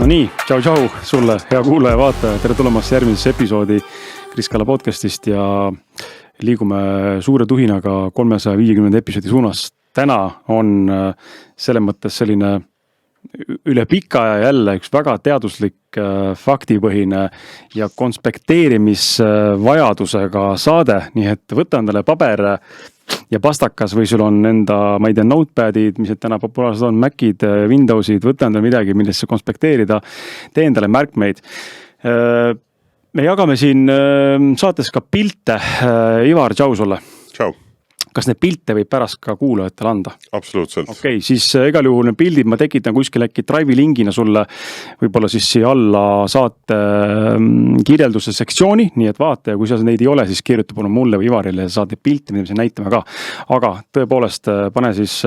No nii, tšau sulle, hea kuulaja, vaataja, tere tulemast järgmisesse episoodi Kris Kala podcastist ja liigume suure tuhinaga 350 episoodi suunas. Täna on selles mõttes selline üle pika aja jälle üks väga teaduslik, faktipõhine ja konspekteerimisvajadusega saade, nii et võta endale paber ja pastakas või sul on enda, ma ei tea, notepadid, mis täna populaarsed on, Macid, Windowsid, võta endale midagi, millesse konspekteerida, tee endale märkmeid. Me jagame siin saates ka pilte. Ivar, tšau sulle. Tšau. Kas need pilte võib pärast ka kuulajatele anda? Absoluutselt. Okei, siis igal juhul need pildid ma tekitan kuskil äkki Drive'i lingina sulle, võib-olla siis siia alla saate kirjelduse sektsiooni, nii et vaata ja kui sa neid ei ole, siis kirjuta palun mulle või Ivarile ja saad neid pilte, mida me siin näitame ka. Aga tõepoolest pane siis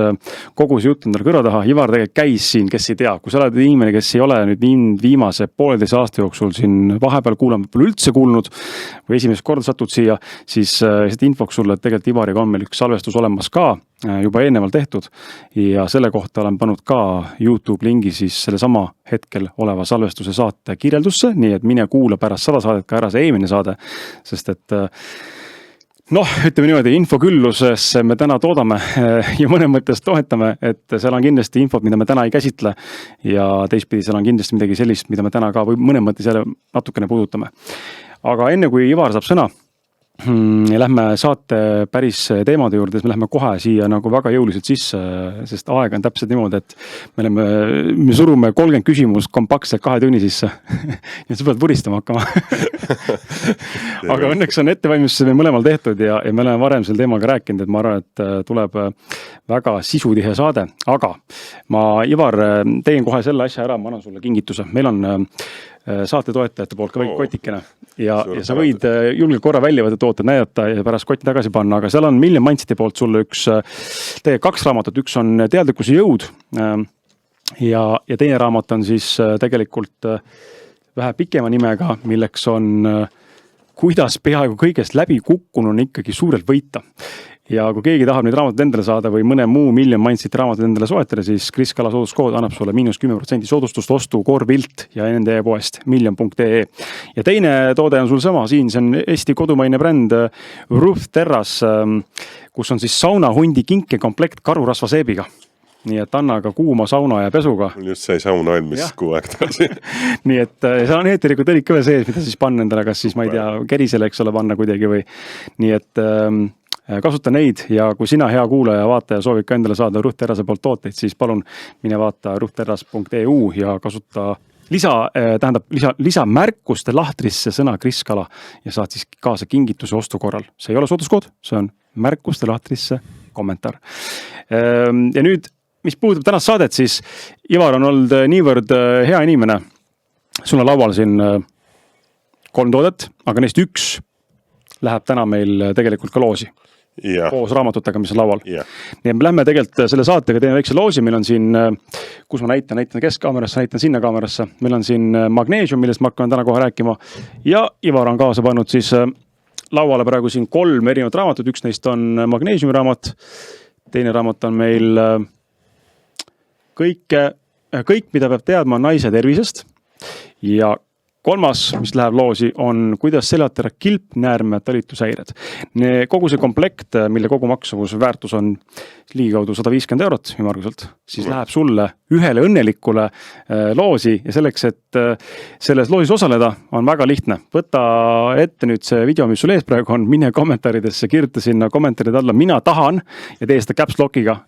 kogu see jutt endale kõrva taha. Ivar tegelikult käis siin, kes ei tea, kui sa oled inimene, kes ei ole nüüd viimase 1,5 aasta jooksul siin vahepeal kuulanud, pole üldse kuulnud või esimest korda satud siia, siis infoks sulle, et tegelikult Ivariga on meil üks salvestus olemas ka, juba eelnevalt tehtud ja selle kohta olen pannud ka YouTube lingi siis selle sama hetkel oleva salvestuse saate kirjeldusse, nii et mine kuula pärast 100 saadet ka ära see eelmine saade, sest et ütleme niimoodi, infoküllusesse me täna toodame ja mõnes mõttes toetame, et seal on kindlasti infot, mida me täna ei käsitle ja teistpidi seal on kindlasti midagi sellist, mida me täna ka või mõnes mõttes jälle natukene puudutame. Aga enne kui Ivar saab sõna, lähme saate päris teemade juurde, siis me lähme kohe siia nagu väga jõuliselt sisse, sest aeg on täpselt niimoodi, et me surume 30 küsimust kompaktselt 2 tunni sisse ja sa pead vuristama hakkama. Aga õnneks on ettevalmistus meil mõlemal tehtud ja me oleme varem selle teemaga rääkinud, et ma arvan, et tuleb väga sisutihe saade, aga ma, Ivar, tegin kohe selle asja ära, ma annan sulle kingituse. Meil on saate toetajate poolt ka väike kotikene ja sa võid julgelt korra välja võtta tooted näidata ja pärast kotti tagasi panna, aga seal on Million Mindseti poolt sulle tegelikult 2 raamatut, üks on Teadlikkuse jõud ja teine raamat on siis tegelikult vähe pikema nimega, milleks on kuidas peaaegu kõigest läbi kukkunu ikkagi suurelt võita. Ja kui keegi tahab neid raamatut endale saada või mõne muu Million Mindseti raamatut endale soetada, siis Kris Kala sooduskood annab sulle -10% soodustust ostu korvilt ja nende poest million.ee. Ja teine toode on sul sama siin, see on Eesti kodumaine bränd Ruth Terras, kus on siis saunahundi kinkekomplekt karurasvaseebiga. Nii et anna ka kuuma sauna ja pesuga. Just sai sauna valmis 6 aeg tagasi. Nii et seal on eeterikud õlik kõve sees, mida siis panna endale, kas siis ma ei tea, kerisele, eks ole, panna kuidagi või. Nii et kasuta neid ja kui sina hea kuulaja ja vaataja soovid ka endale saada Ruht Terrase poolt tooteid, siis palun mine vaata ruhtterras.eu ja kasuta lisamärkuste lahtrisse sõna Kris Kala ja saad siis kaasa kingituse ostu korral. See ei ole sooduskood, see on märkuste lahtrisse kommentaar. Ja nüüd, mis puudutab tänast saadet, siis Ivar on olnud niivõrd hea inimene. Sul on laual siin 3 toodet, aga neist üks läheb täna meil tegelikult ka loosi. Koos raamatutega, mis on laual. Nii et me lähme tegelikult selle saatega, teeme väikse loosi, meil on siin, kus ma näitan keskkaamerassa, näitan sinna kaamerasse, meil on siin magneesium, millest ma hakkan täna kohe rääkima ja Ivar on kaasa pannud siis lauale praegu siin 3 erinevat raamatut, üks neist on magneesiumi raamat, teine raamat on meil kõik, mida peab teadma naise tervisest ja 3, mis läheb loosi, on kuidas seljata ära kilpnäärme talitushäired. Kogu see komplekt, mille kogu maksuvus väärtus on ligikaudu 150 €, ümmarguselt, siis läheb sulle ühele õnnelikule loosi ja selleks, et selles loosis osaleda, on väga lihtne. Võta ette nüüd see video, mis sul ees praegu on, mine kommentaaridesse, kirjuta sinna kommentaaride alla, mina tahan ja tee seda caps lockiga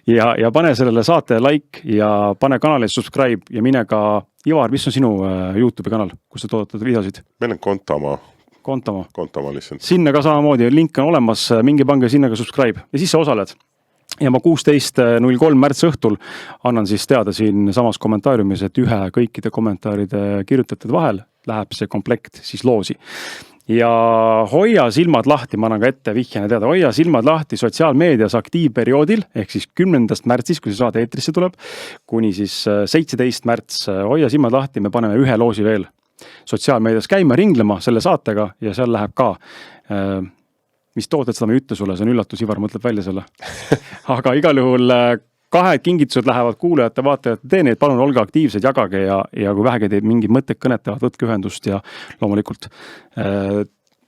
ja pane sellele saate like ja pane kanalile subscribe ja mine ka Ivar, mis on sinu YouTube'i kanal, kus sa toodad videosid? Meil on Kontama lihtsalt. Sinna ka samamoodi, link on olemas, minge pange sinna ka subscribe ja siis sa osaled. Ja ma 16.03 märts õhtul annan siis teada siin samas kommentaariumis, et ühe kõikide kommentaaride kirjutajate vahel läheb see komplekt siis loosi. Ja hoia silmad lahti, ma annan ka ette vihjana teada, hoia silmad lahti sotsiaalmeedias aktiivperioodil, ehk siis 10. märtsis, kui see saade eetrisse tuleb, kuni siis 17. märts, hoia silmad lahti, me paneme ühe loosi veel sotsiaalmeedias käima, ringlema selle saatega ja seal läheb ka, mis tooted seda me ei ütle sulle, see on üllatus, Ivar mõtleb välja selle. Aga igal juhul 2 kingitused lähevad kuulajate, vaatajate teeni, et palun olge aktiivsed, jagage ja kui vähegi teid mingid mõtted kõnetavad, võtke ühendust ja loomulikult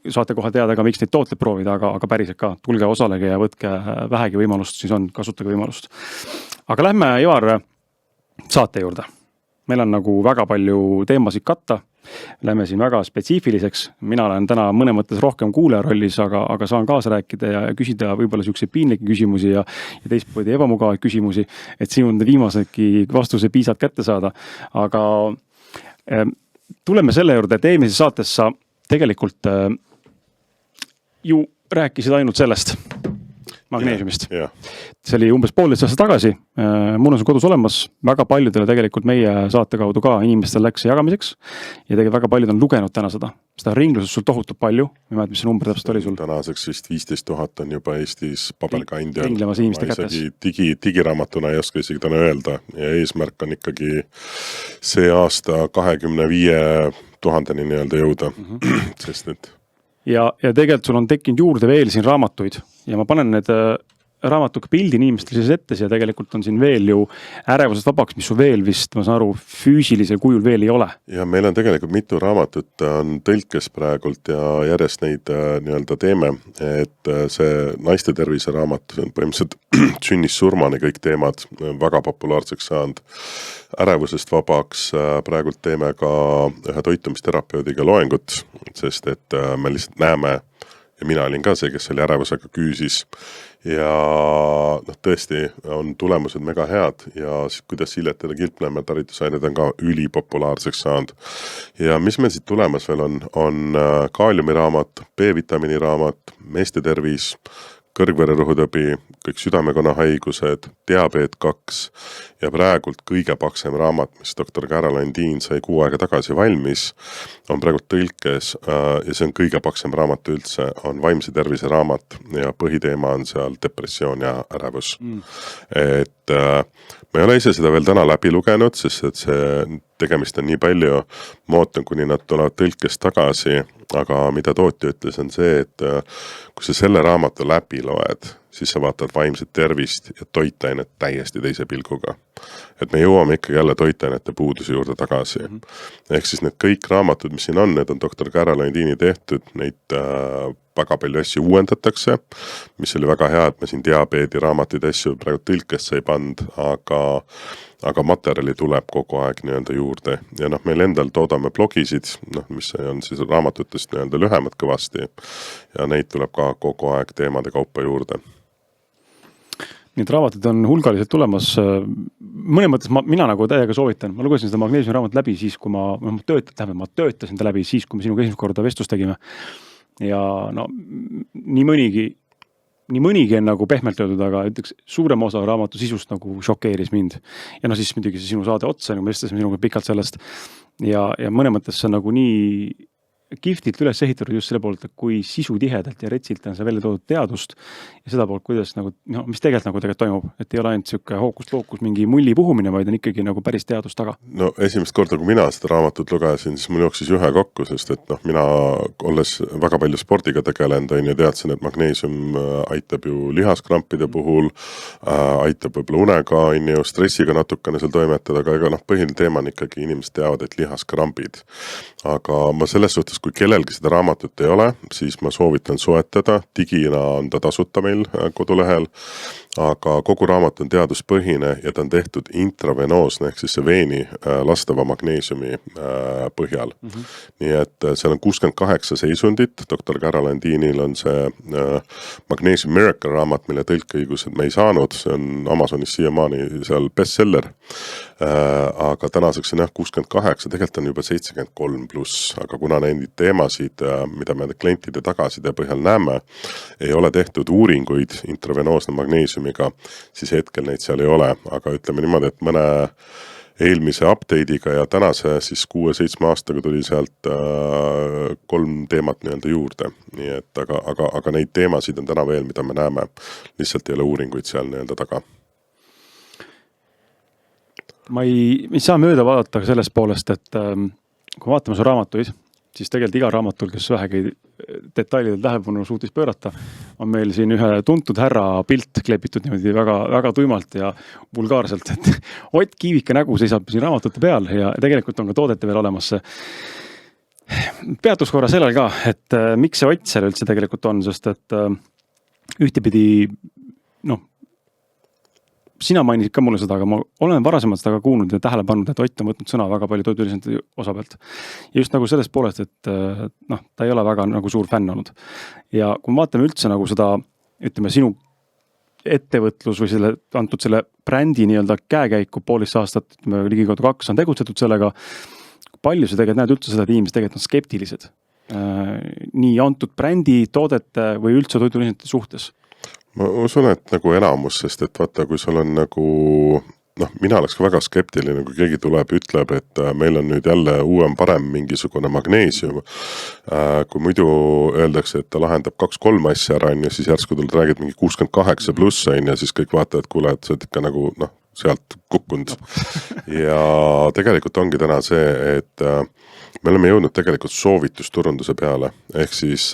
saate kohe teada ka, miks neid tooteid proovida, aga päriselt ka, tulge osalege ja võtke vähegi võimalust, siis on, kasutage võimalust. Aga lähme, Ivar, saate juurde. Meil on nagu väga palju teemasid katta. Lähme siin väga spetsiifiliseks. Mina olen täna mõne mõttes rohkem kuulaja rollis, aga saan kaasa rääkida ja küsida võib-olla siukseid piinlikke küsimusi ja teistpidi ebamugavaid küsimusi, et sinu viimasedki vastuse piisad kätte saada. Aga tuleme selle juurde, et eelmises saates sa tegelikult ju rääkisid ainult sellest magneesiumist. See oli umbes 1,5 aastat tagasi. Mul on see kodus olemas. Väga paljudele tegelikult meie saate kaudu ka inimestel läks jagamiseks. Ja tegelikult väga paljud on lugenud täna seda. Seda ringluses sul tohutub palju. Ma ei mäleta, mis see number täpselt oli sul. Tänaseks vist 15 000 on juba Eestis paberkandjal. Ringlemas inimeste kätes. Digiraamatuna ei oska isegi täna öelda. Ja eesmärk on ikkagi see aasta 25 000-ni nii-öelda jõuda. Sest nüüd... Ja tegelikult sul on tekkinud juurde veel siin raamatuid ja ma panen need raamatuga pildi inimestel siis ette ja tegelikult on siin veel ju ärevusest vabaks, mis sul veel vist, ma saan aru, füüsilisel kujul veel ei ole. Ja meil on tegelikult mitu raamatut on tõlkes praegult ja järjest neid nii-öelda teeme, et see naiste tervise raamat, see on põhimõtteliselt sünnist surmani kõik teemad väga populaarseks saanud. Ärevusest vabaks praegult teeme ka ühe toitumisterapeudiga loengut, sest et me lihtsalt näeme ja mina olin ka see, kes oli ärevusega küüsis ja tõesti on tulemused mega head ja kuidas siljetada kilpnämme tarvitusained on ka ülipopulaarseks saanud. Ja mis meil siit tulemas veel on kaaliumi raamat, B-vitamiini raamat, meeste tervis, kõrgvererõhutõbi, kõik südamekonna haigused, diabeet 2 ja praegult kõige paksem raamat, mis doktor Caroline Dean sai 6 aega tagasi valmis, on praegult tõlkes ja see on kõige paksem raamat üldse, on vaimse tervise raamat ja põhiteema on seal depressioon ja ärevus. Et ma ei ole ise seda veel täna läbi lugenud, sest et see tegemist on nii palju, ma ootan, kuni nad tulevad tõlkest tagasi, aga mida tootja ütles on see, et kui sa selle raamatu läbi loed, siis sa vaatad vaimset tervist ja toitainet täiesti teise pilguga. Et me jõuame ikkagi jälle toitainete puuduse juurde tagasi. Ehk siis need kõik raamatud, mis siin on, need on doktor Caroline Deani tehtud, neid väga palju asju uuendatakse, mis oli väga hea, et me siin diabeedi raamatid asju praegu tõlkest sai pand, aga materjali tuleb kogu aeg nii-öelda juurde. Ja meil endal toodame blogisid, mis on siis raamatutest nii-öelda lühemad kõvasti ja neid tuleb ka kogu aeg teemade kaupa juurde. Need raamatud on hulgaliselt tulemas. Mõne mõttes mina nagu täiega soovitan. Ma lugesin seda magneesiumi raamat läbi siis, kui ma töötasin ta läbi siis, kui me sinuga esimest korda vestlust tegime. Ja nii mõnigi on nagu pehmelt öeldud, aga ütleks suurem osa raamatu sisust nagu šokeeris mind. Ja siis muidugi see sinu saade otsa, nagu me vestlesime sinuga pikalt sellest. Ja mõne mõttes see on nagu nii kihvtilt üles ehitatud just selle poolt, et kui sisu tihedalt ja retsilt on see välja toodud teadust ja seda poolt, kuidas nagu, mis tegelikult toimub, et ei ole ainult siuke hookus-lookus mingi mulli puhumine, vaid on ikkagi nagu päris teadus taga. Esimest korda, kui mina seda raamatut lugesin, siis mul jooksis ühe kokku, sest et mina olles väga palju spordiga tegelenud ja teadsin, et magneesium aitab ju lihaskrampide puhul, aitab võib-olla unega, stressiga natukene seal toimetada, aga põhiline teema on ikkagi inimesed teavad, et lihaskrampid. Aga ma selles suhtes, kui kellelgi seda raamatut ei ole, siis ma soovitan soetada. Digina on ta tasuta meil kodulehel, aga kogu raamat on teaduspõhine ja ta on tehtud intravenoosne, ehk siis see veeni lastava magneesiumi põhjal. Nii et seal on 68 seisundit. Doktor Caroline Deanil on see Magnesium Miracle raamat, mille tõlkeõigused me ei saanud. See on Amazonis siiamaani seal bestseller. Aga tänaseks on 68, tegelikult on juba 73+, aga kuna neid teemasid, mida me klientide tagaside põhjal näeme, ei ole tehtud uuringuid intravenoosne magneesiumiga, siis hetkel neid seal ei ole, aga ütleme niimoodi, et mõne eelmise update'iga ja tänase siis 6-7 aastaga tuli sealt 3 teemat nii-öelda juurde. Nii et, aga neid teemasid on täna veel, mida me näeme, lihtsalt ei ole uuringuid seal nii-öelda taga. Ma ei saa mööda vaadata sellest poolest, et kui vaatame su raamatuid, siis tegelikult iga raamatul, kes vähegi detailidel tähelepanu suutis pöörata, on meil siin ühe tuntud härra pilt kleepitud niimoodi väga, väga tuimalt ja vulgaarselt, et Ott Kiivika nägu seisab siin raamatute peal ja tegelikult on ka toodete veel olemas. Peatus korra sellel ka, et miks see Ott seal üldse tegelikult on, sest et ühtepidi, sina mainisid ka mulle seda, aga ma olen varasemalt seda ka kuulnud ja tähele pannud, et Ott on võtnud sõna väga palju toidulisende osa pealt. Ja just nagu sellest poolest, et ta ei ole väga nagu suur fänn olnud. Ja kui me vaatame üldse nagu seda, ütleme, sinu ettevõtlus või selle brändi nii-öelda käekäiku 1,5 aastat, ligikaudu 2 on tegutsetud sellega, palju sa tegelikult näed üldse seda, et inimesed tegelikult on skeptilised nii antud brändi, toodete või üldse toidulisende suhtes? Ma usun, et nagu enamus, sest et vaata, kui sul on nagu, mina oleks ka väga skeptiline, kui keegi tuleb, ütleb, et meil on nüüd jälle uuem parem mingisugune magneesium. Kui muidu öeldakse, et ta lahendab 2-3 asja ära, ja siis järsku tuled räägid mingi 68 pluss, ja siis kõik vaatavad, kuule, et sa oled ikka nagu, sealt kukkunud. Ja tegelikult ongi täna see, et me oleme jõudnud tegelikult soovitusturunduse peale, ehk siis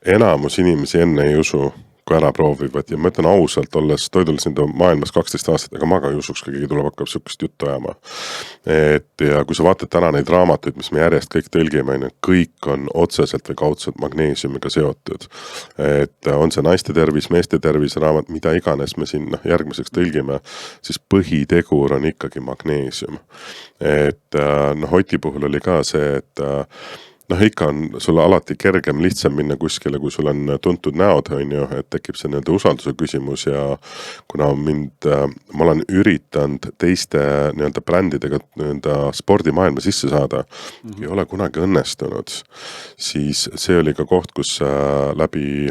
enamus inimesi enne ei usu, kui ära proovivad ja ma ütlen ausalt, olles toidulisende maailmas 12 aastat, aga ma ka ei usuks, kui keegi tuleb hakkab sihukest juttu ajama. Ja kui sa vaatad täna neid raamatuid, mis me järjest kõik tõlgime, kõik on otseselt või kaudselt magneesiumiga seotud. Et on see naiste tervis, meeste tervis raamat, mida iganes me siin järgmiseks tõlgime, siis põhitegur on ikkagi magneesium. Et Oti puhul oli ka see, et ikka on sulle alati kergem lihtsam minna kuskile, kui sul on tuntud näod, et tekib see nende usalduse küsimus ja kuna ma olen üritanud teiste brändidega spordimaailma sisse saada, ei ole kunagi õnnestunud, siis see oli ka koht, kus läbi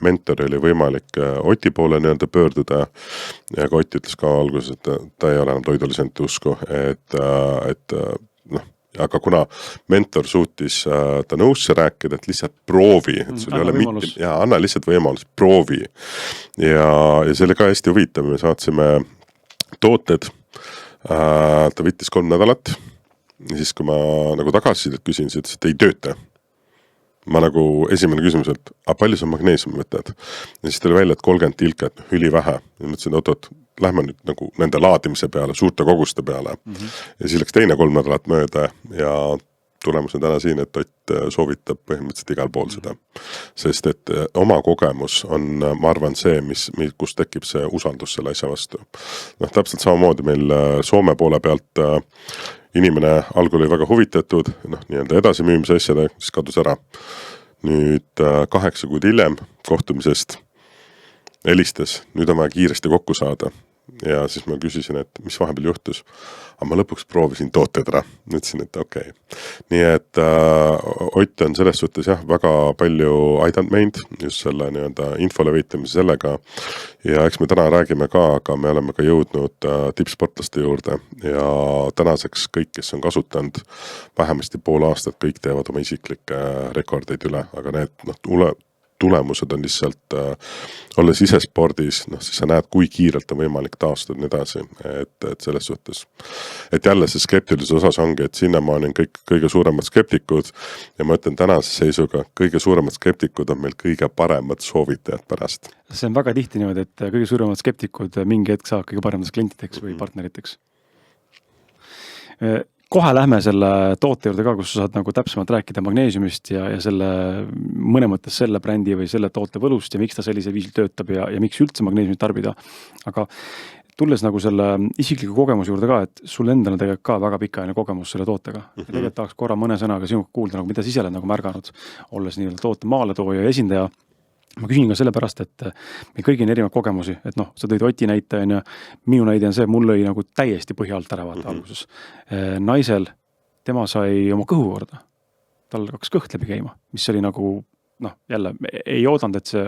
mentori oli võimalik Oti poole pöörduda ja ka Ott ütles ka alguses, et ta ei ole enam toidulisente usku, aga kuna mentor suutis ta nõusse rääkida, et lihtsalt proovi, et sul ei ole mitte, anna lihtsalt võimalus, proovi. Ja see oli ka hästi huvitav, me saatsime tooted, ta võttis 3 nädalat ja siis kui ma nagu tagasisidet küsin, siis et ei tööta. Ma nagu esimene küsimus, et palju sa magneesiumi võtad? Ja siis tuli välja, et 30 tilket, üli vähe. Ja mõtlesin, et lähme nüüd nagu nende laadimise peale, suurte koguste peale. Ja siis läks teine 3 nädalat mööda ja tulemus on täna siin, et Ott soovitab põhimõtteliselt igal pool seda. Sest et oma kogemus on, ma arvan, see, kus tekib see usaldus selle asja vastu. Täpselt samamoodi meil Soome poole pealt inimene algul oli väga huvitatud, nii-öelda edasimüümise asjade, siis kadus ära. Nüüd 8 kuud hiljem kohtumisest helistas, nüüd on vaja kiiresti kokku saada. Ja siis ma küsisin, et mis vahepeal juhtus. Aga ma lõpuks proovisin tooted ära. Ütlesin, et okei. Nii et Ott on selles suhtes väga palju aidanud meid just selle info levitamise sellega. Ja eks me täna räägime ka, aga me oleme ka jõudnud tippsportlaste juurde ja tänaseks kõik, kes on kasutanud vähemasti 1,5 aastat, kõik teevad oma isiklikke rekordeid üle, aga need tulemused on lihtsalt, olles ise spordis, siis sa näed, kui kiirelt on võimalik taastuda nii edasi, et selles suhtes. Et jälle see skeptilise osas ongi, et sinnamaani on kõige suuremad skeptikud ja ma ütlen tänase seisuga, kõige suuremad skeptikud on meil kõige paremad soovitajad pärast. See on väga tihti niimoodi, et kõige suuremad skeptikud mingi hetk saavad kõige paremaks klientideks või partneriteks. Kohe lähme selle toote juurde ka, kus sa saad nagu täpsemalt rääkida magneesiumist ja selle mõne mõttes selle brändi või selle toote võlust ja miks ta sellise viisil töötab ja miks üldse magneesiumit tarbida. Aga tulles nagu selle isikliku kogemuse juurde ka, et sul endal on tegelikult ka väga pikaajaline kogemus selle tootega. Ja tegelikult tahaks korra mõne sõnaga sinuga kuulda, nagu mida sa ise oled nagu märganud, olles nii-öelda toote maaletooja ja esindaja. Ma küsin ka selle pärast, et meil kõigi on erinevad kogemusi, et sa tõid Oti näite ja minu näide on see, mul lõi nagu täiesti põhja alt ära vaata alguses. Naisel, tema sai oma kõhu korda. Tal hakkas kõht läbi käima, mis oli nagu, jälle ei oodanud, et see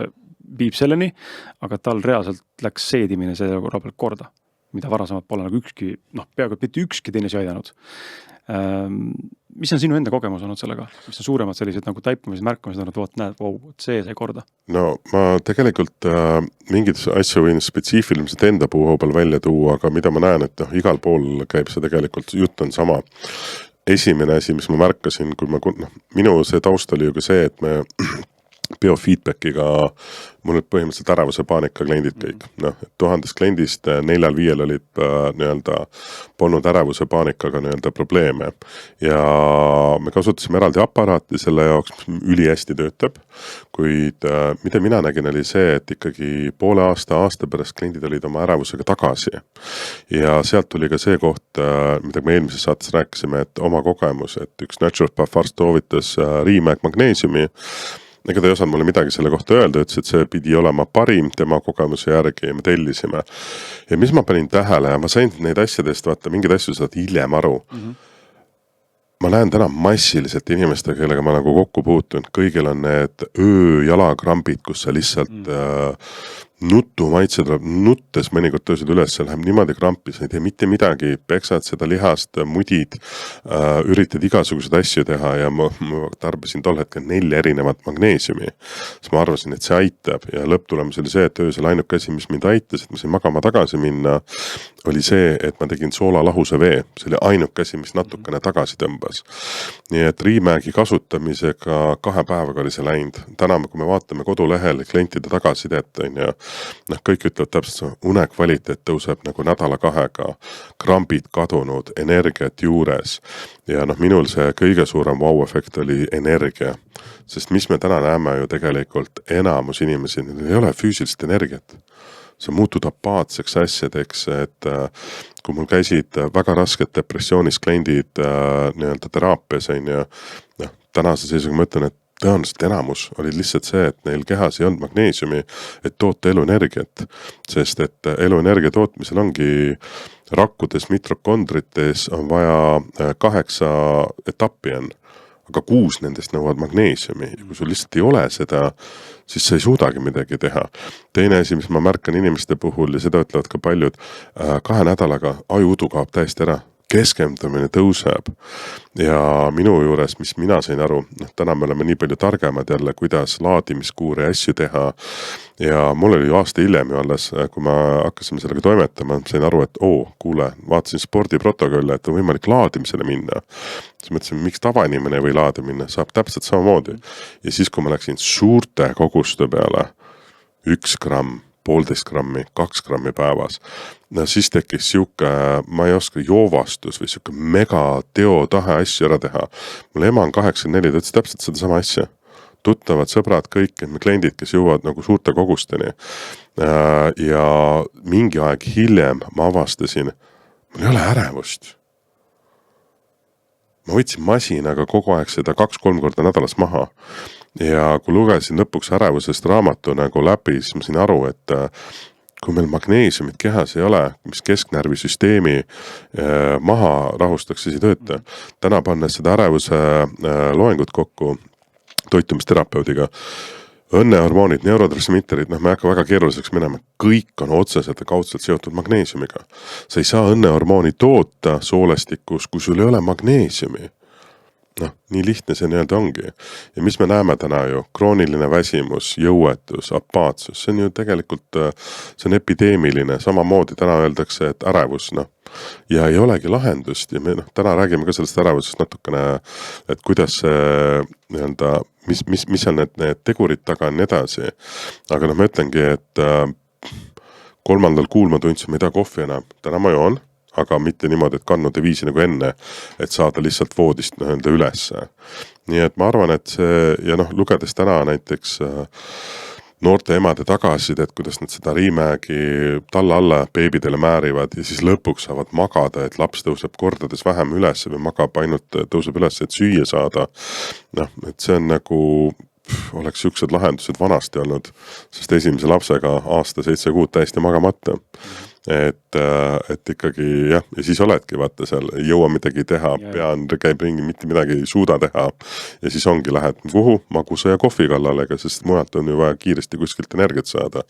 viib selleni, aga tal reaalselt läks seedimine selle korra pealt korda, mida varasemalt pole nagu ükski, peaaegu mitte ükski teine sai aidanud. Mis on sinu enda kogemus olnud sellega? Mis on suuremad sellised nagu taipumised, märkamised on, et näed, see sai korda? No ma tegelikult mingid asju võin spetsiifiliselt enda puhul välja tuua, aga mida ma näen, et igal pool käib see tegelikult, jutt on sama. esimene asi, mis ma märkasin, kui minu see taust oli ju ka see, et me biofeedbackiga mul olid põhimõtteliselt ärevuse paanika kliendid kõik. 1000 kliendist 4-5 olid polnud ärevuse paanikaga probleeme. Ja me kasutasime eraldi aparaati selle jaoks, mis ülihästi töötab. Kuid mida mina nägin oli see, et ikkagi poole aasta pärast kliendid olid oma ärevusega tagasi. Ja sealt tuli ka see koht, mida me eelmises saates rääkisime, et oma kogemus, et üks naturopath arst soovitas Riimäek magneesiumi. Ega ta ei osanud mulle midagi selle kohta öelda, ütles, et see pidi olema parim tema kogemuse järgi ja me tellisime. Ja mis ma panin tähele ja ma sain neid asjadest, vaata, mingid asju saad hiljem aru. Ma näen täna massiliselt inimestega, kellega ma nagu kokku puutun, kõigil on need jalakrambid, kus sa lihtsalt nutumaitse tuleb, nuttes mõnikord tõusid üles, see läheb niimoodi krampi, sa ei tee mitte midagi, peksad seda lihast, mudid, üritad igasuguseid asju teha ja ma tarbisin tol hetkel 4 erinevat magneesiumi. Siis ma arvasin, et see aitab ja lõpptulemus oli see, et öösel ainuke asi, mis mind aitas, et ma sain magama tagasi minna, oli see, et ma tegin soolalahuse vee. See oli ainuke asi, mis natukene tagasi tõmbas. Nii et Riimäegi kasutamisega 2 päevaga oli see läinud. Täna, kui me vaatame kodulehel klientide tagasidet, kõik ütlevad täpselt, une kvaliteet tõuseb nagu nädala 2-ga, krambid kadunud, energiat juures ja minul see kõige suurem wow-efekt oli energia, sest mis me täna näeme ju tegelikult enamus inimesi, neil ei ole füüsilist energiat. Sa muutud apaatseks asjadeks, et kui mul käisid väga rasked depressioonis kliendid teraapias, tänase seisuga ma ütlen, et tõenäoliselt enamus oli lihtsalt see, et neil kehas ei olnud magneesiumi, et toota eluenergiat, sest et eluenergia tootmisel ongi rakkudes mitrokondrites on vaja 8 etappi on, aga 6 nendest nõuavad magneesiumi ja kui sul lihtsalt ei ole seda, siis sa ei suudagi midagi teha. Teine asi, mis ma märkan inimeste puhul ja seda ütlevad ka paljud, 2 nädalaga ajuudu kaob täiesti ära. Keskendumine tõuseb ja minu juures, mis mina sain aru, täna me oleme nii palju targemad jälle, kuidas laadimiskuure asju teha ja mul oli aasta hiljem ju alles, kui ma hakkasime sellega toimetama, sain aru, et kuule, vaatasin spordiprotokolle, et on võimalik laadimisele minna. Siis mõtlesin, miks tavainimene ei või laadi minna, saab täpselt samamoodi. Ja siis, kui ma läksin suurte koguste peale, 1 gramm, 1,5 grammi, 2 grammi päevas. Siis tekkis siuke, ma ei oska, joovastus või siuke megateotahe asju ära teha. Mul ema on 84, ta ütles täpselt seda sama asja. Tuttavad, sõbrad, kõik kliendid, kes jõuavad nagu suurte kogusteni. Ja mingi aeg hiljem ma avastasin, mul ei ole ärevust. Ma võtsin masinaga kogu aeg seda 2-3 korda nädalas maha. Ja kui lugesin lõpuks ärevusest raamatu nagu läbi, siis ma sain aru, et kui meil magneesiumit kehas ei ole, mis kesknärvisüsteemi maha rahustaks, siis ei tööta. Täna pannes seda ärevuse loengut kokku toitumisterapeudiga, õnnehormoonid, neurotransmitterid, me ei hakka väga keeruliseks minema, kõik on otseselt ja kaudselt seotud magneesiumiga. Sa ei saa õnnehormooni toota soolestikus, kui sul ei ole magneesiumi. Nii lihtne see ongi. Ja mis me näeme täna ju? Krooniline väsimus, jõuetus, apaatsus, see on ju tegelikult, see on epideemiline, samamoodi täna öeldakse, et ärevus, ja ei olegi lahendust ja me täna räägime ka sellest ärevusest natukene, et kuidas see mis on need tegurid taga on edasi. Aga ma ütlengi, et 3. kuul ma tundsin, ma ei taha kohvi enam, täna ma joon, aga mitte niimoodi, et kannud ei viisi nagu enne, et saada lihtsalt voodist üles. Nii et ma arvan, et see, ja lugedes täna näiteks noorte emade tagasid, et kuidas nad seda Riimäegi talla alla beebidele määrivad ja siis lõpuks saavad magada, et laps tõuseb kordades vähem üles või magab ainult tõuseb üles, et süüa saada. Et see on nagu oleks siuksed lahendused vanasti olnud, sest esimese lapsega aasta 7 kuud täiesti magamata. Et ikkagi jah, ja siis oledki vaata seal, ei jõua midagi teha, pean käib ringi, mitte midagi ei suuda teha ja siis ongi lähed kuhu magusa ja kohvi kallalega, sest mujalt on ju vaja kiiresti kuskilt energiat saada.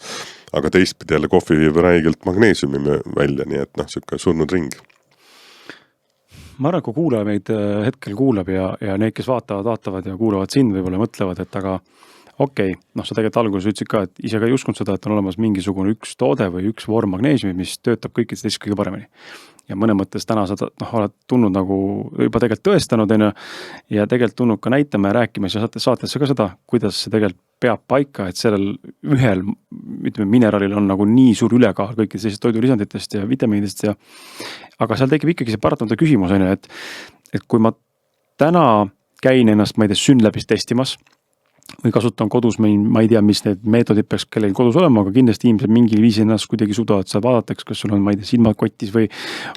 Aga teistpidi jälle kohvi viib räigelt magneesiumi välja, nii et siuke surnud ring. Ma arvan, kui kuulaja meid hetkel kuulab ja need, kes vaatavad ja kuulavad sind, võib-olla mõtlevad, et aga okei, sa tegelikult alguses ütlesid ka, et ise ka ei uskunud seda, et on olemas mingisugune üks toode või üks vorm magneesiumi, mis töötab kõikides teistes kõige paremini. ja mõne mõttes täna sa oled tulnud nagu juba tegelikult tõestanud, on ju, ja tegelikult tulnud ka näitama ja rääkima ja saatesse ka seda, kuidas see tegelikult peab paika, et sellel ühel, ütleme, mineraalil on nagu nii suur ülekaal kõikidest sellisest toidulisanditest ja vitamiinidest ja aga seal tekib ikkagi see paratamata küsimus, on ju, et kui ma täna käin ennast, ma ei tea, SYNLABis testimas või kasutan kodus, ma ei tea, mis need meetodid peaks kellelgi kodus olema, aga kindlasti inimesed mingil viisil ennast kuidagi suudavad seal vaadatakse, kas sul on, ma ei tea, silmad kotis või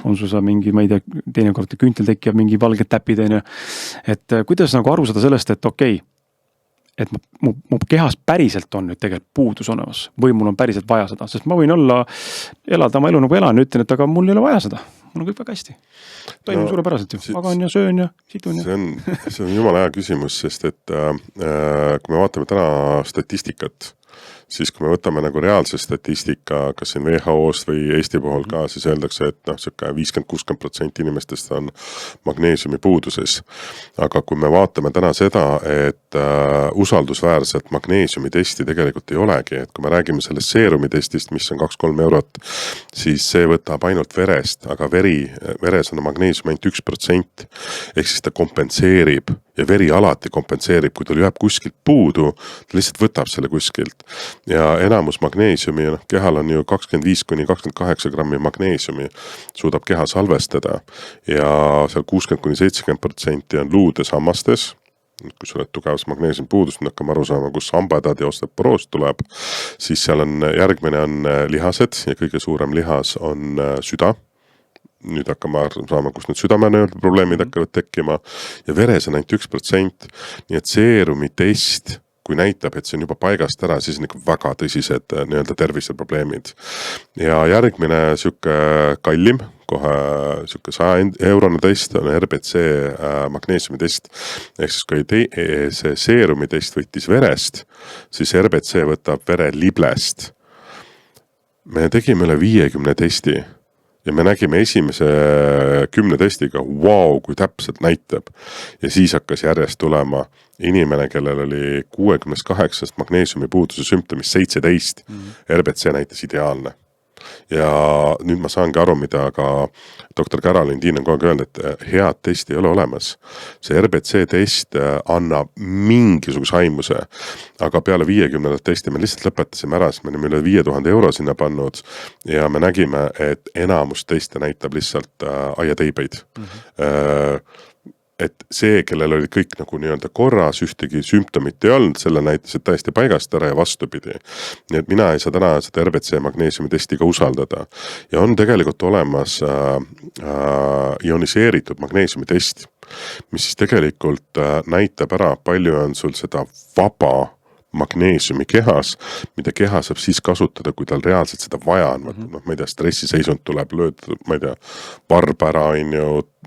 on sul seal mingi, ma ei tea, teinekord küüntel tekivad mingi valged täpid, on ju. Et kuidas nagu aru saada sellest, et okei, et mu kehas päriselt on nüüd tegelikult puudus olemas või mul on päriselt vaja seda, sest ma võin elada oma elu nagu elan ja ütlen, et aga mul ei ole vaja seda. Mul on kõik väga hästi. Toimub suurepäraselt ju. Magan ja söön ja situn ja. See on jumala hea küsimus, sest et kui me vaatame täna statistikat, siis kui me võtame nagu reaalse statistika, kas siin WHO-st või Eesti puhul ka, siis öeldakse, et 50-60% inimestest on magneesiumi puuduses. Aga kui me vaatame täna seda, et usaldusväärselt magneesiumi testi tegelikult ei olegi, et kui me räägime sellest seerumi testist, mis on 2-3 eurot, siis see võtab ainult verest, aga veres on magneesium ainult 1%, ehk siis ta kompenseerib ja veri alati kompenseerib, kui tal jääb kuskilt puudu, ta lihtsalt võtab selle kuskilt. Ja enamus magneesiumi, kehal on ju 25-28 grammi magneesiumi, suudab keha salvestada ja seal 60-70% on luudesammastes, kui sa oled tugevas magneesiumi puudust, me hakkame aru saama, kus hambadad ja osteoporoos tuleb, siis seal on järgmine on lihased ja kõige suurem lihas on süda. Nüüd hakkame saama, kus need südamenöörde probleemid hakkavad tekkima ja veres on ainult 1%, nii et seerumi test, kui näitab, et see on juba paigast ära, siis on ikka väga tõsised terviseprobleemid. Ja järgmine süke kallim, kohe süke 100 eurone test on RBC magneesiumi test, ehk siis kui see seerumi test võttis verest, siis RBC võtab vere liblest. Me tegime üle 50 testi. Ja me nägime esimese 10 testiga, kui täpselt näitab. Ja siis hakkas järjest tulema inimene, kellel oli 68 magneesiumi puuduse sümptomis 17. RBC näitas ideaalne. Ja nüüd ma saangi aru, mida ka doktor Caroline Dean on kogu aeg öelnud, et head testi ei ole olemas. See RBC test annab mingisuguse aimuse, aga peale 50 testi me lihtsalt lõpetasime ära, sest me olime üle 5000 euro sinna pannud ja me nägime, et enamus teste näitab lihtsalt aiateibeid. Et see, kellel oli kõik nagu nii-öelda korras, ühtegi sümptomit ei olnud, selle näitas, et täiesti paigast ära ja vastupidi. Nii et mina ei saa täna seda RBC magneesiumi testi ka usaldada. Ja on tegelikult olemas ioniseeritud magneesiumi test, mis siis tegelikult näitab ära, palju on sul seda vaba magneesiumi kehas, mida keha saab siis kasutada, kui tal reaalselt seda vaja on. Ma ei tea, stressiseisund tuleb, lööd, ma ei tea, varb ära,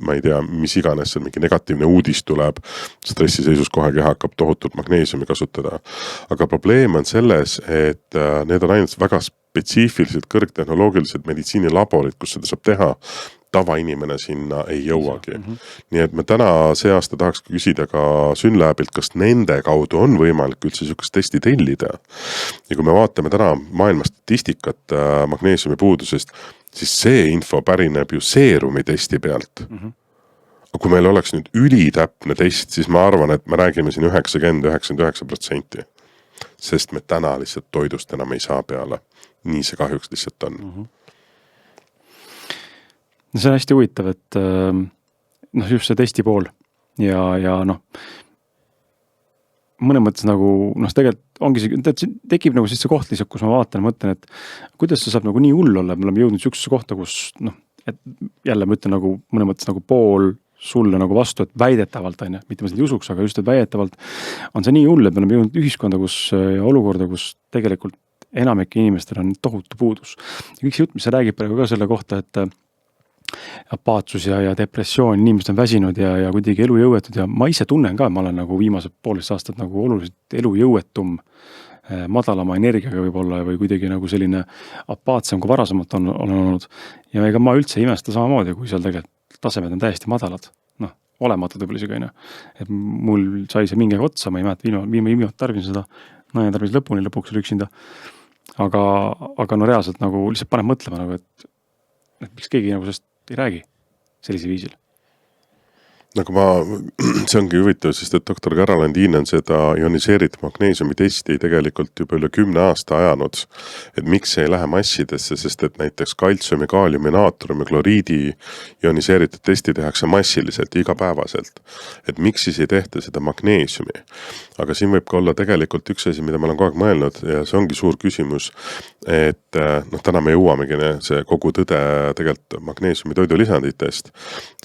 ma ei tea, mis iganes, mingi negatiivne uudis tuleb, stressiseisus kohe keha hakkab tohutult magneesiumi kasutada. Aga probleem on selles, et need on ainult väga spetsiifilised kõrgtehnoloogilised meditsiinilaborid, kus seda saab teha. Tavainimene sinna ei jõuagi. Nii et me täna see aasta tahaks küsida ka SYNLABilt, kas nende kaudu on võimalik üldse niisugust testi tellida. Ja kui me vaatame täna maailma statistikat magneesiumi puudusest, siis see info pärineb ju seerumi testi pealt. Aga kui meil oleks nüüd ülitäpne test, siis ma arvan, et me räägime siin 90-99%. Sest me täna lihtsalt toidust enam ei saa peale. Nii see kahjuks lihtsalt on. See on hästi huvitav, et just see testi pool ja mõne mõttes nagu, tegelikult ongi see, tekib nagu siis see koht lihtsalt, kus ma vaatan ja mõtlen, et kuidas see saab nagu nii hull olla, et me oleme jõudnud sihukesesse kohta, kus et jälle ma ütlen nagu mõne mõttes nagu pool sulle nagu vastu, et väidetavalt on, mitte ma seda ei usuks, aga just, et väidetavalt on see nii hull, et me oleme jõudnud ühiskonda, ja olukorda, kus tegelikult enamik inimestel on tohutu puudus. Ja kõik see jutt, mis sa räägib praegu ka selle kohta, et apaatsus ja depressioon, inimesed on väsinud ja kuidagi elujõuetud ja ma ise tunnen ka, ma olen nagu viimased 1,5 aastat nagu oluliselt elujõuetum, madalama energiaga võib-olla või kuidagi nagu selline apaatsem kui varasemalt on olnud. Ja ega ma üldse ei imesta samamoodi, kui seal tegelikult tasemed on täiesti madalad. Olematud võib-olla isegi, et mul sai see mingi otsa, ma ei mäleta, viimati tarbisin seda, ja tarbis lõpuni, lõpuks oli üksinda. Aga reaalselt nagu lihtsalt paneb mõtlema, nagu, et miks keegi nagu sellest ei räägi sellise viisil. Nagu see ongi huvitav, sest et doktor Caroline on seda ioniseeritud magneesiumi testi tegelikult juba üle 10 aasta ajanud, et miks see ei lähe massidesse, sest et näiteks kaltsiumi, kaaliumi, naatriumi, kloriidi ioniseeritud testi tehakse massiliselt, igapäevaselt. Et miks siis ei tehta seda magneesiumi? Aga siin võib ka olla tegelikult üks asi, mida ma olen kogu aeg mõelnud ja see ongi suur küsimus, et täna me jõuamegi see kogu tõde tegelikult magneesiumi toidulisanditest,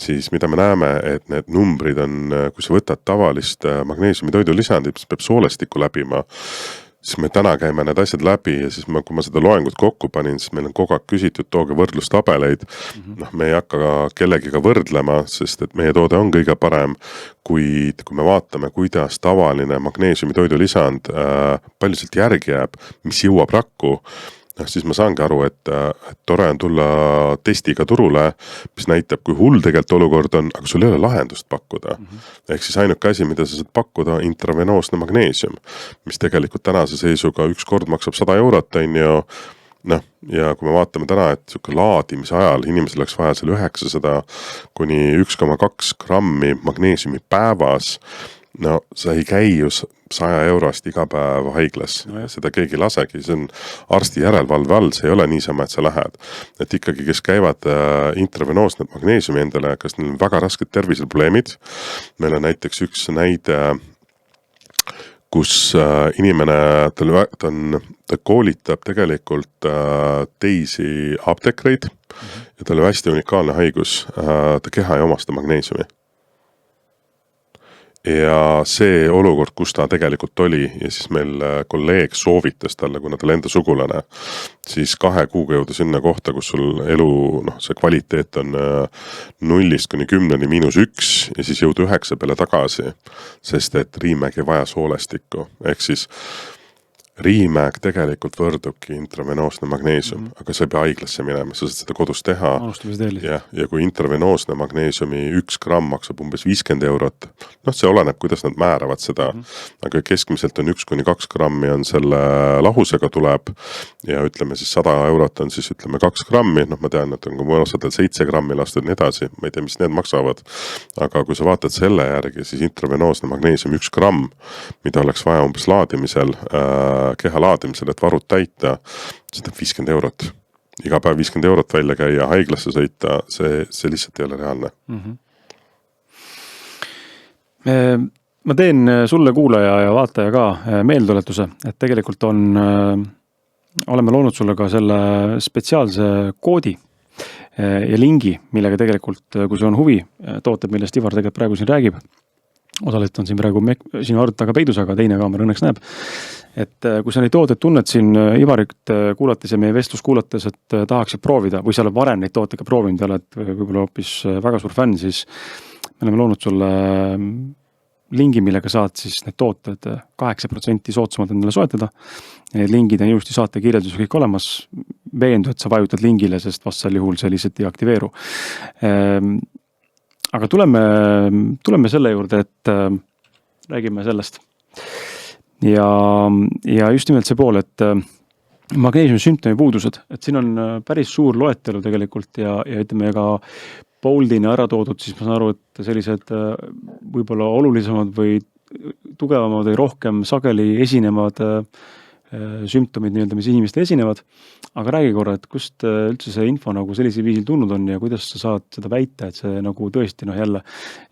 siis mida me näeme, et need numbrid on, kui sa võtad tavalist magneesiumi toidulisandit, mis peab soolestiku läbima, siis me täna käime need asjad läbi ja siis kui ma seda loengut kokku panin, siis meil on kogu aeg küsitud, tooge võrdlustabeleid. Me ei hakka kellegiga võrdlema, sest et meie toode on kõige parem, kuid kui me vaatame, kuidas tavaline magneesiumi toidulisand palju sealt järgi jääb, mis jõuab rakku, siis ma saangi aru, et tore on tulla testiga turule, mis näitab, kui hull tegelikult olukord on, aga sul ei ole lahendust pakkuda. Ehk siis ainuke asi, mida sa saad pakkuda, intravenoosne magneesium, mis tegelikult tänase seisuga üks kord maksab 100 €, on ju. Ja kui me vaatame täna, et laadimise ajal inimesel oleks vaja seal 900 kuni 1,2 grammi magneesiumi päevas, sa ei käi ju 100 € iga päev haiglas, seda keegi lasegi, see on arsti järelevalve all, see ei ole niisama, et sa lähed. Et ikkagi, kes käivad intravenoosne magneesiumi endale, kas neil on väga rasked terviseprobleemid, meil on näiteks üks näide, kus inimene, ta koolitab tegelikult teisi apteekreid ja tal on hästi unikaalne haigus, ta keha ei omasta magneesiumi. Ja see olukord, kus ta tegelikult oli ja siis meil kolleeg soovitas talle, kuna tal enda sugulane, siis 2 kuuga jõuda sinna kohta, kus sul elu, see kvaliteet on 0 kuni 10 -1 ja siis jõuda 9 peale tagasi, sest et Riimägi ei vaja soolestikku. Ehk siis Riimäeg tegelikult võrdubki intravenoosne magneesium, aga sa ei pea haiglasse minema, sa saad seda kodus teha. Ja kui intravenoosne magneesiumi 1 gramm maksab umbes 50 €, see oleneb, kuidas nad määravad seda, aga keskmiselt on 1 kuni 2 grammi on selle lahusega tuleb ja ütleme siis 100 € on siis ütleme 2 grammi, ma tean, et on ka osadel 7 grammi lastud nii edasi, ma ei tea, mis need maksavad, aga kui sa vaatad selle järgi, siis intravenoosne magneesium 1 gramm, mida oleks vaja umbes laadimisel, keha laadimisel, et varud täita, seda 50 €. Iga päev 50 € välja käia, haiglasse sõita, see lihtsalt ei ole reaalne. Ma teen sulle kuulaja ja vaataja ka meelduletuse, et tegelikult oleme loonud sulle ka selle spetsiaalse koodi ja lingi, millega tegelikult, kui sul on huvi, tooted, millest Ivar tegelikult praegu siin räägib, osaliselt on siin praegu sinu arvuti taga peidus, aga teine kaamera õnneks näeb. Et kui sa neid tooteid tunned siin Ivarit kuulates ja meie vestlus kuulates, et tahaksid proovida, või sa oled varem neid tootega proovinud ja oled võib-olla hoopis väga suur fänn, siis me oleme loonud sulle lingi, millega saad siis need tooted 8% soodsamalt endale soetada. Need lingid on ilusti saate kirjeldus kõik olemas. Veendu, et sa vajutad lingile, sest vastasel juhul see lihtsalt ei aktiveeru. Aga tuleme selle juurde, et räägime sellest. Ja just nimelt see pool, et magneesiumi sümptomi puudused, et siin on päris suur loetelu tegelikult ja ütleme ka Boldina ära toodud, siis ma saan aru, et sellised võib-olla olulisemad või tugevamad või rohkem sageli esinevad sümptomid, mis inimestel esinevad. Aga räägi korra, et kust üldse see info nagu sellisel viisil tulnud on ja kuidas sa saad seda väita, et see nagu tõesti jälle,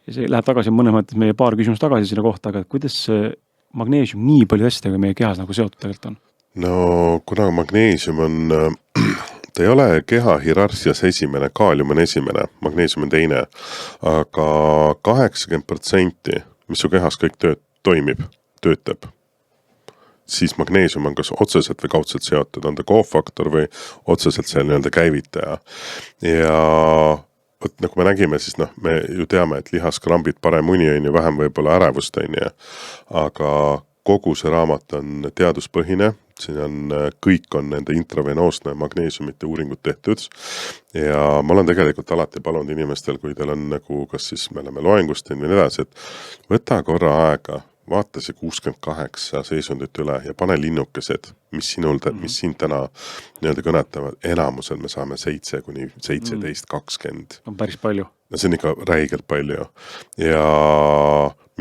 see läheb tagasi mõnes mõttes meie paar küsimust tagasi sinna kohta, aga kuidas see magneesium nii palju asjadega meie kehas nagu seotud tegelikult on? No kuna magneesium on, ta ei ole keha hierarhias esimene, kaalium on esimene, magneesium on teine, aga 80%, mis su kehas kõik töötab, siis magneesium on kas otseselt või kaudselt seotud, on ta kofaktor või otseselt see käivitaja. Ja nagu me nägime, siis me ju teame, et lihaskrambid, parem uni on ju vähem võib-olla ärevust on ju, aga kogu see raamat on teaduspõhine, siin on kõik on nende intravenoosne magneesiumite uuringud tehtud ja ma olen tegelikult alati palunud inimestel, kui teil on nagu, kas siis me oleme loengust või nii edasi, et võta korra aega, vaata see 68 seisundit üle ja pane linnukesed, mis sind täna nii-öelda kõnetavad, enamusel me saame 7 kuni 17, 20. On päris palju. No see on ikka räigelt palju. Ja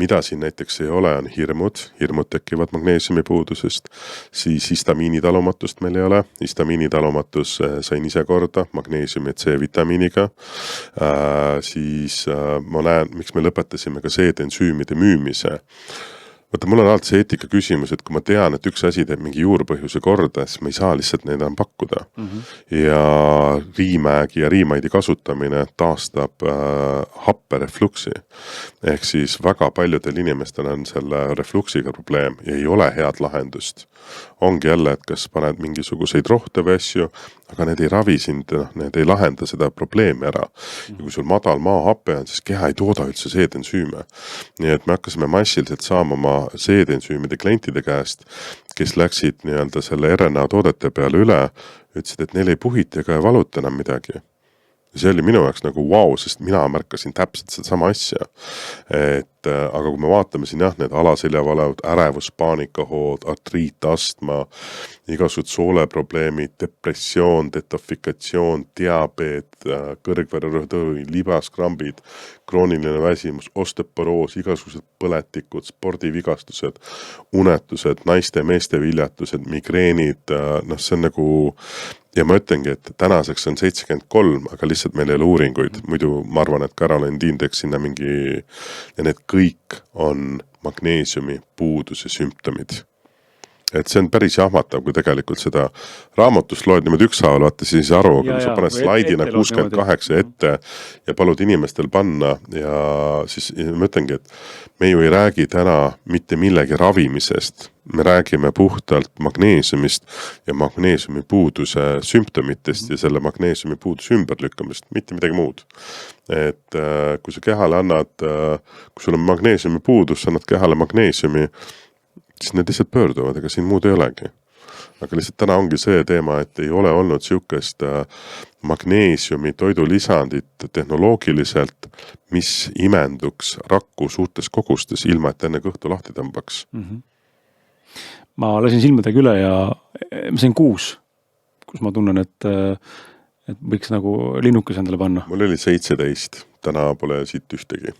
mida siin näiteks ei ole, on hirmud tekivad magneesiumi puudusest, siis histamiinitalumatust meil ei ole, histamiinitalumatus sain ise korda magneesiumi ja C-vitamiiniga, siis ma näen, miks me lõpetasime ka seedensüümide müümise. Vaata, mul on alati see eetika küsimus, et kui ma tean, et üks asi teeb mingi juurpõhjuse korda, siis ma ei saa lihtsalt neid enam pakkuda. Ja riimägi ja riimaidi kasutamine taastab happerefluksi. Ehk siis väga paljudel inimestel on selle refluksiga probleem ja ei ole head lahendust. Ongi jälle, et kas paned mingisuguseid rohte või asju, aga need ei ravi sind, need ei lahenda seda probleemi ära. Ja kui sul madal maahappe on, siis keha ei tooda üldse seedensüüme. Nii et me hakkasime massiliselt saama oma seedensüümide klientide käest, kes läksid nii-öelda selle RNA toodete peale üle, ütlesid, et neil ei puhiti ega ei valuta enam midagi. Ja see oli minu jaoks nagu wow, sest mina märkasin täpselt seda sama asja. Aga kui me vaatame siin need alaseljavaleud, ärevus, paanikahood, artriit, astma, igasugused sooleprobleemid, depressioon, detofikatsioon, diabeet, kõrgvererõhktõvi, libaskrambid, krooniline väsimus, osteoporoos, igasugused põletikud, spordivigastused, unetused, naiste ja meeste viljatused, migreenid, see on nagu. Ja ma ütlengi, et tänaseks on 73, aga lihtsalt meil ei ole uuringuid. Muidu ma arvan, et Caroline Dean teeks sinna mingi, ja need kõik on magneesiumi puuduse sümptomid. Et see on päris jahmatav, kui tegelikult seda raamatust loed niimoodi ükshaaval, vaata siis aru, kui sa paned slaidina 68 ette ja palud inimestel panna ja siis ma ütlengi, et me ju ei räägi täna mitte millegi ravimisest, me räägime puhtalt magneesiumist ja magneesiumi puuduse sümptomitest ja selle magneesiumi puuduse ümberlükkamist, mitte midagi muud. Et kui sa kehale annad, kui sul on magneesiumi puudus, annad kehale magneesiumi, siis need lihtsalt pöörduvad, ega siin muud ei olegi. Aga lihtsalt täna ongi see teema, et ei ole olnud siukest magneesiumi toidulisandit tehnoloogiliselt, mis imenduks rakku suurtes kogustes, ilma et enne kõhtu lahti tõmbaks. Ma lasin silmadega üle ja ma sain 6, kus ma tunnen, et võiks nagu linnukes endale panna. Mul oli 17, täna pole siit ühtegi.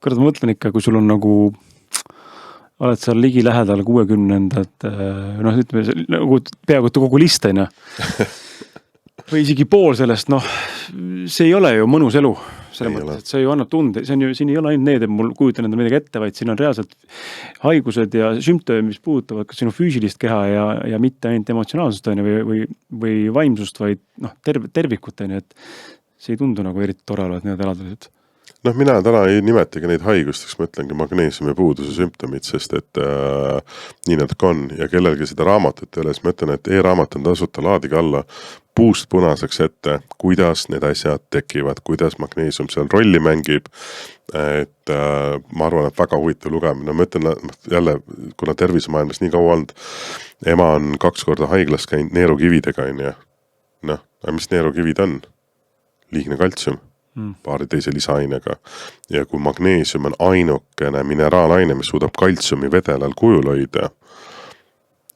Kõrd ma mõtlen ikka, kui sul on nagu, oled seal ligi lähedal 60, ütleme, nagu peaaegu kogu listaina. Või isegi pool sellest, see ei ole ju mõnus elu. Selle mõttes, et see ju annab tunde, siin ei ole ainult need, et mul kujutan enda midagi ette, vaid siin on reaalselt haigused ja sümptoomid, mis puudutavad ka sinu füüsilist keha ja mitte ainult emotsionaalsust või vaimsust, vaid tervikut, et see ei tundu nagu eriti tore olevat need eladused. Mina täna ei nimetagi neid haigusteks, ma ütlengi magneesiumi puuduse sümptomid, sest et nii nad on ja kellelgi seda raamatut ei ole, siis ma ütlen, et e-raamat on tasuta, laadige alla puust punaseks ette, kuidas need asjad tekivad, kuidas magneesium seal rolli mängib, et ma arvan, et väga huvitav lugemine. Ma ütlen jälle, kuna tervisemaailmas nii kaua olnud, ema on 2 korda haiglas käinud neerukividega, mis neerukivid on? Liigne kaltsium. Paari teise lisaainega. Ja kui magneesium on ainukene mineraalaine, mis suudab kaltsiumi vedelal kujul hoida,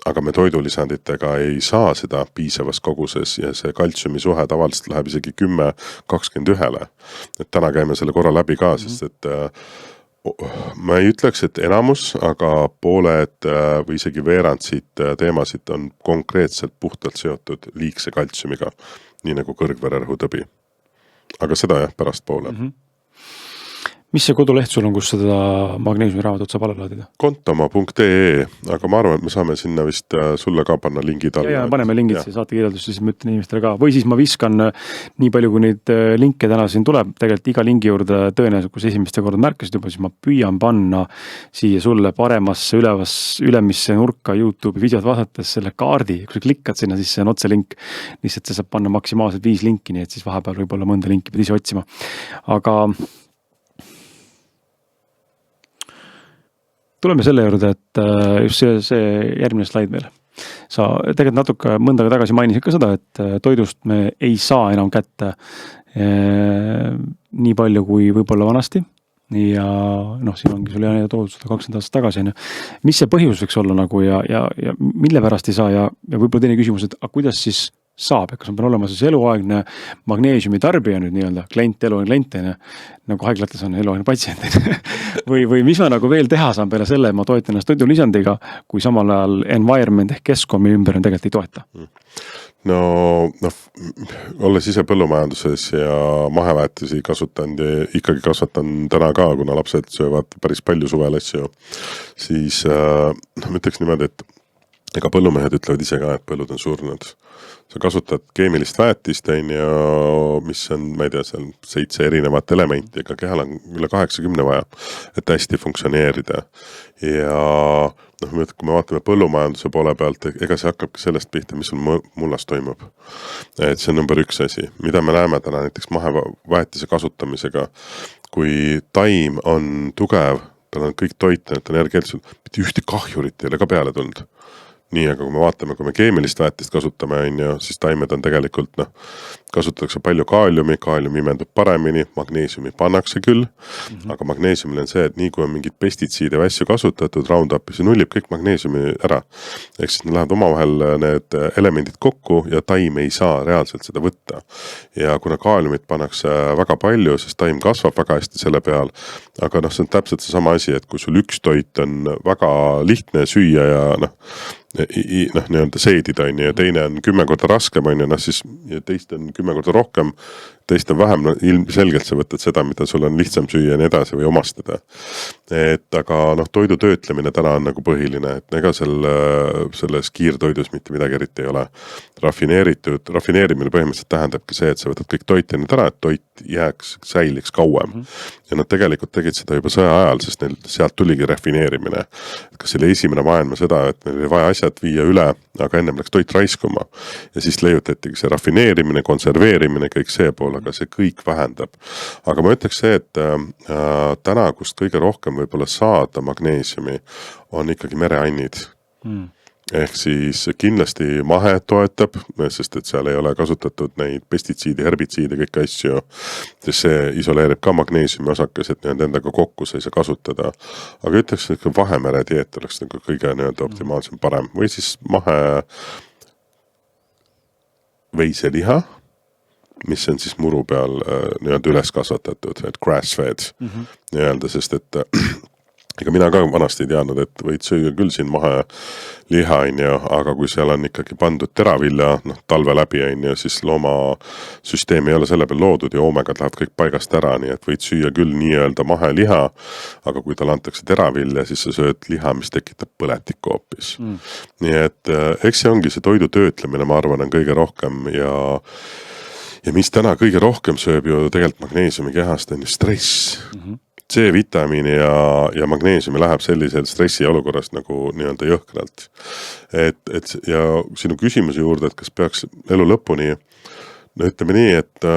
aga me toidulisanditega ei saa seda piisavas koguses ja see kaltsiumi suhe tavaliselt läheb isegi 10-21. Et täna käime selle korra läbi ka, sest et ma ei ütleks, et enamus, aga pooled või isegi veerand siit teemasid on konkreetselt puhtalt seotud liigse kaltsiumiga, nii nagu kõrgvererõhktõbi. Aga seda pärast poole. Mis see koduleht sul on, kus seda magneesiumi raamatut saab alla laadida? Kontoma.ee, aga ma arvan, et me saame sinna vist sulle ka panna lingid alla. Ja paneme lingid, see saate kirjeldus, siis ma ütlen inimestele ka. Või siis ma viskan nii palju, kui neid linke täna siin tuleb, tegelikult iga lingi juurde tõenäoliselt, kus esimeste korda märkasid juba, siis ma püüan panna siia sulle paremasse ülemisse nurka YouTube'i videot vaadates selle kaardi. Kui sa klikkad sinna, siis see on otse link. Lihtsalt see saab panna maksimaalselt 5 linki, nii et siis vahepeal võib-olla mõnda linki pead ise otsima. Aga tuleme selle juurde, et just see järgmine slaid meil. Sa tegelikult natuke mõndaga tagasi mainisid ka seda, et toidust me ei saa enam kätte nii palju kui võib-olla vanasti. ja noh, siin ongi sul ja toodud 120 aastat tagasi, on ju. Mis see põhjus võiks olla nagu ja mille pärast ei saa ja võib-olla teine küsimus, et kuidas siis saab, et kas ma pean olema siis eluaegne magneesiumi tarbija nüüd nii-öelda, eluaegne klient, nagu haiglates on eluaegne patsient või mis ma nagu veel teha saan peale selle, ma toetan ennast toidulisandiga, kui samal ajal environment ehk keskkond ümber on tegelikult ei toeta? No, olles ise põllumajanduses ja maheväetisi kasutanud ja ikkagi kasvatan täna ka, kuna lapsed söövad päris palju suvel asju, siis ütleks niimoodi, et ega põllumehed ütlevad ise ka, et põllud on surnud. Sa kasutad keemilist väetist, mis on, ma ei tea, seal 7 erinevat elementi, ega kehal on üle 80 vaja, et hästi funktsioneerida. Ja kui me vaatame põllumajanduse poole pealt, ega see hakkabki sellest pihta, mis sul mullas toimub. Et see on number 1 asi, mida me näeme täna näiteks maheväetise kasutamisega, kui taim on tugev, tal on kõik toitanud energeetiliselt, mitte ühti kahjurit ei ole ka peale tulnud. Nii, aga kui me vaatame, kui me keemilist väetist kasutame, siis taimed on tegelikult, kasutatakse palju kaaliumi imendub paremini, magneesiumi pannakse küll, aga magneesiumil on see, et nii kui on mingid pestitsiide või asju kasutatud, Roundupi, see nullib kõik magneesiumi ära. Ehk siis need lähevad omavahel need elemendid kokku ja taim ei saa reaalselt seda võtta. Ja kuna kaaliumit pannakse väga palju, siis taim kasvab väga hästi selle peal, aga see on täpselt see sama asi, et kui sul üks toit on väga lihtne süüa ja nii-öelda seedida ja teine on 10 korda raskem, siis ja teist on 10 korda rohkem, teist on vähem, ilmselgelt sa võtad seda, mida sul on lihtsam süüa ja nii edasi või omastada. Aga toidu töötlemine täna on nagu põhiline, et ega selles kiirtoidus mitte midagi eriti ei ole. Rafineerimine põhimõtteliselt tähendabki see, et sa võtad kõik toitjani täna, et toit säiliks kauem. Ja nad tegelikult tegid seda juba sõja ajal, sest neil sealt tuligi rafineerimine. Kas selle esimene maailma seda, et meil oli vaja asjad viia üle, aga ennem läks toit raiskuma. Ja siis leiutatigi see rafineerimine, konserveerimine, kõik see pool, aga see kõik vähendab. Aga ma ütleks see, et täna, kust kõige rohkem võib-olla saada magneesiumi, on ikkagi mereannid. Ehk siis kindlasti mahe toetab, sest et seal ei ole kasutatud neid pestitsiide, herbitsiide, kõik asju, sest see isoleerib ka magneesiumi osakas, et endaga kokku sa ei saa kasutada. Aga ütleks, et Vahemere dieet oleks nagu kõige optimaalsem parem. Või siis mahe veiseliha, mis on siis muru peal üles kasvatatud, et grass fed, sest et ega mina ka vanasti ei teadnud, et võid süüa küll siin maheliha, aga kui seal on ikkagi pandud teravilja talve läbi, siis loomasüsteem ei ole selle peal loodud ja oomegad lähevad kõik paigast ära, nii et võid süüa küll nii-öelda maheliha, aga kui tal antakse teravilja, siis sa sööd liha, mis tekitab põletikku hoopis. Nii et eks see ongi see toidu töötlemine, ma arvan, on kõige rohkem ja mis täna kõige rohkem sööb ju tegelikult magneesiumi kehast on ju stress. C-vitamiini ja magneesiumi läheb sellisel stressi olukorrast nagu nii-öelda jõhkralt. Ja sinu küsimuse juurde, et kas peaks elu lõpuni, ütleme nii, et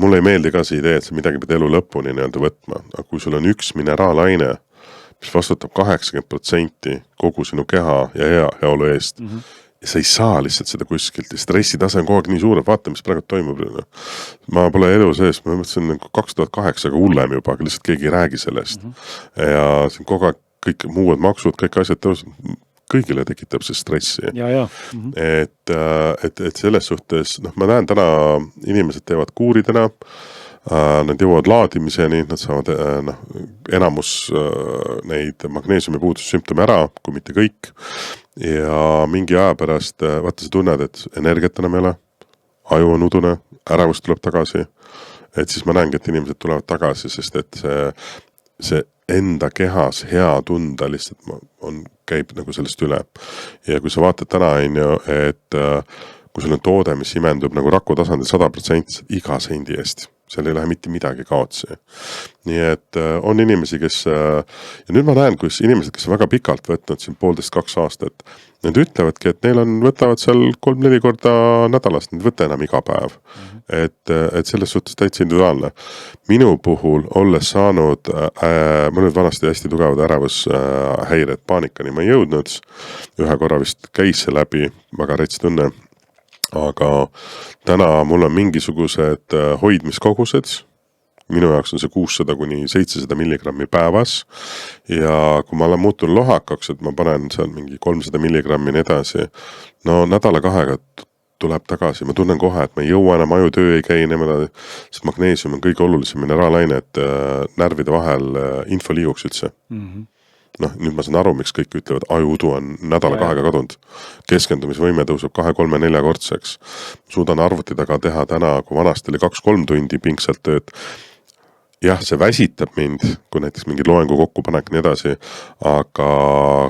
mulle ei meeldi ka see idee, et sa midagi pead elu lõpuni nii-öelda võtma, aga kui sul on üks mineraalaine, mis vastutab 80% kogu sinu keha ja heaolu eest, ja sa ei saa lihtsalt seda kuskilt ja stressitase on kogu aeg nii suur, et vaata, mis praegu toimub. Ma pole elu sees, ma mõtlesin 2008 hullem juba, aga lihtsalt keegi ei räägi sellest. Ja siin kogu aeg kõik muuad maksud, kõik asjad tõusnud, kõigile tekitab see stressi. Et selles suhtes, ma näen täna, inimesed teevad kuuridena, nad jõuavad laadimiseni, nad saavad enamus neid magneesiumi puudussümptome ära, kui mitte kõik. Ja mingi aja pärast, vaata sa tunned, et energiat enam ei ole, aju on udune, äravus tuleb tagasi. Et siis ma näengi, et inimesed tulevad tagasi, sest et see enda kehas hea tunda lihtsalt käib nagu sellest üle. Ja kui sa vaatad täna, et kui sul on toode, mis imendub nagu raku tasandil 100% iga sendi eest, seal ei lähe mitte midagi kaotsi. Nii et on inimesi, kes, ja nüüd ma näen, kus inimesed, kes on väga pikalt võtnud siin 1,5–2 aastat, need ütlevadki, et neil võtavad seal 3-4 korda nädalast, need võtta enam iga päev. Et selles suhtes täitsa individuaalne. Minu puhul, olles saanud, ma nüüd vanasti hästi tugevad ärevushäired, paanikani ma ei jõudnud, ühe korra vist käis see läbi, väga rets tunne. Aga täna mul on mingisugused hoidmiskogused, minu jaoks on see 600 kuni 700 milligrammi päevas ja kui ma olen muutunud lohakaks, et ma panen seal mingi 300 milligrammi nii edasi, no nädala kahega tuleb tagasi, ma tunnen kohe, et ma ei jõua enam, ajutöö ei käi niimoodi, sest magneesium on kõige olulisem mineraalaine, et närvide vahel info liiguks üldse. Noh, nüüd ma saan aru, miks kõik ütlevad, ajuudu on nädala kahega kadunud. Keskendumisvõime tõuseb 2, 3, 4 kordseks. Suudan arvuti taga teha täna, kui vanasti oli 2-3 tundi pingsalt tööd. Jah, see väsitab mind, kui näiteks mingi loengu kokku panek nii edasi, aga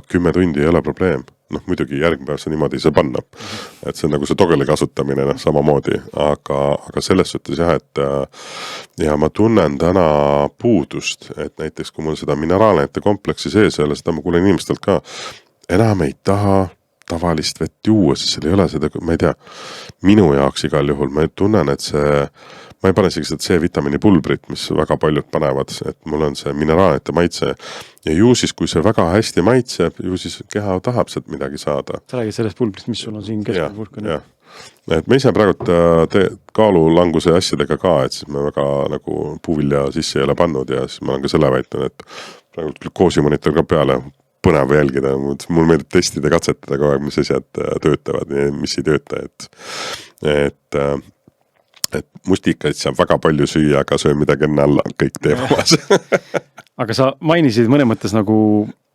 10 tundi ei ole probleem. Noh, muidugi järgmine päev see niimoodi ei saa panna. Et see on nagu see togeli kasutamine, samamoodi. Aga selles suhtes jah, et ja ma tunnen täna puudust, et näiteks kui mul seda mineraalainete kompleksi sees ei ole, seda ma kuulen inimestelt ka, enam ei taha tavalist vett juua, siis seal ei ole seda, ma ei tea, minu jaoks igal juhul, ma tunnen, et see ma ei pane isegi seda C-vitamiini pulbrit, mis väga paljud panevad, et mul on see mineraalite maitse ja ju siis, kui see väga hästi maitseb, ju siis keha tahab sealt midagi saada. Sa räägid sellest pulbrist, mis sul on siin keskpulk. Et me ise praegu kaalulanguse asjadega ka, et siis me väga nagu puuvilja sisse ei ole pannud ja siis ma olen ka selle väitnud, et praegu glukoosimoniter ka peale põnev jälgida, mul meeldib testida, katsetada kogu aeg, mis asjad töötavad ja mis ei tööta, et mustikaid saab väga palju süüa, aga söö midagi enne alla, kõik teemas. Aga sa mainisid mõne mõttes nagu,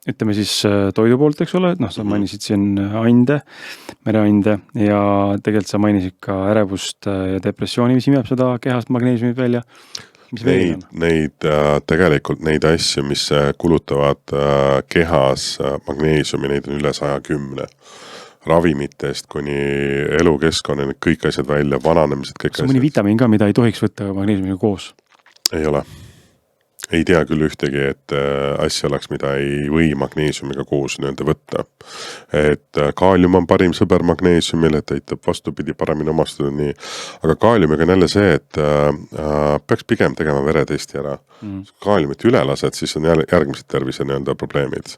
ütleme siis toidu poolt, eks ole, et noh, sa mainisid siin ainde, mereainde ja tegelikult sa mainisid ka ärevust ja depressiooni, mis imeb seda kehast magneesiumit välja. Tegelikult neid asju, mis kulutavad kehas magneesiumi, neid on üle 110. Ravimitest kuni elukeskkonna, kõik asjad välja, vananemised, kõik asjad. Mõni vitamiin ka, mida ei tohiks võtta magneesiumiga koos? Ei ole. Ei tea küll ühtegi, et asja oleks, mida ei või magneesiumiga koos nii-öelda võtta. Et kaalium on parim sõber magneesiumile, et aitab vastupidi paremini omastuda nii. Aga kaaliumiga on jälle see, et peaks pigem tegema veretesti ära. Kaaliumit üle lased, siis on järgmised tervise nii-öelda probleemid.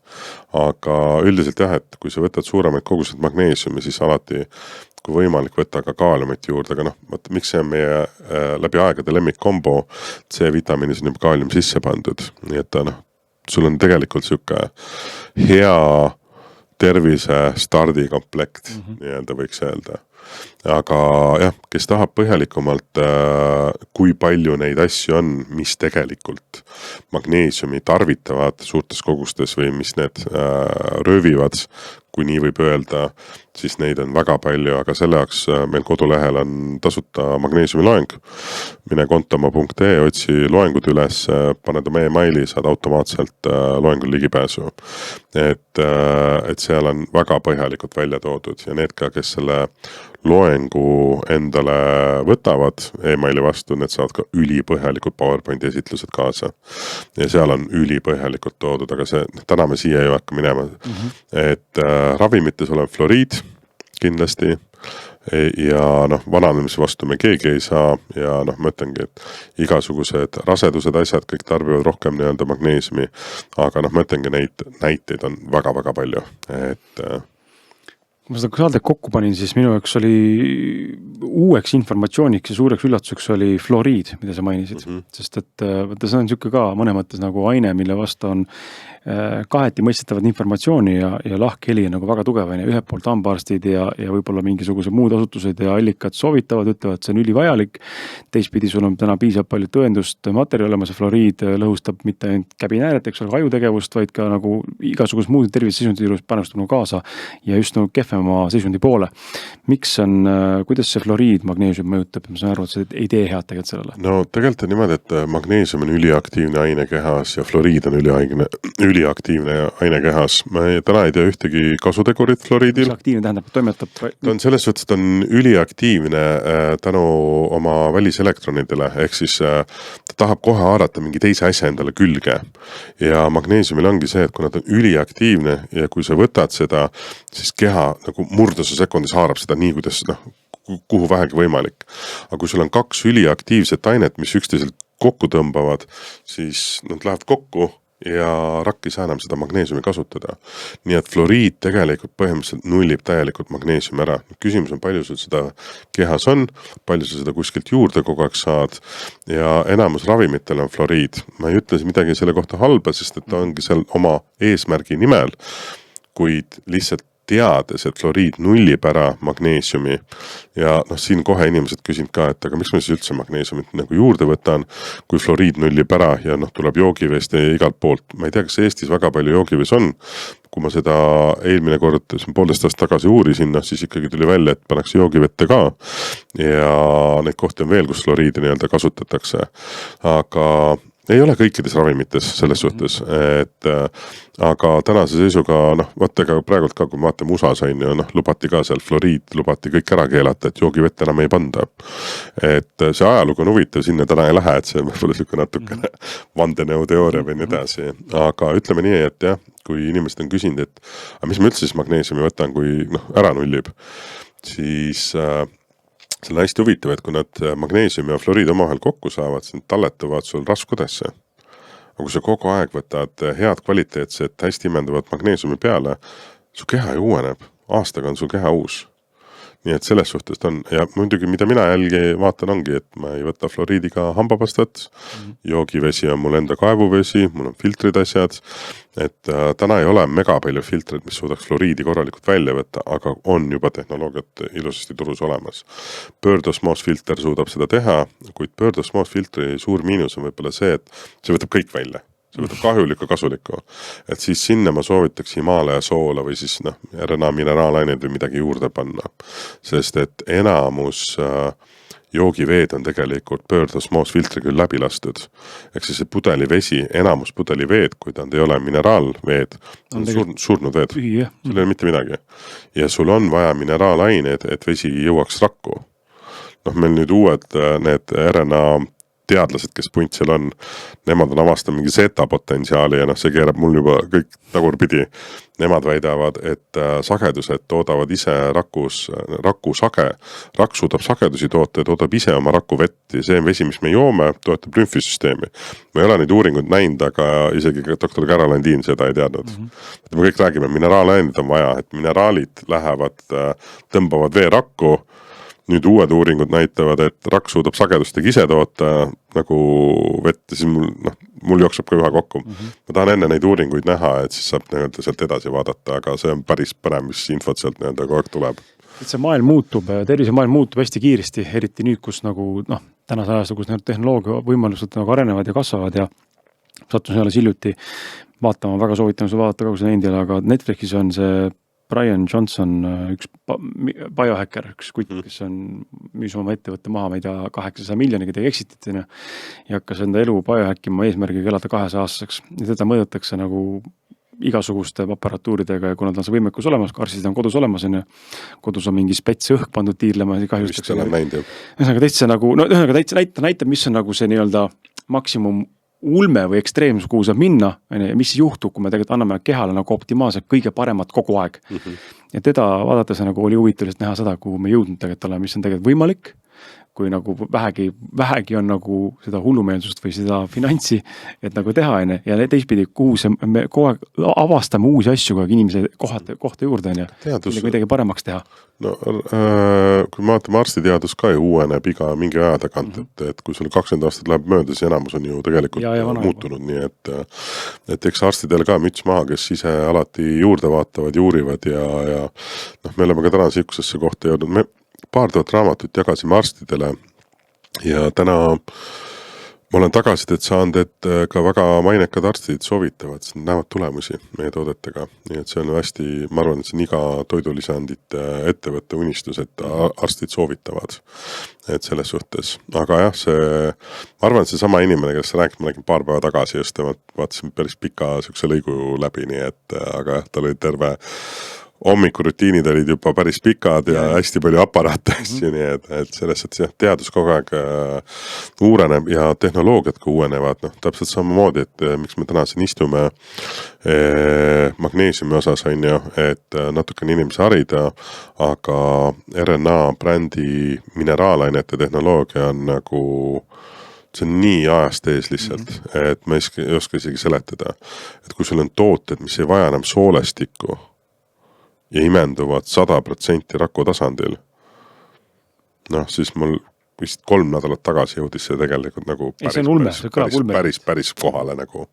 Aga üldiselt jah, et kui sa võtad suuremaid kogused magneesiumi, siis alati kui võimalik võtta ka kaaliumit juurde, aga noh, miks see on meie läbi aegade lemmikkombo, C-vitamiinis on juba kaalium sisse pandud, nii et noh, sul on tegelikult siuke hea tervise stardikomplekt, nii-öelda võiks öelda. Aga jah, kes tahab põhjalikumalt, kui palju neid asju on, mis tegelikult magneesiumi tarvitavad suurtes kogustes või mis need röövivad, kui nii võib öelda, siis neid on väga palju, aga selle jaoks meil kodulehel on tasuta magneesiumi loeng. Mine kontoma.ee, otsi loengud üles, paned oma e-maili, saad automaatselt loengul ligipääsu. Et seal on väga põhjalikult välja toodud ja need ka, kes selle loengu endale võtavad e-maili vastu, need saavad ka ülipõhjalikud PowerPointi esitlused kaasa. Ja seal on ülipõhjalikult toodud, aga see, täna me siia ei hakka minema. Et ravimites olen fluoriid kindlasti ja noh, vananemise vastu me keegi ei saa ja noh, ma ütlengi, et igasugused rasedused asjad, kõik tarbivad rohkem nii-öelda magneesiumi, aga noh, ma ütlengi, neid näiteid on väga-väga palju, et kui ma seda saadet kokku panin, siis minu jaoks oli uueks informatsiooniks ja suureks üllatuseks oli fluoriid, mida sa mainisid. Sest et see on niisugune ka mõne mõttes nagu aine, mille vastu on kaheti mõistetavad informatsiooni ja lahkheli on nagu väga tugev. Ühelt poolt hambaarstid ja võib-olla mingisugused muud asutused ja allikad soovitavad, ütlevad, see on ülivajalik. Teistpidi sul on täna piisab palju tõendust materjali olemas ja fluoriid lõhustab mitte ainult käbinääret, eks ole, ajutegevust, vaid ka nagu igasugust muud terviseseisundi juures panustab nagu kaasa ja just nagu kehvema seisundi poole. Miks on, kuidas see fluoriid magneesium mõjutab? Ma saan aru, et see ei tee head tegelikult sellele. No tegelikult on niimoodi, et magneesium on üliaktiivne aine kehas ja fluoriid on üliaktiivne aine kehas. Ma täna ei tea ühtegi kasutegurit fluoriidil. Mis aktiivne tähendab, toimetab? Ta on selles suhtes, et ta on üliaktiivne tänu oma väliselektronidele, ehk siis ta tahab kohe haarata mingi teise asja endale külge. Ja magneesiumil ongi see, et kui nad on üliaktiivne ja kui sa võtad seda, siis keha nagu murduse sekundis haarab seda nii, kuidas kuhu vähegi võimalik. Aga kui sul on 2 üliaktiivset ainet, mis üksteiselt kokku tõmbavad, siis nad lähevad kokku ja rakk ei saa enam seda magneesiumi kasutada. Nii et fluoriid tegelikult põhimõtteliselt nullib täielikult magneesiumi ära. Küsimus on, palju sul seda kehas on, palju sa seda kuskilt juurde kogu aeg saad ja enamus ravimitel on fluoriid. Ma ei ütle midagi selle kohta halba, sest et ta ongi seal oma eesmärgi nimel, kuid lihtsalt teades, et fluoriid nullib ära magneesiumi ja siin kohe inimesed küsinud ka, et aga miks ma siis üldse magneesiumit nagu juurde võtan, kui fluoriid nullib ära ja tuleb joogiveest ja igalt poolt. Ma ei tea, kas Eestis väga palju joogivees on, kui ma seda eelmine kord 1,5 aastat tagasi uurisin, siis ikkagi tuli välja, et pannakse joogivette ka ja neid kohti on veel, kus fluoriidi nii-öelda kasutatakse, aga ei ole kõikides ravimites selles suhtes, et aga tänase seisuga, vaata ka praegult ka, kui me vaatame USA-s on ju, lubati ka seal fluoriid, lubati kõik ära keelata, et joogivett enam ei panda. Et see ajalugu on huvitav, sinna täna ei lähe, et see võib-olla siuke natukene vandenõuteooria või nii edasi, aga ütleme nii, et jah, kui inimesed on küsinud, et aga mis ma üldse siis magneesiumi võtan, kui ära nullib, siis see on hästi huvitav, et kui nad magneesiumi ja fluoriid omavahel kokku saavad, siis nad talletuvad sul rasvkudesse. Aga kui sa kogu aeg võtad head kvaliteetset, hästi imenduvat magneesiumi peale, su keha ju uueneb. Aastaga on su keha uus. Nii et selles suhtes on, ja muidugi mida mina vaatan ongi, et ma ei võta fluoriidiga hambapastat, joogivesi on mul enda kaevuvesi, mul on filtrid asjad, et täna ei ole mega palju filtreid, mis suudaks fluoriidi korralikult välja võtta, aga on juba tehnoloogiat ilusasti turus olemas. Pöördosmoosfilter suudab seda teha, kuid pöördosmoosfiltri suur miinus on võib-olla see, et see võtab kõik välja. See võtab kahjulikku kasulikku. Et siis sinna ma soovitaks Himaalaja soola või siis RNA mineraalaineid või midagi juurde panna. Sest et enamus joogiveed on tegelikult pöördosmoosfiltri küll läbi lastud. Ehk siis see pudelivesi, enamus pudeliveed, kui ta ei ole mineraalveed, on surnud veed. Sul ei ole mitte midagi. Ja sul on vaja mineraalaineid, et vesi jõuaks rakku. Meil nüüd uued need RNA teadlased, kes punt seal on, nemad on avastanud mingi Z-potentsiaali ja see keerab mul juba kõik tagurpidi. Nemad väidavad, et sagedused toodavad ise raku sage. Rakk suudab sagedusi toota ja toodab ise oma rakuvett ja see vesi, mis me joome, toetab lümfisüsteemi. Ma ei ole neid uuringuid näinud, aga isegi doktor Caroline Dean seda ei teadnud. Me kõik räägime, mineraalained on vaja, et mineraalid lähevad, tõmbavad veerakku. Nüüd uued uuringud näitavad, et rakk suudab sagedustega ise toota nagu vett, siis mul jookseb ka ühe kokku. Ma tahan enne neid uuringuid näha, et siis saab sealt edasi vaadata, aga see on päris põnev, mis infot sealt kogu aeg tuleb. Et see maailm muutub, tervisemaailm muutub hästi kiiresti, eriti nüüd, kus tänase ajast, kus tehnoloogia võimalused arenevad ja kasvavad ja sattus alles hiljuti vaatama, väga soovitan sul vaadata ka, kui sa näinud ei ole, aga Netflixis on see Brian Johnson, üks biohacker, üks kutt, kes on müüs oma ettevõtte maha, ma ei tea, 800 miljoniga tegi exitit ja hakkas enda elu biohackima eesmärgiga elada 200 aastaseks. Ja teda mõõdetakse igasuguste aparatuuridega ja kuna ta on see võimekus olemas, arstid on kodus olemas, kodus on mingi spets õhk pandud tiirlema ja kahjustakse. Ühesõnaga täitsa näitab, mis on see nii-öelda maksimum ulme või ekstreemsus, kuhu saab minna, mis juhtub, kui me tegelikult anname kehale optimaalselt kõige paremat kogu aeg. Ja teda vaadates oli huvitav näha seda, kuhu me jõudnud tegelikult oleme, mis on tegelikult võimalik, kui vähegi on seda hullumeelsust või seda finantsi, et teha ja teistpidi, kuhu me kogu aeg avastame uusi asju, kui inimese kohta juurde ja midagi paremaks teha. Kui me vaatame arstiteadus ka ju uueneb iga mingi aja tagant, et kui sul 20 aastat läheb mööda, siis enamus on ju tegelikult muutunud, nii et eks arstidel ka müts maha, kes ise alati juurde vaatavad, juurivad ja me oleme ka täna siuksesse kohta jõudnud. Me 2000 raamatut jagasime arstidele ja täna ma olen tagasisidet saanud, et ka väga mainekad arstid soovitavad, sest nad näevad tulemusi meie toodetega. Nii et see on hästi, ma arvan, et see on iga toidulisandite ettevõtte unistus, et arstid soovitavad. Et selles suhtes. Aga jah, ma arvan, et see sama inimene, kes rääkis, ma räägin paar päeva tagasi just, vaatasin päris pika siukse lõigu läbi, nii et aga jah, tal oli terve hommikurutiinid olid juba päris pikad ja hästi palju aparaate, nii et selles, et teadus kogu aeg uureneb ja tehnoloogiad ka uuenevad, täpselt samamoodi, et miks me täna siin istume magneesiumi osas on ju, et natukene inimese harida, aga RNA brändi mineraalainete tehnoloogia on see on nii ajast ees lihtsalt, et ma ei oska isegi seletada. Et kui sul on tooted, mis ei vaja enam soolestikku ja imenduvad 100% raku tasandil, noh, siis mul vist 3 nädalat tagasi jõudis see tegelikult nagu päris kohale nagu.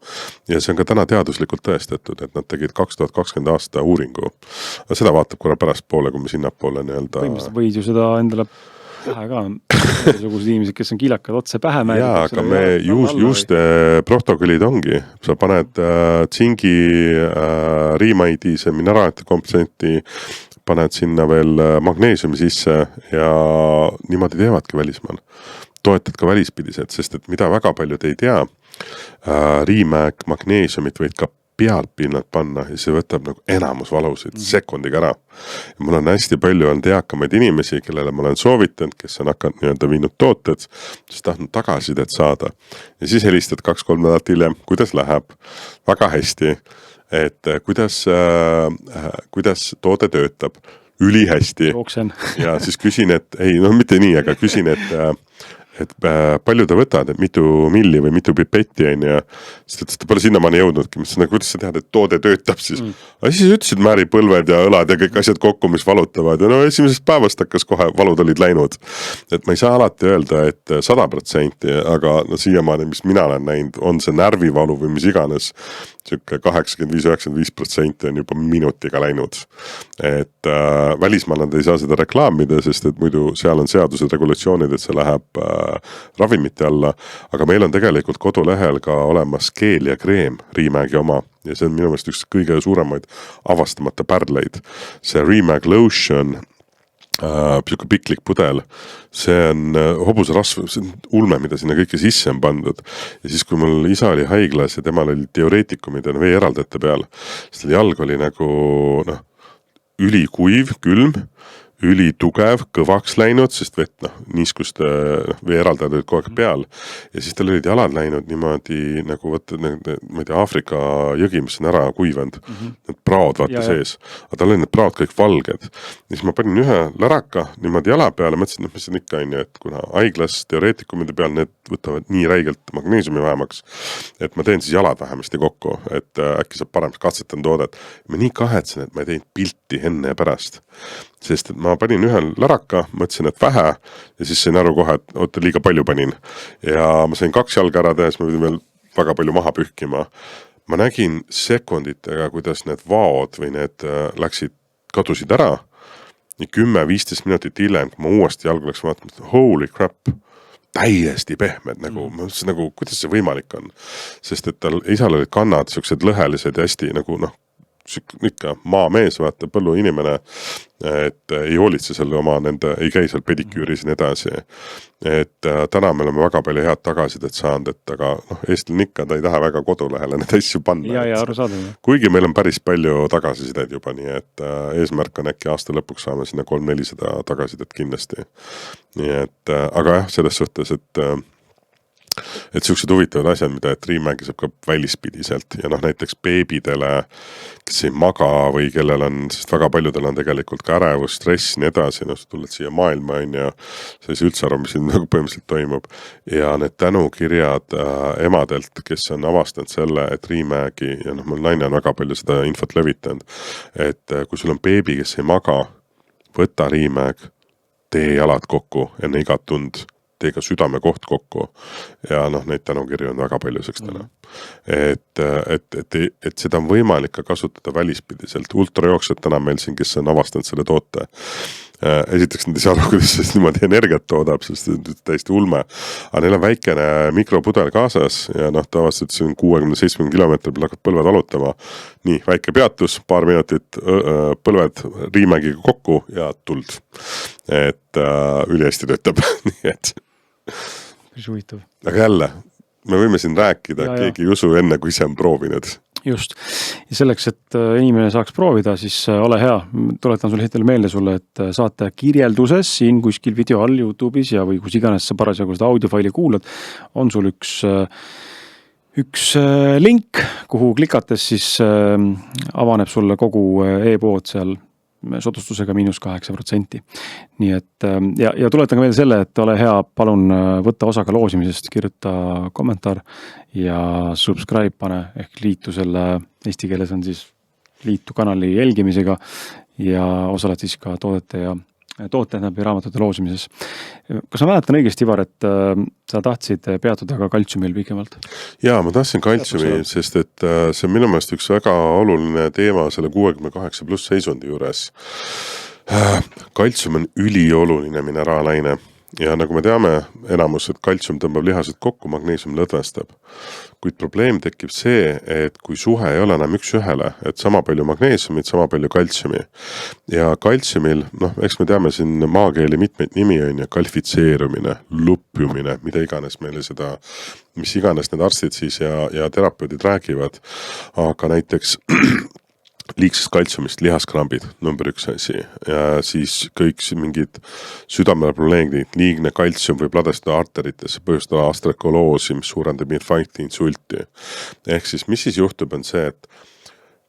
Ja see on ka täna teaduslikult tõestatud, et nad tegid 2020 aasta uuringu. Seda vaatab korra pärast poole, kui me sinnapoole nii-öelda... Põhimõtteliselt võid ju seda endale pähe ka, sellisugused inimesed, kes on kiilakad otse pähe määrib. Jaa, aga me juuste protokollid ongi. Sa paned tsingi, riimaidi, see mineraalite komponenti, paned sinna veel magneesiumi sisse ja niimoodi teevadki välismaal. Toetad ka välispidiselt, sest et mida väga paljud ei tea, riimäek, magneesiumit võid ka pealpinnalt panna ja see võtab nagu enamus valusid sekundiga ära. Ja mul on hästi palju on eakamaid inimesi, kellele ma olen soovitanud, kes on hakanud nii-öelda viinud tooted, siis tahtnud tagasidet saada. Ja siis helistad 2-3 nädalat hiljem, kuidas läheb, väga hästi, et kuidas toode töötab, ülihästi. Jooksen. Ja siis küsin, et ei, no mitte nii, aga küsin, et palju ta võtad, et mitu milli või mitu pipetti on ja siis ta pole sinnamaani jõudnudki, mis on, kuidas sa tead, et toode töötab siis. Aga siis ütlesid määri põlved ja õlad ja kõik asjad kokku, mis valutavad ja no esimesest päevast hakkas kohe, valud olid läinud. Et ma ei saa alati öelda, et 100%, aga no siiamaani, mis mina olen näinud, on see närvivalu või mis iganes, siuke 85-95% on juba minutiga läinud. Et välismaal nad ei saa seda reklaamida, sest et muidu seal on seadused, regulatsioonid, et see läheb ravimite alla, aga meil on tegelikult kodulehel ka olemas keel ja kreem Riimägi oma ja see on minu meelest üks kõige suuremaid avastamata pärleid. See Riimäg Lotion, püsike piklik pudel, see on hobusrasv, see on ulme, mida sinna kõike sisse on pandud. Ja siis, kui mul isa oli haiglas ja temal oli teoreetikumid ja veeeraldajate peal, siis jalg oli nagu ülikuiv, külm, ülitugev, kõvaks läinud, sest vett, niiskust veeeraldajad olid kogu aeg peal. Ja siis tal olid jalad läinud niimoodi nagu võtta, ma ei tea, Aafrika jõgi, mis on ära kuivanud. Need praod vaata sees. Aga tal olid need praod kõik valged. Ja siis ma panin ühe läraka niimoodi jala peale, mõtlesin, mis on ikka on, et kuna haiglas teoreetikumide peal need võtavad nii räigelt magneesiumi vähemaks, et ma teen siis jalad vähemasti kokku, et äkki saab parem katsetan toodet. Ma nii kahetsen, et ma ei teinud pilti enne ja pärast. Sest et ma panin ühe läraka, mõtlesin, et vähe ja siis sain aru kohe, et oota, liiga palju panin. Ja ma sain 2 jalga ära teha, siis ma pidin veel väga palju maha pühkima. Ma nägin sekunditega, kuidas need vaod või need kadusid ära ja 10-15 minutit hiljem, kui ma uuesti jalgu läks vaatama, holy crap, täiesti pehmed, nagu, kuidas see võimalik on. Sest et tal isal olid kannad, siuksed lõhelised ja hästi nagu ikka maamees, vaata, põllu inimene, et ei hoolitse selle oma ei käi seal pediküüris ja nii edasi. Et täna me oleme väga palju head tagasidet saanud, et aga eestlane ikka, ta ei taha väga kodulehele neid asju panna. Ja aru saada. Kuigi meil on päris palju tagasisideid juba, nii et eesmärk on äkki aasta lõpuks saame sinna 300-400 tagasidet kindlasti. Nii et, aga jah, selles suhtes, et siuksed huvitavad asjad, mida Riimägi saab ka välispidiselt ja näiteks beebidele, kes ei maga või kellel on, sest väga paljudel on tegelikult ka ärevus, stress, nii edasi, sa tuled siia maailma ja sa ei saa üldse aru, mis siin nagu põhimõtteliselt toimub ja need tänukirjad emadelt, kes on avastanud selle, et Riimägi ja mul naine on väga palju seda infot levitanud, et kui sul on beebi, kes ei maga, võta Riimäg, tee jalad kokku enne igat tund, tee ka südame koht kokku ja neid tänukirju on väga palju seks täna. Et seda on võimalik ka kasutada välispidiselt. Ultrajooksjad täna meil siin, kes on avastanud selle toote. Esiteks nad ei saa aru, kuidas see niimoodi energiat toodab, sest see on täiesti ulme. Aga neil on väikene mikropudel kaasas ja tavaliselt see on 60-70 kilomeetril hakkab põlved alutama. Nii, väike peatus, paar minutit põlved Riimägiga kokku ja tuld. Et ülihästi töötab. Nii et päris huvitav. Aga jälle, me võime siin rääkida, keegi ei usu enne, kui see on proovinud. Just. Ja selleks, et inimene saaks proovida, siis ole hea. Tuletan sulle hetkel meelde sulle, et saate kirjelduses siin kuskil video all YouTube'is ja või kus iganes sa parasjagu seda audiofaili kuulad, on sul üks link, kuhu klikates siis avaneb sulle kogu e-pood seal sodustusega -8%. Nii et ja tuletan ka meelde selle, et ole hea, palun võtta osa ka loosimisest, kirjuta kommentaar ja subscribe pane ehk liitu selle, eesti keeles on siis liitu kanali jälgimisega ja osaled siis ka toote raamatute loosimises. Kas ma mäletan õigesti, Ivar, et sa tahtsid peatuda ka kaltsiumil pikemalt? Jaa, ma tahtsin kaltsiumi, sest et see on minu meelest üks väga oluline teema selle 68 pluss seisundi juures. Kaltsium on ülioluline mineraalaine ja nagu me teame enamus, et kaltsium tõmbab lihased kokku, magneesium lõdvestab. Kuid probleem tekib see, et kui suhe ei ole enam üks ühele, et sama palju magneesiumit, sama palju kaltsiumi. Ja kaltsiumil, eks me teame siin maakeeli mitmeid nimi on ja kalfitseerumine, lupjumine, mida iganes meile seda, mis iganes need arstid siis ja terapeudid räägivad. Aga näiteks liigsest kaltsiumist lihaskrambid, number 1 asi, ja siis kõik mingid südamele probleemid, liigne kaltsium võib ladestada arteritesse, põhjustada astrekoloosi, mis suurendab infarkti, insulti. Ehk siis, mis siis juhtub, on see, et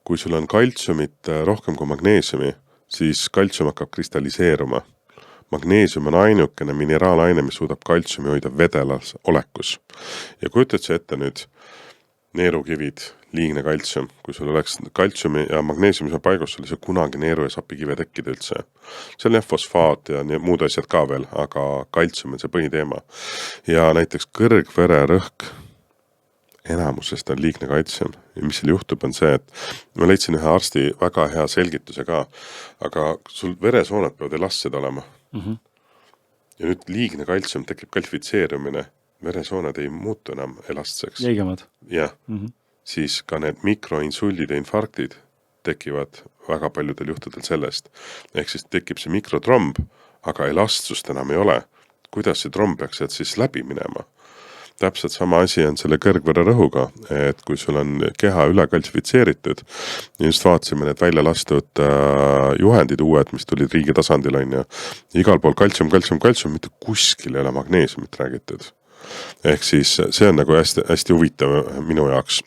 kui sul on kaltsiumit rohkem kui magneesiumi, siis kaltsium hakkab kristalliseeruma. Magneesium on ainukene mineraalaine, mis suudab kaltsiumi hoida vedelas olekus. Ja kujutad see ette nüüd, neerukivid, liigne kaltsium, kui sul oleks kaltsiumi ja magneesiumi paigus, sul ei saa kunagi neeru ja sapikive tekkida üldse. See on fosfaat ja muud asjad ka veel, aga kaltsium on see põhiteema. Ja näiteks kõrgvererõhk enamusest on liigne kaltsium. Ja mis seal juhtub on see, et ma leidsin ühe arsti väga hea selgituse ka, aga sul veresooned peavad elastsed olema. Ja nüüd liigne kaltsium tekib kalfitseerumine, veresooned ei muutu enam elastseks. Jäigemad. Jah. Siis ka need mikroinsuldid ja infarktid tekivad väga paljudel juhtudel sellest. Ehk siis tekib see mikrotromb, aga elastsust enam ei ole. Kuidas see tromb peaks siis läbi minema? Täpselt sama asi on selle kõrgvererõhuga, et kui sul on keha üle kalsifitseeritud, just vaatasime need välja lastud juhendid uued, mis tulid riigi tasandil on ja igal pool kaltsium, mitte kuskil ei ole magneesiumit räägitud. Ehk siis see on nagu hästi huvitav minu jaoks.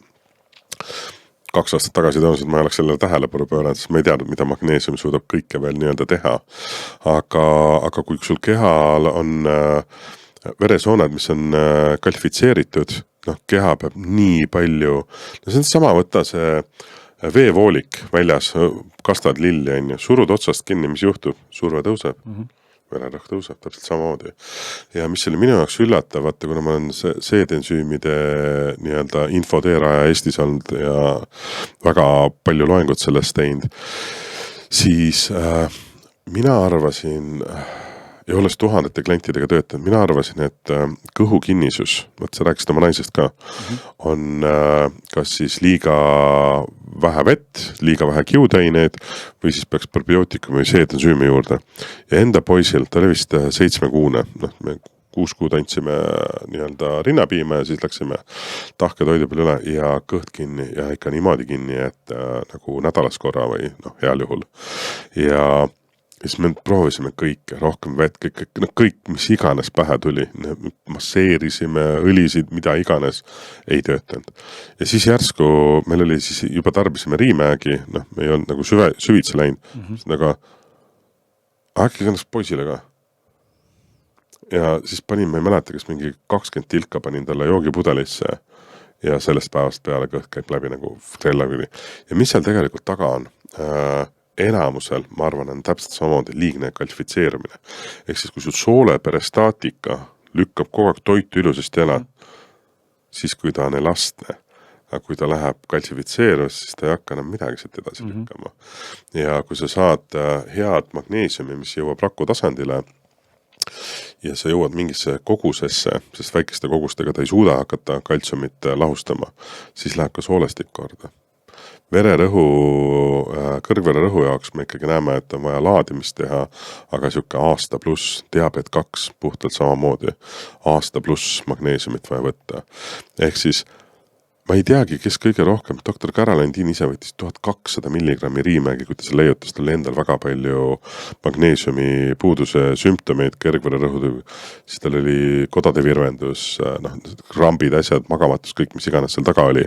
2 aastat tagasi tõenäoliselt ma ei oleks sellele tähelepanu pööranud, sest ma ei teadnud, mida magneesium suudab kõike veel nii-öelda teha. Aga kui sul kehal on veresooned, mis on kalifitseeritud, keha peab nii palju, see on sama võtta see veevoolik väljas, kastad lilli on ju, surud otsast kinni, mis juhtub, surve tõuseb. Vererõhk tõuseb täpselt samamoodi. Ja mis oli minu jaoks üllatav, vaata, kuna ma olen seedensüümide nii-öelda infoteeraja Eestis olnud ja väga palju loengut sellest teinud, siis mina arvasin, ja olles tuhandete klientidega töötanud, mina arvasin, et kõhukinnisus, sa rääkisid oma naisest ka, on kas siis liiga vähe vett, liiga vähe kiudaineid või siis peaks probiootikumi või seedensüümi juurde. Ja enda poisil, ta oli vist 7-kuune, me 6 kuud andsime nii-öelda rinnapiima ja siis läksime tahke toidu peale üle ja kõht kinni ja ikka niimoodi kinni, et nagu nädalas korra või heal juhul. Ja siis me proovisime kõike, rohkem vett, kõik, mis iganes pähe tuli, masseerisime, õlisid, mida iganes, ei töötanud. Ja siis järsku meil oli siis juba tarbisime Riimäegi, me ei olnud nagu süvitse läinud, aga äkki kannast poisile ka. Ja siis panin, ma ei mäleta, kas mingi 20 tilka panin talle joogipudelisse ja sellest päevast peale kõht käib läbi nagu trellaküli. Ja mis seal tegelikult taga on? Enamusel, ma arvan, on täpselt samamoodi liigne kalifitseerumine. Ehk siis, kui sul soole peristaatika lükkab kogu aeg toitu ilusasti elad, siis kui ta on elastne, aga kui ta läheb kalifitseerus, siis ta ei hakka enam midagi siit edasi lükkama. Ja kui sa saad head magneesiumi, mis jõuab raku tasandile ja sa jõuad mingisse kogusesse, sest väikeste kogustega ta ei suuda hakata kaltsiumit lahustama, siis läheb ka soolestik korda. Kõrgvererõhu jaoks me ikkagi näeme, et on vaja laadimist teha, aga siuke aasta pluss, diabeet 2 puhtalt samamoodi, aasta pluss magneesiumit vaja võtta. Ehk siis ma ei teagi, kes kõige rohkem, doktor Caroline ise võttis 1200 milligrammi Riimägi, kui ta selle leiutas, tal endal väga palju magneesiumi puuduse sümptomeid, kergvererõhutõvi, siis tal oli kodade virvendus, krambid, asjad, magamatus, kõik, mis iganes seal taga oli.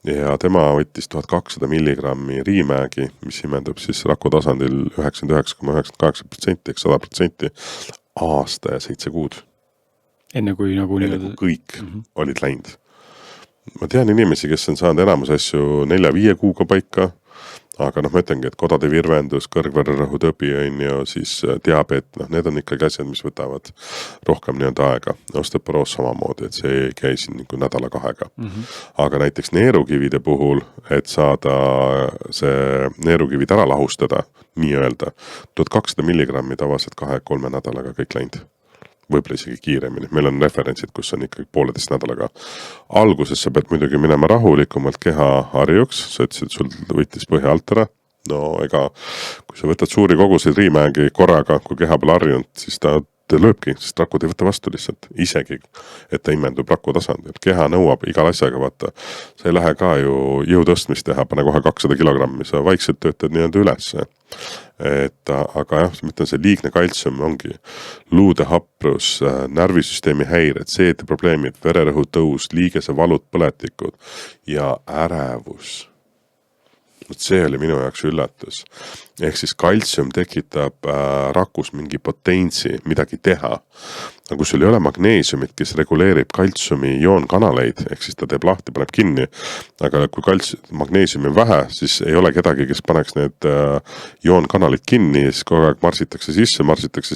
Ja tema võttis 1200 milligrammi Riimägi, mis imendub siis raku tasandil 99,98% ehk 100% aasta ja 7 kuud. Enne kui nagu kõik olid läinud. Ma tean inimesi, kes on saanud enamus asju 4-5 kuuga paika, aga ma ütlengi, et kodade virvendus, kõrgvererõhutõbi on ju, siis diabeet, need on ikkagi asjad, mis võtavad rohkem aega. Osteoporoos samamoodi, et see ei käi siin nädala-kahega. Aga näiteks neerukivide puhul, et saada see neerukivid ära lahustada, nii öelda, 1200 milligrammi tavaliselt 2-3 nädalaga kõik läinud. Võib-olla isegi kiiremini. Meil on referentsid, kus on ikkagi 1,5 nädalaga. Alguses sa pead muidugi minema rahulikumalt keha harjuks, sa ütlesid, sul võttis põhja alt ära. No ega, kui sa võtad suuri koguseid Riimägi korraga, kui keha pole harjunud, siis ta lööbki, sest rakud ei võta vastu lihtsalt. Isegi, et ta imendub raku tasandil. Keha nõuab igal asjaga, vaata. Sa ei lähe ka ju jõutõstmist teha, pane kohe 200 kilogrammi, sa vaikselt töötad ülesse. Aga jah, ma ütlen, see liigne kaltsium ongi luude haprus, närvisüsteemi häired, seedeprobleemid, vererõhu tõus, liigese valud, põletikud ja ärevus. See oli minu jaoks üllatus. Ehk siis kaltsium tekitab rakus mingi potentsi, midagi teha. Aga kui sul ei ole magneesiumit, kes reguleerib kaltsiumi joonkanaleid, ehk siis ta teeb lahti, paneb kinni, aga kui magneesiumi on vähe, siis ei ole kedagi, kes paneks need joonkanalid kinni, siis kogu aeg marsitakse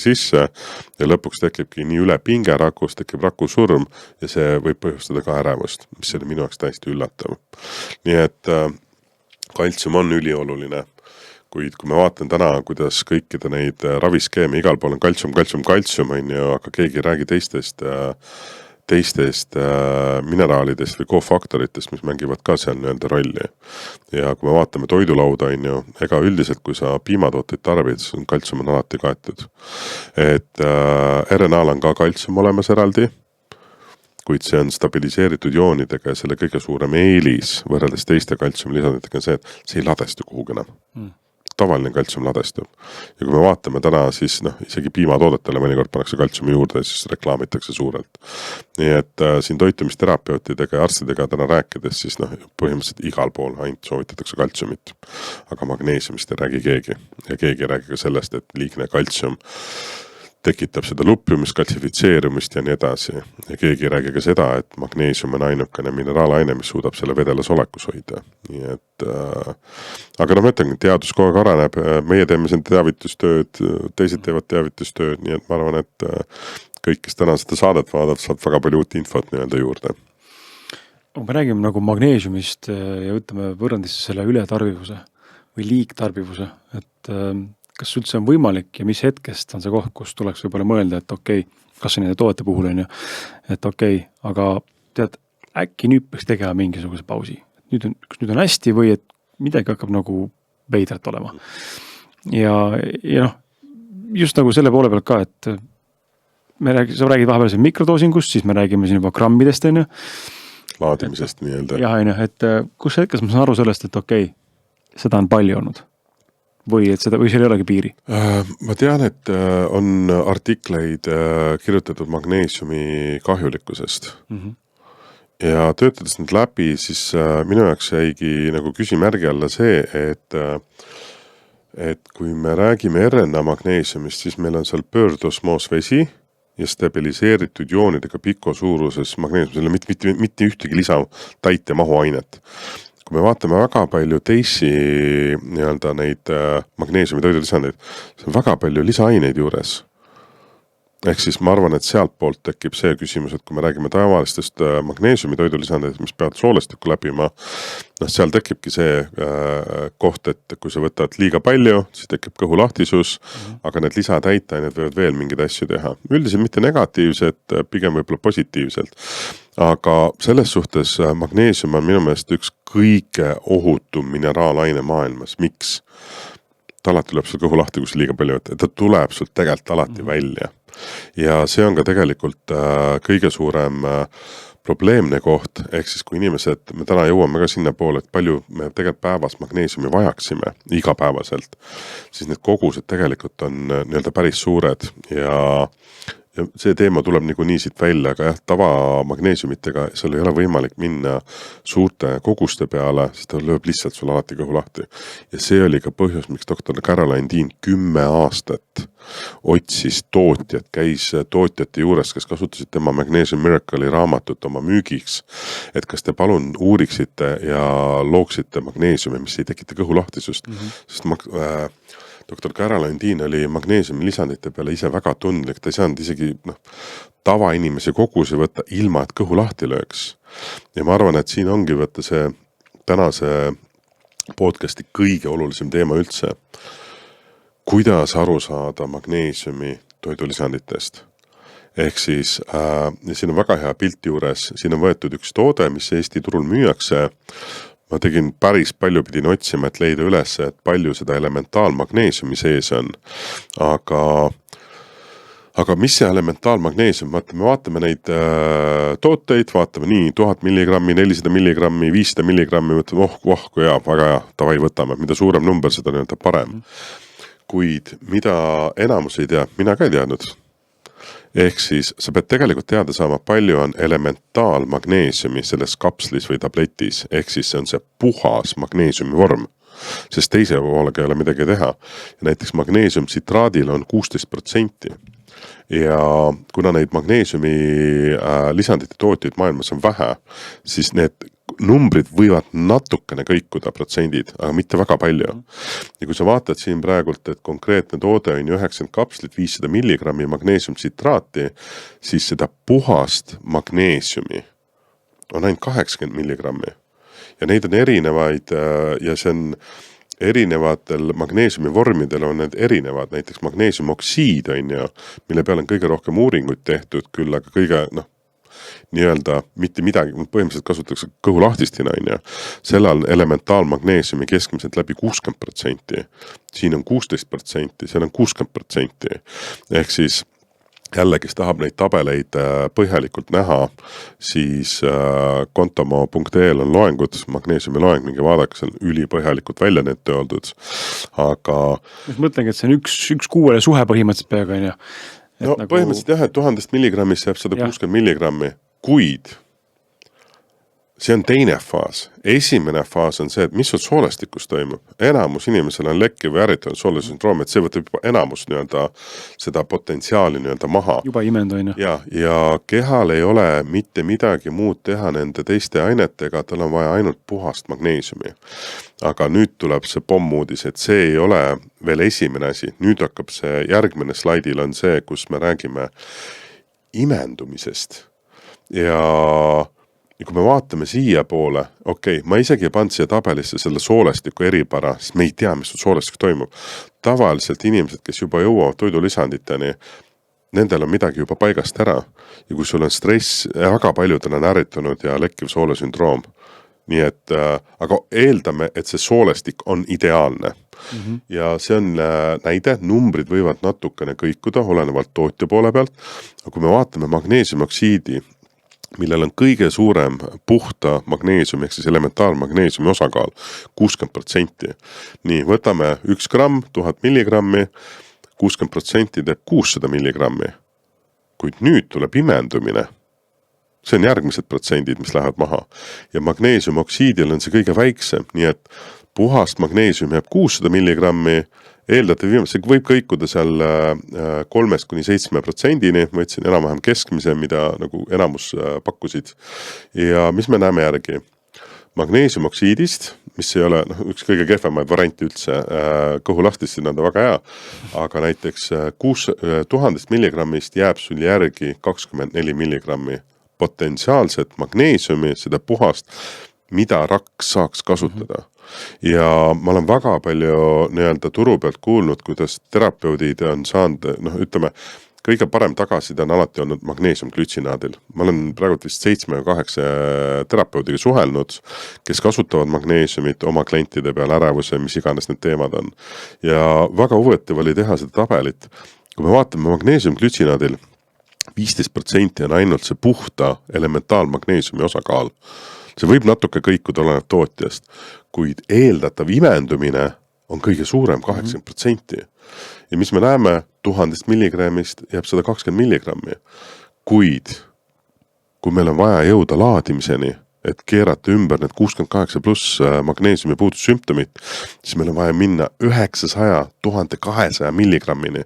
sisse ja lõpuks tekibki nii üle pinge rakus, tekib rakusurm ja see võib põhjustada ka ärevust, mis oli minu jaoks täiesti üllatav. Nii et kaltsium on ülioluline, kuid kui ma vaatan täna, kuidas kõikide neid raviskeemi, igal pool on kaltsium, on ju, aga keegi ei räägi teistest mineraalidest või kofaktoritest, mis mängivad ka seal rolli. Ja kui me vaatame toidulauda, on ju, ega üldiselt, kui sa piimatooteid tarbid, siis kaltsium on alati kaetud. Et RNA-l on ka kaltsium olemas eraldi, kuid see on stabiliseeritud joonidega ja selle kõige suurem eelis võrreldes teiste kaltsiumlisanditega on see, et see ei ladestu kuhugi enam. Tavaline kaltsium ladestub. Ja kui me vaatame täna, siis isegi piimatoodetele mõnikord pannakse kaltsiumi juurde ja siis reklaamitakse suurelt. Nii et siin toitumisterapeutidega ja arstidega täna rääkides, siis põhimõtteliselt igal pool ainult soovitatakse kaltsiumit. Aga magneesiumist ei räägi keegi. Ja keegi ei räägi ka sellest, et liigne kaltsium tekitab seda lupjumist, kaltsifitseerumist ja nii edasi. Ja keegi ei räägi ka seda, et magneesium on ainukene mineraalaine, mis suudab selle vedelas olekus hoida. Nii et, aga ma ütlen, teadus kogu aeg areneb, meie teeme siin teavitustööd, teised teevad teavitustööd, nii et ma arvan, et kõik, kes täna seda saadet vaadab, saab väga palju uut infot juurde. Me räägime nagu magneesiumist ja ütleme võrrandis selle ületarbivuse või liigtarbivuse, et kas üldse on võimalik ja mis hetkest on see koht, kus tuleks võib-olla mõelda, et okei, kas see nende toodete puhul on ju, et okei, aga tead, äkki nüüd peaks tegema mingisuguse pausi. Kas nüüd on hästi või et midagi hakkab nagu veidrat olema. Ja just nagu selle poole pealt ka, et sa räägid vahepeal mikrodoosingust, siis me räägime siin juba grammidest, on ju. Laadimisest nii-öelda. Jah, on ju, et kus hetkes ma saan aru sellest, et okei, seda on palju olnud. Või seal ei olegi piiri? Ma tean, et on artikleid kirjutatud magneesiumi kahjulikkusest. Ja töötades nüüd läbi, siis minu jaoks jäigi nagu küsimärgi alla see, et kui me räägime RNA magneesiumist, siis meil on seal pöördosmoosvesi ja stabiliseeritud joonidega pikosuuruses magneesium, selle mitte ühtegi lisa täit ja mahuainet. Kui me vaatame väga palju teisi neid magneesiumi toidulisandeid, see on väga palju lisaaineid juures. Ehk siis ma arvan, et sealt poolt tekib see küsimus, et kui me räägime tavalistest magneesiumi toidulisandeid, mis peavad soolestikku läbima, seal tekibki see koht, et kui sa võtad liiga palju, siis tekib kõhulahtisus, aga need lisatäitained võivad veel mingeid asju teha. Üldiselt mitte negatiivselt, pigem võib-olla positiivselt. Aga selles suhtes magneesium on minu meelest üks kõige ohutum mineraalaine maailmas. Miks? Ta alati tuleb sul kõhu lahti, kui sa liiga palju võtta. Ta tuleb sul tegelikult alati välja. Ja see on ka tegelikult kõige suurem probleemne koht, ehk siis kui inimesed, me täna jõuame ka sinna poole, et palju me tegelikult päevas magneesiumi vajaksime igapäevaselt, siis need kogused tegelikult on nii-öelda päris suured ja see teema tuleb niikuinii siit välja, aga jah, tavamagneesiumitega seal ei ole võimalik minna suurte koguste peale, sest ta lööb lihtsalt sul alati kõhu lahti. Ja see oli ka põhjus, miks doktor Caroline Dean 10 aastat otsis tootjat, käis tootjate juures, kes kasutasid tema Magnesium Miracle'i raamatut oma müügiks, et kas te palun uuriksite ja looksite magneesiumi, mis ei tekita kõhu lahtisust, sest doktor Caroline Dean oli magneesiumi lisandite peale ise väga tundlik, ta ei saanud isegi tavainimese kogusi võtta ilma, et kõhu lahti lööks. Ja ma arvan, et siin ongi võtta see tänase podcasti kõige olulisem teema üldse. Kuidas aru saada magneesiumi toidulisanditest? Ehk siis, siin on väga hea pilt juures, siin on võetud üks toode, mis Eesti turul müüakse. Ma tegin päris palju pidin otsima, et leida üles, et palju seda elementaalmagneesiumi sees on. Aga mis see elementaalmagneesium? Me vaatame neid tooteid, vaatame nii 1000 milligrammi, 400 milligrammi, 500 milligrammi, mõtleme, kui hea, väga hea, tavai võtame, mida suurem number, seda nii-öelda parem. Kuid mida enamus ei tea, mina ka ei teadnud. Ehk siis sa pead tegelikult teada saama, palju on elementaalmagneesiumi selles kapslis või tabletis, ehk siis see on see puhas magneesiumi vorm, sest teise poolega ei ole midagi teha. Ja näiteks magneesiumtsitraadil on 16%. Ja kuna neid magneesiumi lisandite tootjaid maailmas on vähe, siis need numbrid võivad natukene kõikuda protsendid, aga mitte väga palju. Ja kui sa vaatad siin praegult, et konkreetne toode on 90 kapslit, 500 milligrammi magneesiumtsitraati, siis seda puhast magneesiumi on ainult 80 milligrammi. Ja neid on erinevaid ja see on erinevatel magneesiumi vormidel on need erinevad, näiteks magneesiumoksiid on ju, mille peale on kõige rohkem uuringuid tehtud, küll aga kõige, nii-öelda mitte midagi, põhimõtteliselt kasutatakse kõhu lahtistina, on ju. Sellel elementaalmagneesiumi keskmiselt läbi 60%. Siin on 16%, seal on 60%. Ehk siis jälle, kes tahab neid tabeleid põhjalikult näha, siis kontomo.ee-l on loengud, magneesiumi loeng, minge vaadake, see on ülipõhjalikult välja need tööldud. Aga ma mõtlengi, et see on üks kuuele suhe põhimõtteliselt peaga, on ju. Põhimõtteliselt jah, et 1000 milligrammist jääb 160 milligrammi, kuid see on teine faas. Esimene faas on see, et mis sul soolestikus toimub. Enamus inimesel on lekki või ärritanud soolesündroom, et see võtab juba enamus nii-öelda seda potentsiaali nii-öelda maha. Juba imendu, on ju. Ja kehal ei ole mitte midagi muud teha nende teiste ainetega, tal on vaja ainult puhast magneesiumi. Aga nüüd tuleb see pommuudis, et see ei ole veel esimene asi. Nüüd hakkab see järgmine slaidil on see, kus me räägime imendumisest. Ja kui me vaatame siia poole, ma isegi ei pannud siia tabelisse selle soolestiku eripära, sest me ei tea, mis soolestik toimub. Tavaliselt inimesed, kes juba jõuavad toidulisanditeni, nendel on midagi juba paigast ära. Ja kui sul on stress, väga paljudel on ärritunud ja lekkiv soolesündroom. Nii et, aga eeldame, et see soolestik on ideaalne. Ja see on näide, numbrid võivad natukene kõikuda, olenevalt tootja poole pealt. Aga kui me vaatame magneesiumoksiidi, millel on kõige suurem puhta magneesium, ehk siis elementaalmagneesiumi osakaal, 60%. Nii, võtame 1 gramm, 1000 milligrammi, 60% teeb 600 milligrammi. Kuid nüüd tuleb imendumine. See on järgmised protsendid, mis lähevad maha. Ja magneesiumoksiidil on see kõige väiksem, nii et puhast magneesium jääb 600 milligrammi, eeldate viimase, võib kõikuda seal 3–7%-ni, ma ütlesin enam-vähem keskmise, mida nagu enamus pakkusid. Ja mis me näeme järgi? Magneesiumoksiidist, mis ei ole üks kõige kehvemaid varianti üldse, kõhu lahtistina on ta väga hea, aga näiteks 1000 milligrammist jääb sul järgi 24 milligrammi potentsiaalset magneesiumi, seda puhast, mida raks saaks kasutada. Ja ma olen väga palju nii-öelda turu pealt kuulnud, kuidas terapeudid on saanud, ütleme, kõige parem tagasiside on alati olnud magneesiumglütsinaadil. Ma olen praegu vist 7-8 terapeudiga suhelnud, kes kasutavad magneesiumit oma klientide peal ärevuse, mis iganes need teemad on. Ja väga huvitav oli teha seda tabelit. Kui me vaatame magneesiumglütsinaadil, 15% on ainult see puhta elementaalmagneesiumi osakaal. See võib natuke kõikuda oleneb tootjast, kuid eeldatav imendumine on kõige suurem 80%. Ja mis me näeme, 1000 milligrammist jääb 120 milligrammi. Kuid kui meil on vaja jõuda laadimiseni, et keerata ümber need 68 pluss magneesiumi puudussümptomit, siis meil on vaja minna 900-1200 milligrammini.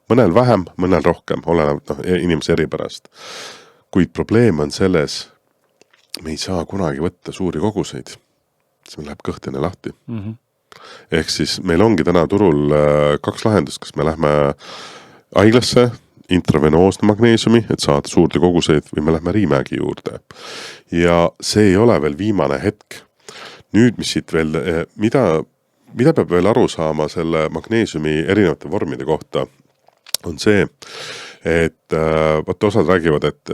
Mõnel vähem, mõnel rohkem, oleneb inimese eripärast. Kuid probleem on selles, me ei saa kunagi võtta suuri koguseid, siis meil läheb kõhtine lahti. Ehk siis meil ongi täna turul 2 lahendust, kas me lähme haiglasse, intravenoosne magneesiumi, et saada suurde koguseid või me lähme Riimägi juurde. Ja see ei ole veel viimane hetk. Nüüd, mis siit veel, mida peab veel aru saama selle magneesiumi erinevate vormide kohta, on see, et osad räägivad, et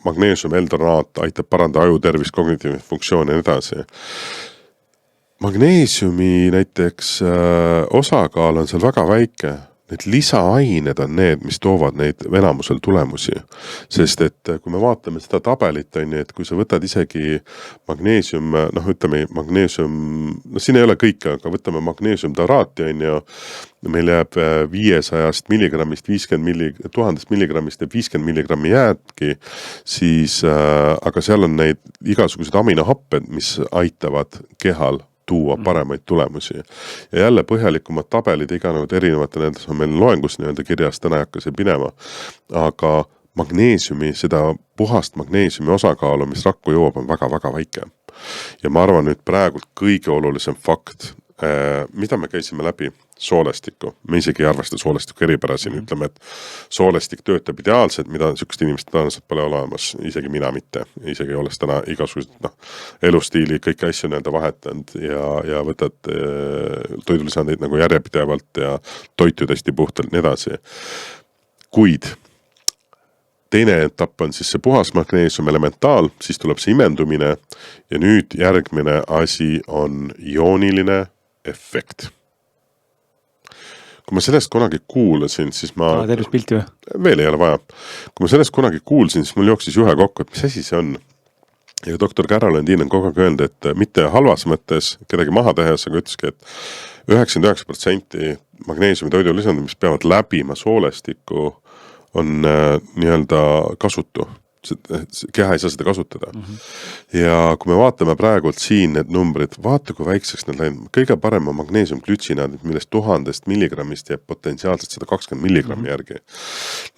magneesium eldonaat aitab paranda aju tervist, kognitiivset funktsiooni ja nii edasi. Magneesiumi näiteks osakaal on seal väga väike. Need lisaained on need, mis toovad neid enamusel tulemusi. Sest et kui me vaatame seda tabelit, et kui sa võtad isegi magneesium, siin ei ole kõike, aga võtame magneesium taraati, meil jääb 500 milligrammist 1000 milligrammist ja 50 milligrammi jäädki, siis, aga seal on neid igasugused aminohapped, mis aitavad kehal tuua paremaid tulemusi. Ja jälle põhjalikumad tabelid iganevad erinevate nendes on meil loengus kirjas, täna ei hakka see pinema. Aga magneesiumi, seda puhast magneesiumi osakaalu, mis rakku jõuab, on väga-väga väike. Ja ma arvan nüüd praegult kõige olulisem fakt, mida me käisime läbi, soolestikku. Me isegi ei arvesta soolestiku eripära siin, ütleme, et soolestik töötab ideaalselt, mida sükest inimest tõenäoliselt pole olemas, isegi mina mitte. Isegi olles täna igasugused elustiili, kõiki asju vahetanud ja võtad toidulisandeid nagu järjepidevalt ja toitu hästi puhtalt nii edasi. Kuid teine etapp on siis see puhas magneesium elementaal, siis tuleb see imendumine ja nüüd järgmine asi on jooniline efekt. Kui ma sellest kunagi kuulasin, siis ma... tervist pilti või? Veel ei ole vaja. Kui ma sellest kunagi kuulsin, siis mul jooksis juhe kokku, et mis asi see on. Ja doktor Caroline Dean on kogu aeg öelnud, et mitte halvas mõttes kedagi maha tehes, aga ütleski, et 99% magneesiumi toidulisandid, mis peavad läbima soolestikku, on nii-öelda kasutu. Keha ei saa seda kasutada. Ja kui me vaatame praegult siin need numbrid, vaata kui väikseks need läinud. Kõige parem on magneesiumglütsinaadid, millest 1000 milligrammist jääb potentsiaalselt 120 milligrammi järgi.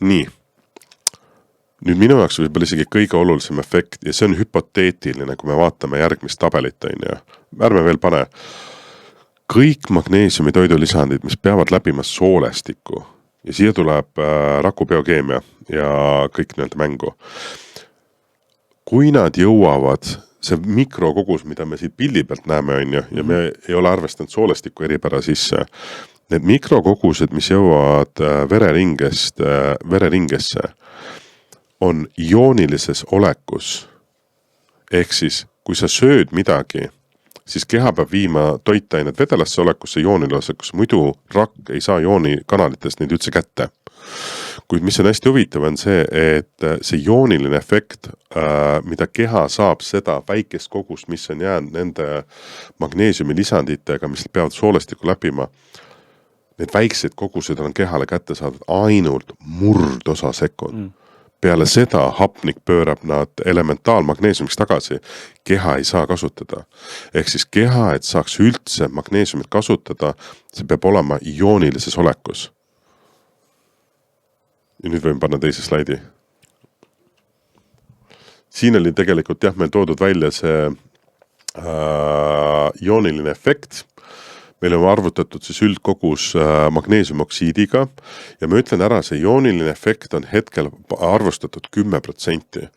Nii. Nüüd minu jaoks võib-olla isegi kõige olulisem efekt ja see on hüpoteetiline, kui me vaatame järgmist tabelit. Ärme veel pane. Kõik magneesiumi toidulisandid, mis peavad läbima soolestikku ja siia tuleb raku biokeemia ja kõik nii-öelda mängu. Kui nad jõuavad, see mikrokogus, mida me siit pildi pealt näeme, ja me ei ole arvestanud soolestiku eripära sisse, need mikrokogused, mis jõuavad vereringesse, on joonilises olekus. Ehk siis, kui sa sööd midagi, siis keha peab viima toitained vedelasse olekusse, joonilasekusse, muidu rakk ei saa joonikanalitest neid üldse kätte. Kuid mis on hästi huvitav on see, et see jooniline efekt, mida keha saab seda väikest kogust, mis on jäänud nende magneesiumi lisanditega, mis peavad soolestikku läbima, need väiksed kogused on kehale kätte saadud ainult murdosa sekund. Peale seda hapnik pöörab nad elementaalmagneesiumiks tagasi, keha ei saa kasutada. Ehk siis keha, et saaks üldse magneesiumit kasutada, see peab olema joonilises olekus. Ja nüüd võime panna teise slaidi. Siin oli tegelikult meil toodud välja see jooniline efekt. Meil on arvutatud siis üldkogus magneesiumoksiidiga ja ma ütlen ära, see jooniline efekt on hetkel arvustatud 10%.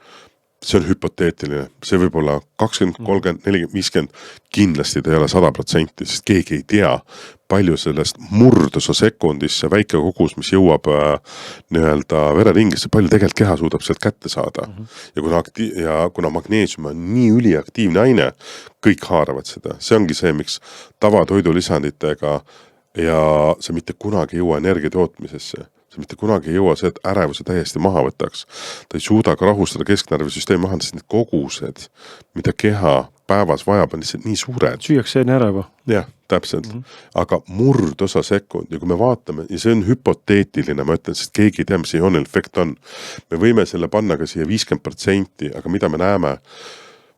See on hüpoteetiline, see võib olla 20, 30, 40, 50, kindlasti ta ei ole 100%, sest keegi ei tea, palju sellest murdosa sekundis see väike kogus, mis jõuab nii-öelda vereringisse, palju tegelikult keha suudab sealt kätte saada. Ja kuna magneesium on nii üliaktiivne aine, kõik haaravad seda. See ongi see, miks tavatoidulisanditega ja see mitte kunagi ei jõua energia tootmisesse. see mitte kunagi ei jõua see, et ärevuse täiesti maha võtaks. Ta ei suuda ka rahustada kesknärvisüsteemi maha, sest need kogused, mida keha päevas vajab, on lihtsalt nii suured. Süüakse enne ära juba. Jah, täpselt. Aga murdosa sekund ja kui me vaatame, ja see on hüpoteetiline, ma ütlen, sest keegi ei tea, mis see iooniline efekt on. Me võime selle panna ka siia 50%, aga mida me näeme?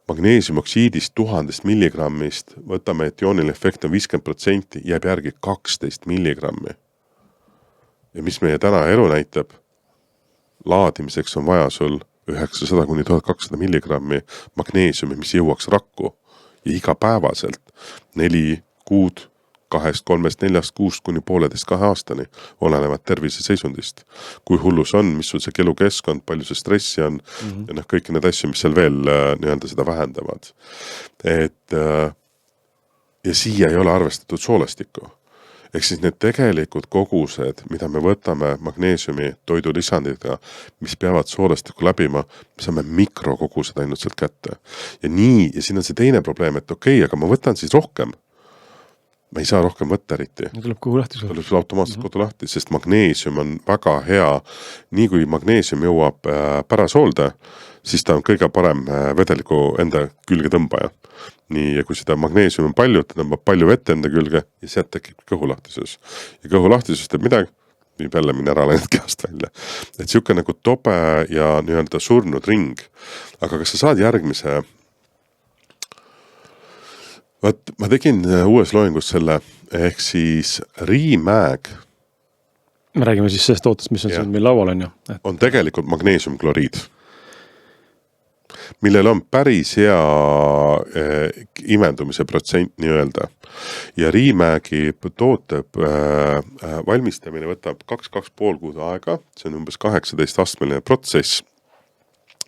Magneesiumoksiidist 1000 milligrammist, võtame, et iooniline efekt on 50%, jääb järgi 12 milligrammi. Ja mis meie täna elu näitab? Laadimiseks on vaja sul 900 kuni 1200 milligrammi magneesiumi, mis jõuaks rakku ja igapäevaselt 4 kuud, 2, 3, 4, 6 kuni 1,5–2 aastani olenevad terviseseisundist. Kui hullus on, mis sul see kelukeskkond, palju see stressi on ja kõik need asju, mis seal veel nii-öelda seda vähendavad. Ja siia ei ole arvestatud soolestikku. Ehk siis need tegelikult kogused, mida me võtame magneesiumi toidulisandidega, mis peavad soolestikku läbima, me saame mikrokogused ainult sealt kätte. Ja nii, ja siin on see teine probleem, et okei, aga ma võtan siis rohkem. Ma ei saa rohkem võtta eriti. Tuleb kogu lahti sul. Tuleb sul automaatselt kodu lahti, sest magneesium on väga hea. Nii kui magneesium jõuab pärasoolde, siis ta on kõige parem vedeliku enda külge tõmbaja. Nii, ja kui seda magneesium on palju, ta tõmbab palju vett enda külge ja sealt tekib kõhulahtisus. Ja kõhulahtisus teeb midagi, viib jälle mineraalainet kehast välja. Et siuke nagu tobe ja nii-öelda surnud ring. Aga kas sa saad järgmise? Ma tegin uues loengus selle, ehk siis Riimäeg. Me räägime siis sellest tootest, mis on siin meil laual on ju. On tegelikult magneesiumkloriid, millel on päris hea imendumise protsent nii-öelda. Ja Riimäegi toote valmistamine võtab 2,5 kuud aega, see on umbes 18 astmeline protsess,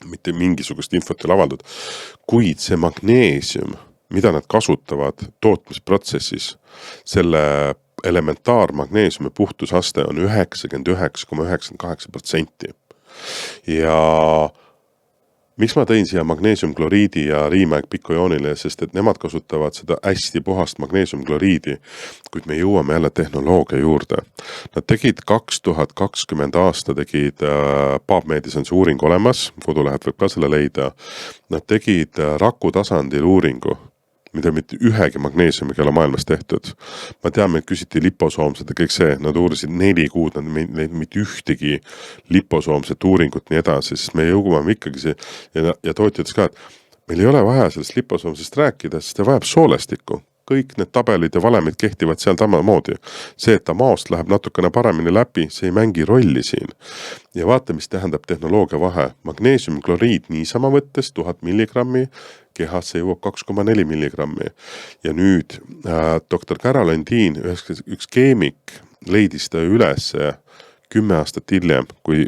mitte mingisugust infot ei avaldud, kuid see magneesium, mida nad kasutavad tootmisprotsessis, selle elementaarmagneesiumi puhtusaste on 99,98%. Ja miks ma tõin siia magneesiumkloriidi ja Riimäeg pikojoonile, sest et nemad kasutavad seda hästi puhast magneesiumkloriidi, kuid me jõuame jälle tehnoloogia juurde. Nad tegid 2020 aasta, tegid PubMedis on see uuring olemas, kodulehed võib ka selle leida. Nad tegid raku tasandil uuringu, mida mitte ühegi magneesiumiga ei ole maailmas tehtud. Ma teame, et küsiti liposoomsed ja kõik see, nad uurisid 4 kuud, nad mitte ühtegi liposoomset uuringut nii edasi, sest me jõuame ikkagi see, ja tootjad ka, et meil ei ole vaja sellest liposoomsest rääkida, sest ta vajab soolestikku. Kõik need tabelid ja valemid kehtivad seal tamamoodi. See, et ta maost läheb natukene paremini läbi, see ei mängi rolli siin. Ja vaata, mis tähendab tehnoloogia vahe. Magneesiumkloriid niisama võttes 1000 milligrammi, kehasse jõuab 2,4 milligrammi. Ja nüüd doktor Caroline Dean, üks keemik, leidis ta üles 10 aastat hiljem, kui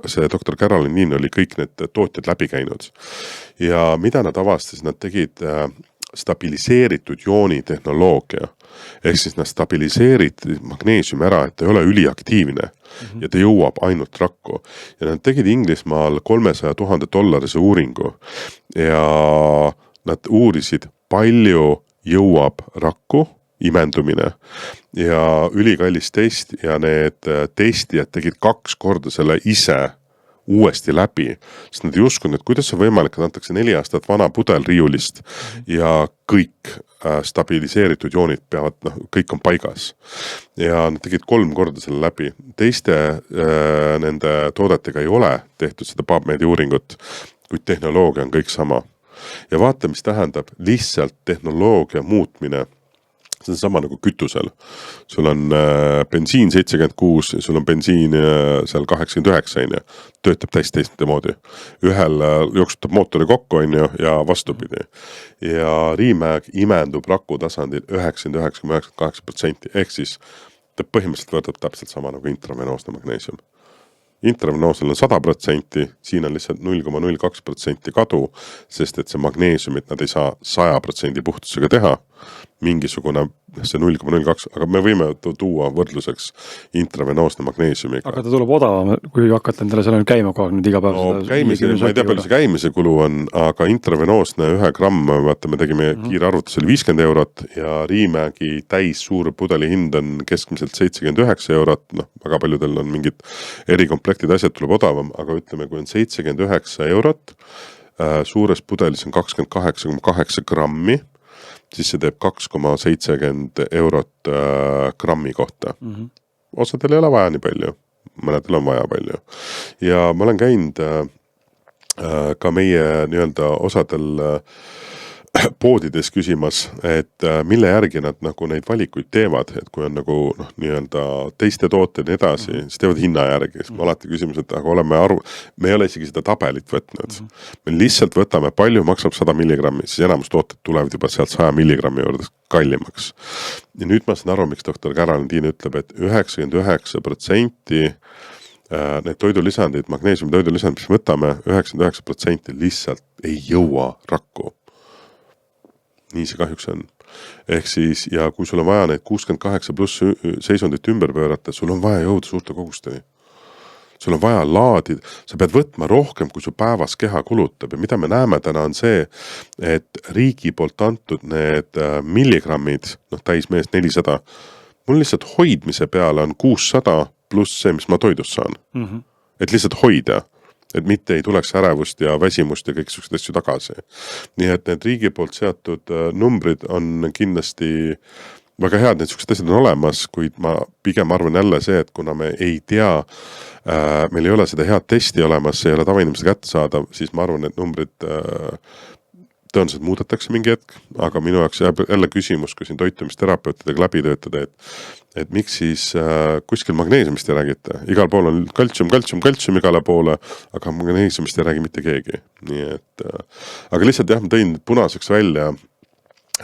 see doktor Caroline Dean oli kõik need tootjad läbi käinud. Ja mida nad avastas, nad tegid stabiliseeritud jooni tehnoloogia. Ehk siis nad stabiliseeriti magneesiumi ära, et ta ei ole üliaktiivne ja ta jõuab ainult rakku. Ja nad tegid Inglismaal $300,000 uuringu ja nad uurisid, palju jõuab rakku, imendumine ja ülikallis test ja need testijad tegid 2 korda selle ise uuesti läbi, sest nad ei uskunud, et kuidas on võimalik, et antakse 4 aastat vana pudel riiulist ja kõik stabiliseeritud joonid peavad, kõik on paigas. Ja nad tegid 3 korda selle läbi. Teiste nende toodetega ei ole tehtud seda PubMedi uuringut, kuid tehnoloogia on kõik sama. Ja vaata, mis tähendab lihtsalt tehnoloogia muutmine. See on sama nagu kütusel. Sul on bensiin 76 ja sul on bensiin seal 89, töötab täiesti teiste moodi. Ühel jooksutab mootori kokku ja vastupidi. Ja Riimäeg imendub raku tasandil 99,98%, ehk siis ta põhimõtteliselt võrdab täpselt sama nagu intravenoosne magneesium. Intravenoosel on 100%, siin on lihtsalt 0,02% kadu, sest et see magneesiumit nad ei saa 100% puhtusega teha. mingisugune see 0,02, aga me võime tuua võrdluseks intravenoosne magneesiumiga. Aga ta tuleb odavam, kui hakata endale seal käima kogu aeg nüüd iga päev. No, käimise, ma ei tea, palju see käimise kulu on, aga intravenoosne 1 gramm, vaata, me tegime kiire arvutus, oli 50 eurot ja Riimägi täis suur pudeli hind on keskmiselt 79 eurot, noh, väga paljudel on mingid erikomplektid, asjad tuleb odavam, aga ütleme, kui on 79 eurot, suures pudelis on 28,8 grammi, siis see teeb 2,70 eurot grammi kohta. Osadel ei ole vaja nii palju, mõnedel on vaja palju. Ja ma olen käinud ka meie nii-öelda osadel poodides küsimas, et mille järgi nad nagu neid valikuid teevad, et kui on nagu nii-öelda teiste tooted ja edasi, siis teevad hinna järgi. Ma alati küsimus, et aga me ei ole isegi seda tabelit võtnud. Me lihtsalt võtame, palju maksab 100 milligrammi, siis enamus tooted tulevad juba sealt 100 milligrammi juurde kallimaks. Ja nüüd ma saan aru, miks doktor Caroline ütleb, et 99% need toidulisandid, magneesiumi toidulisandid, mis võtame, 99% lihtsalt ei jõua rakku. Nii see kahjuks on. Ehk siis, ja kui sul on vaja neid 68 pluss seisundit ümber pöörata, sul on vaja jõuda suurte kogusteni. Sul on vaja laadida, sa pead võtma rohkem, kui su päevas keha kulutab. Ja mida me näeme täna on see, et riigi poolt antud need milligrammid, täismees 400, mul lihtsalt hoidmise peale on 600 pluss see, mis ma toidust saan. Et lihtsalt hoida. Et mitte ei tuleks ärevust ja väsimust ja kõik sellised asju tagasi. Nii et need riigi poolt seatud numbrid on kindlasti väga head, need sellised asjad on olemas, kuid ma pigem arvan jälle see, et kuna me ei tea, meil ei ole seda head testi olemas, see ei ole tavainimese kätte saada, siis ma arvan, et numbrid tõenäoliselt muudetakse mingi hetk, aga minu jaoks jääb jälle küsimus, kui siin toitumisterapeutidega läbi töötada, et miks siis kuskil magneesiumist ei räägita. Igal pool on kaltsium igale poole, aga magneesiumist ei räägi mitte keegi. Nii et, aga lihtsalt jah, ma tõin punaseks välja,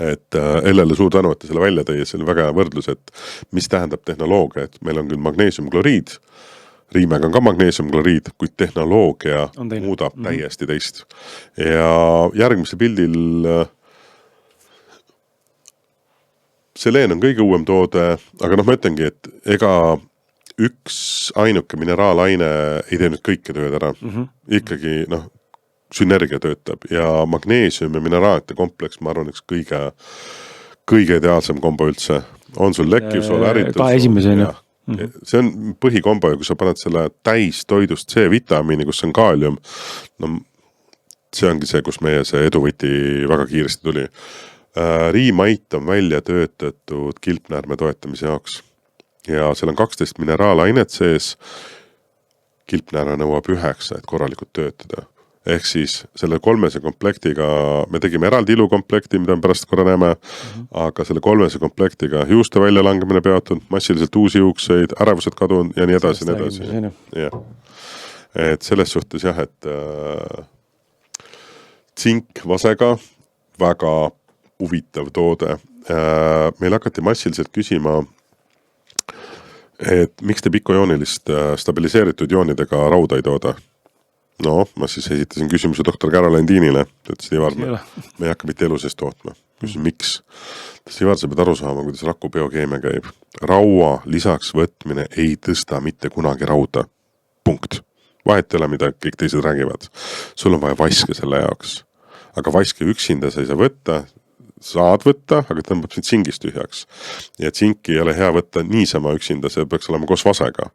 et Ellele suur tänu, et ta selle välja tõi, see on väga hea võrdlus, et mis tähendab tehnoloogia, et meil on küll magneesiumkloriid, Riimäg on ka magneesiumkloriid, kuid tehnoloogia muudab täiesti teist. Ja järgmisel pildil seleen on kõige uuem toode, aga ma ütlengi, et ega üks ainuke mineraalaine ei tee nüüd kõike tööd ära. Ikkagi sünergia töötab ja magneesium ja mineraalite kompleks, ma arvan, üks kõige ideaalsem kombo üldse. On sul lekkiv, sul äritus. Ka esimesena. See on põhikombo ja kui sa paned selle täis toidust C-vitamiini, kus on kaalium, see ongi see, kus meie see eduvõti väga kiiresti tuli. Riimait on välja töötatud kilpnäärme toetamise jaoks ja seal on 12 mineraalainet sees, kilpnäärme nõuab 9, et korralikult töötada. Ehk siis selle 3 komplektiga, me tegime eraldi ilukomplekti, mida me pärast korra näeme, aga selle 3 komplektiga juuste väljalangemine peatud, massiliselt uusi juukseid, ärevused kadunud ja nii edasi. Ja. Et selles suhtes jah, et tsink vasega, väga huvitav toode. Meil hakati massiliselt küsima, et miks te pikojoonilist stabiliseeritud joonidega rauda ei tooda? No, ma siis esitasin küsimuse doktor Caroline Tiinile, ütles Ivar, me ei hakka mitte elu sees tootma. Küsin, miks? Ivar, sa pead aru saama, kuidas raku biokeemia käib. Raua lisaks võtmine ei tõsta mitte kunagi rauda. Punkt. Vahet ei ole, mida kõik teised räägivad. Sul on vaja vaske selle jaoks. Aga vaske üksinda sa ei saa võtta, saad võtta, aga tõmbab sind tsingist tühjaks. Ja tsinki ei ole hea võtta niisama üksinda, see peaks olema koos vasega.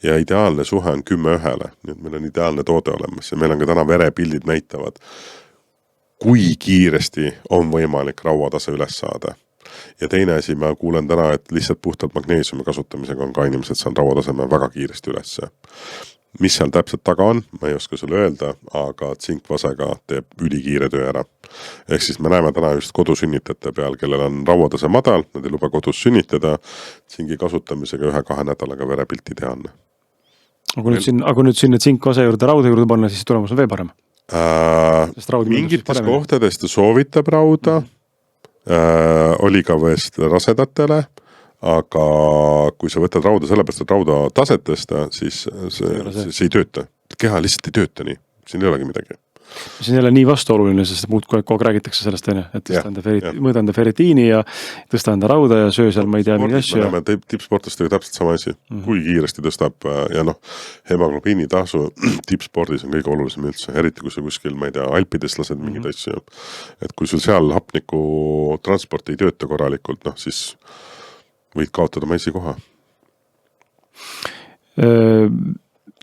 Ja ideaalne suhe on 10:1. Nüüd meil on ideaalne toode olemas ja meil on ka täna verepildid näitavad, kui kiiresti on võimalik rauatase üles saada. Ja teine asi, ma kuulen täna, et lihtsalt puhtalt magneesiumi kasutamisega on ka inimesed saanud rauataseme väga kiiresti üles. Mis seal täpselt taga on, ma ei oska sulle öelda, aga tsinkvasega teeb ülikiire töö ära. Ehk siis me näeme täna just kodusünnitajate peal, kellel on rauatase madal, nad ei luba kodus sünnitada, tsingi kasutamisega 1-2 nädalaga verepilti ideaalne. Aga nüüd sinna tsinkvase juurde rauda juurde panna, siis tulemus on veel parem. Mingites kohtades ta soovitab rauda, oli ka vist rasedatele, aga kui sa võtad rauda sellepärast, et rauda taset tõsta, siis see ei tööta. Keha lihtsalt ei tööta nii. Siin ei olegi midagi. See on jälle nii vastuoluline, sest muud kogu räägitakse sellest, et tõsta mõõda enda ferritiini ja tõsta enda rauda ja söö seal, ma ei tea, mingi asju. Me näeme tippsportlastega täpselt sama asi, kui kiiresti tõstab ja hemoglobiini tasu tippspordis on kõige olulisem üldse, eriti kui sa kuskil, ma ei tea, Alpides lased mingid asju. Et kui sul seal hapniku transport ei tööta korralikult, siis võid kaotada oma esikoha.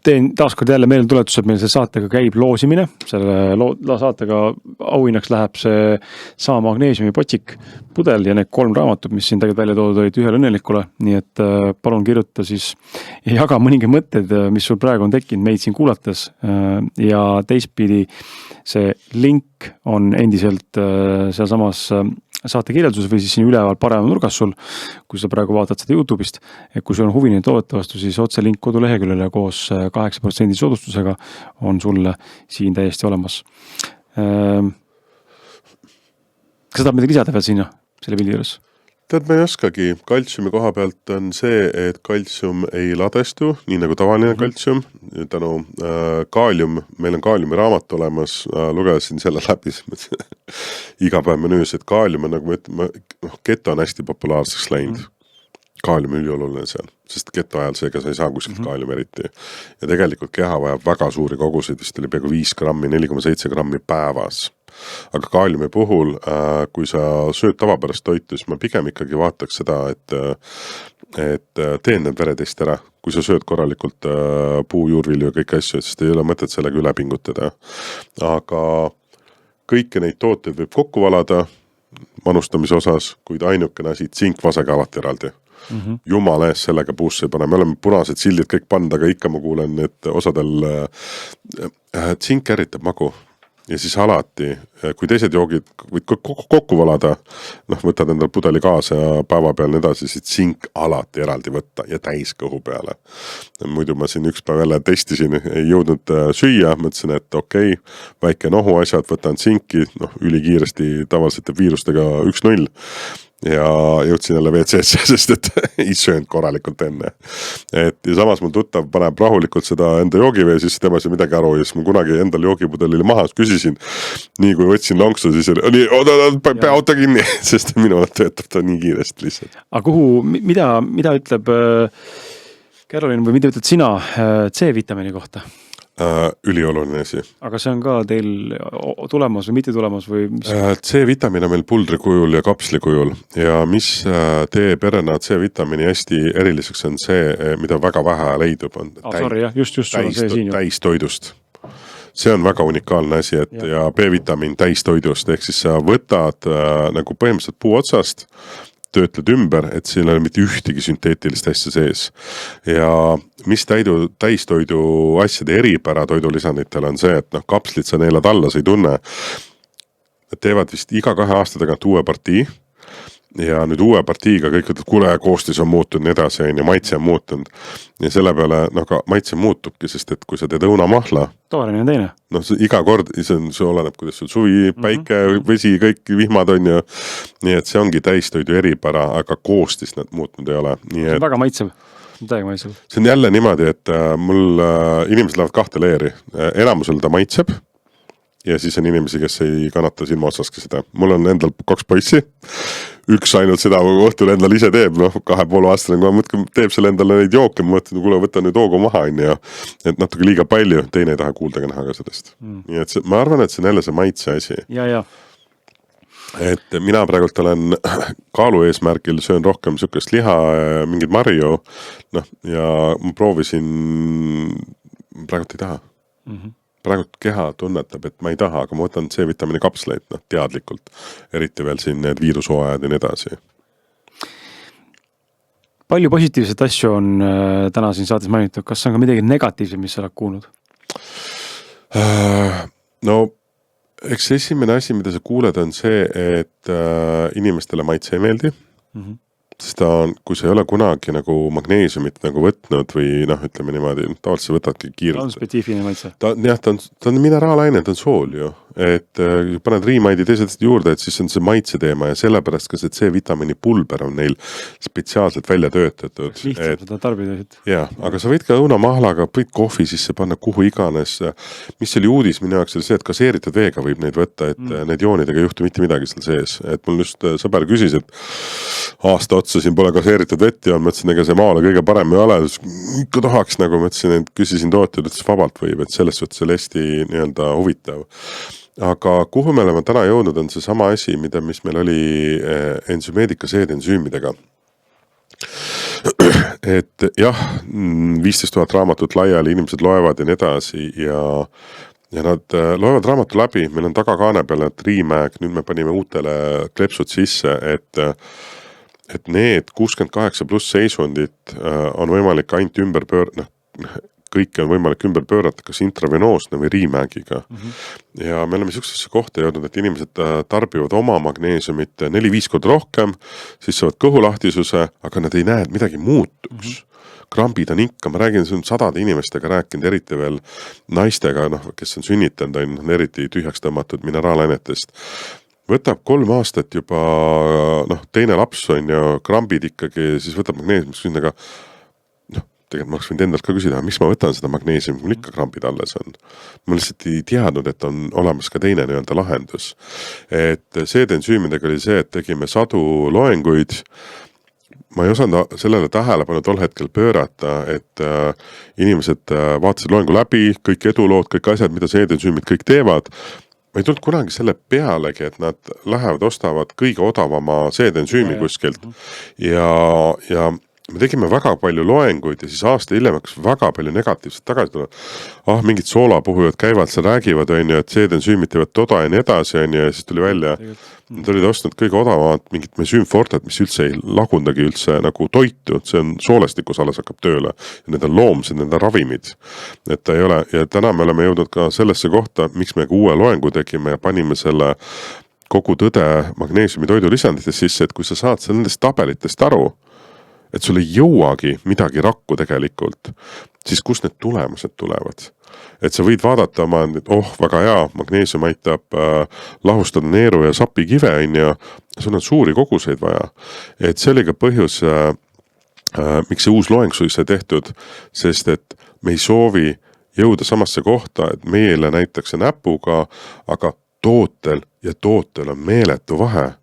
Teen taaskord jälle meeltuletused, meil see saatega käib loosimine, selle saatega auhinnaks läheb see sama magneesiumipotsik pudel ja need 3 raamatut, mis siin tegelikult välja toodud olid ühele õnnelikule, nii et palun kirjuta siis ja jaga mõningi mõtted, mis sul praegu on tekkinud meid siin kuulates ja teistpidi see link on endiselt seal samas saate kirjelduses või siis siin üleval parema nurgas sul, kui sa praegu vaatad seda YouTube'ist, et kui sul on huvi neid toodete vastu, siis otse link koduleheküljele koos 8% soodustusega on sulle siin täiesti olemas. Kas sa tahad midagi lisada veel sinna, selle pildi juures? Tead, me ei oskagi. Kaltsiumi koha pealt on see, et kaltsium ei ladestu, nii nagu tavaline kaltsium. Tänu kaalium, meil on kaaliumi raamat olemas, lugesin selle läbi, igapäevmenüüs, et kaalium on, nagu ma ütlen, keto on hästi populaarseks läinud. Kaalium on ülioluline seal, sest keto ajal seega sa ei saa kuskilt kaalium eriti. Ja tegelikult keha vajab väga suuri koguseid, vist oli peaaegu 5 grammi, 4,7 grammi päevas. Aga kaaliumi puhul, kui sa sööd tavapärast toitu, siis ma pigem ikkagi vaataks seda, et teen need veretest ära, kui sa sööd korralikult puujuurvilju ja kõik asju, sest ei ole mõtet sellega üle pingutada. Aga kõiki neid tooteid võib kokku valada manustamise osas, kuid ainukene asi, tsinkvasega alati eraldi. Jumala ees sellega puusse ei pane. Me oleme punased sildid kõik pannud, aga ikka ma kuulen, et osadel tsink äritab magu. Ja siis alati, kui teised joogid võid kokku valada, võtad endal pudeli kaasa ja päeva peal edasi, siis tsink alati eraldi võtta ja täis kõhu peale. Muidu ma siin üks päev jälle testisin, ei jõudnud süüa, mõtlesin, et okei, väike nohu asjad, võtan tsinki, ülikiiresti tavaliselt viirustega 1-0. Ja jõudsin jälle WC-sse, sest et ei söönud korralikult enne. Ja samas mul tuttav paneb rahulikult seda enda joogivee, siis tema ei midagi aru ja siis ma kunagi endal joogipudelile maha küsisin. Nii kui võtsin lonksu, siis oli pea auto kinni, sest minul töötab ta nii kiiresti lihtsalt. Aga mida ütleb Caroline või mida ütled sina C-vitamiini kohta? Ülioluline asi. Aga see on ka teil tulemas või mitte tulemas või mis? C-vitamiin on meil puldri kujul ja kapsli kujul ja mis teeb RNA C-vitamiini hästi eriliseks on see, mida väga vähe leidub on täistoidust. See on väga unikaalne asi, et ja B-vitamiin täistoidust, ehk siis sa võtad nagu põhimõtteliselt puu otsast, töötled ümber, et siin ei ole mitte ühtegi sünteetilist asja sees. Ja mis täistoidu asjade eripära toidulisanditel on see, et kapslit sa neelad alla, sa ei tunne. Teevad vist iga 2 aasta tagant uue partii ja nüüd uue partiiga kõik ütled, kuule, koostis on muutunud, nii edasi, ja maitse on muutunud. Ja selle peale, ka maitse muutubki, sest et kui sa teed õunamahla, tavaline on teine. Iga kord, see oleneb, kuidas sul suvi, päike, vesi, kõik vihmad on ju. Nii et see ongi täistoidu eripära, aga koostis nad muutnud ei ole. Nii see on väga maitsev. See on jälle niimoodi, et mul inimesed lähevad 2 leeri. Enamusel ta maitseb ja siis on inimesi, kes ei kannata silma otsaski seda. Mul on endal 2 poissi. Üks ainult seda õhtul endal ise teeb, 2,5 aastane, kui ma mõtlen, teeb selle endale neid jooke, ma mõtlen, kuule, võta nüüd hoogu maha, et natuke liiga palju, teine ei taha kuuldagi näha ka sellest. Nii et ma arvan, et see on jälle see maitse asi. Ja. Et mina praegult olen kaalu eesmärgil, söön rohkem sükest liha, mingid marju, ja ma proovisin, praegult ei taha. Praegult keha tunnetab, et ma ei taha, aga ma võtan C-vitamiini kapsleid teadlikult. Eriti veel siin need viirushooajad ja nii edasi. Palju positiivset asju on täna siin saates mainitud. Kas on ka midagi negatiivset, mis sa oled kuulnud? Eks esimene asi, mida sa kuuled, on see, et inimestele maitse ei meeldi. Sest kui sa ei ole kunagi nagu magneesiumit nagu võtnud või ütleme niimoodi, tavaliselt sa võtadki kiirelt. Ta on spetsiifiline maitse. Ta on mineraalaine, ta on sool ju. et paned riimaidi teised juurde, et siis on see maitse teema ja sellepärast ka see C-vitamiini pulber on neil spetsiaalselt välja töötatud. Lihtsalt seda tarbidasid. Jaa, aga sa võid ka õunamahlaga, võid kohvi sisse panna kuhu iganes. Mis oli uudis minu jaoks oli see, et gaseeritud veega võib neid võtta, et need joonidega ei juhtu mitte midagi seal sees. Et mul just sõber küsis, et aasta otsa siin pole gaseeritud vett ja mõtlesin, ega see maale kõige parem ei ole. Ikka tahaks, nagu mõtlesin, et küsisin tootjad, et vabalt võib, et selles suhtes oli hästi nii-öelda huvitav. Aga kuhu me oleme täna jõudnud on see sama asi, mis meil oli ensümeedika seedensüümidega. Et jah, 15 000 raamatut laiali, inimesed loevad ja nii edasi ja nad loevad raamatu läbi, meil on tagakaane peal need Riimäeg, nüüd me panime uutele klepsud sisse, et need 68 pluss seisundit on võimalik ainult ümber kõike on võimalik ümber pöörata, kas intravenoosne või Riimäegiga. Ja me oleme sellisesse kohta jõudnud, et inimesed tarbivad oma magneesiumit 4-5 korda rohkem, siis saavad kõhulahtisuse, aga nad ei näe, et midagi muutuks. Krambid on ikka, ma räägin, see on sadade inimestega rääkinud, eriti veel naistega, kes on sünnitanud, on eriti tühjaks tõmmatud mineraalainetest. Võtab 3 aastat juba, teine laps on ju, krambid ikkagi, siis võtab magneesiumit, aga tegelikult ma oleks võinud endalt ka küsida, miks ma võtan seda magneesiumi, mul ikka krambid alles on. Ma lihtsalt ei teadnud, et on olemas ka teine nii-öelda lahendus. Et seedensüümidega oli see, et tegime sadu loenguid. Ma ei osanud sellele tähelepanu tol hetkel pöörata, et inimesed vaatasid loengu läbi, kõik edulood, kõik asjad, mida seedensüümid kõik teevad. Ma ei tulnud kunagi selle pealegi, et nad lähevad, ostavad kõige odavama seedensüümi kuskilt ja me tegime väga palju loenguid ja siis aasta hiljem hakkas väga palju negatiivset tagasi tulla. Mingid soolapuhujad käivad, seal räägivad, et seedensüümid teevad toda ja nii edasi, ja siis tuli välja, nad olid ostnud kõige odavamat mingit mesüümfortet, mis üldse ei lagundagi üldse nagu toitu, see on soolestikus alles hakkab tööle. Ja need on loomsed, need on ravimid. Et ta ei ole, ja täna me oleme jõudnud ka sellesse kohta, miks me uue loengu tegime ja panime selle kogu tõde magneesiumi toidulisanditest sisse, et kui sa saad nendest tabelitest aru, et sul ei jõuagi midagi rakku tegelikult, siis kust need tulemused tulevad? Et sa võid vaadata oma, et väga hea, magneesium aitab lahustada neeru ja sapikive, sul on suuri koguseid vaja. Et see oli ka põhjus, miks see uus loeng sai tehtud, sest et me ei soovi jõuda samasse kohta, et meile näitakse näpuga, aga tootel on meeletu vahe.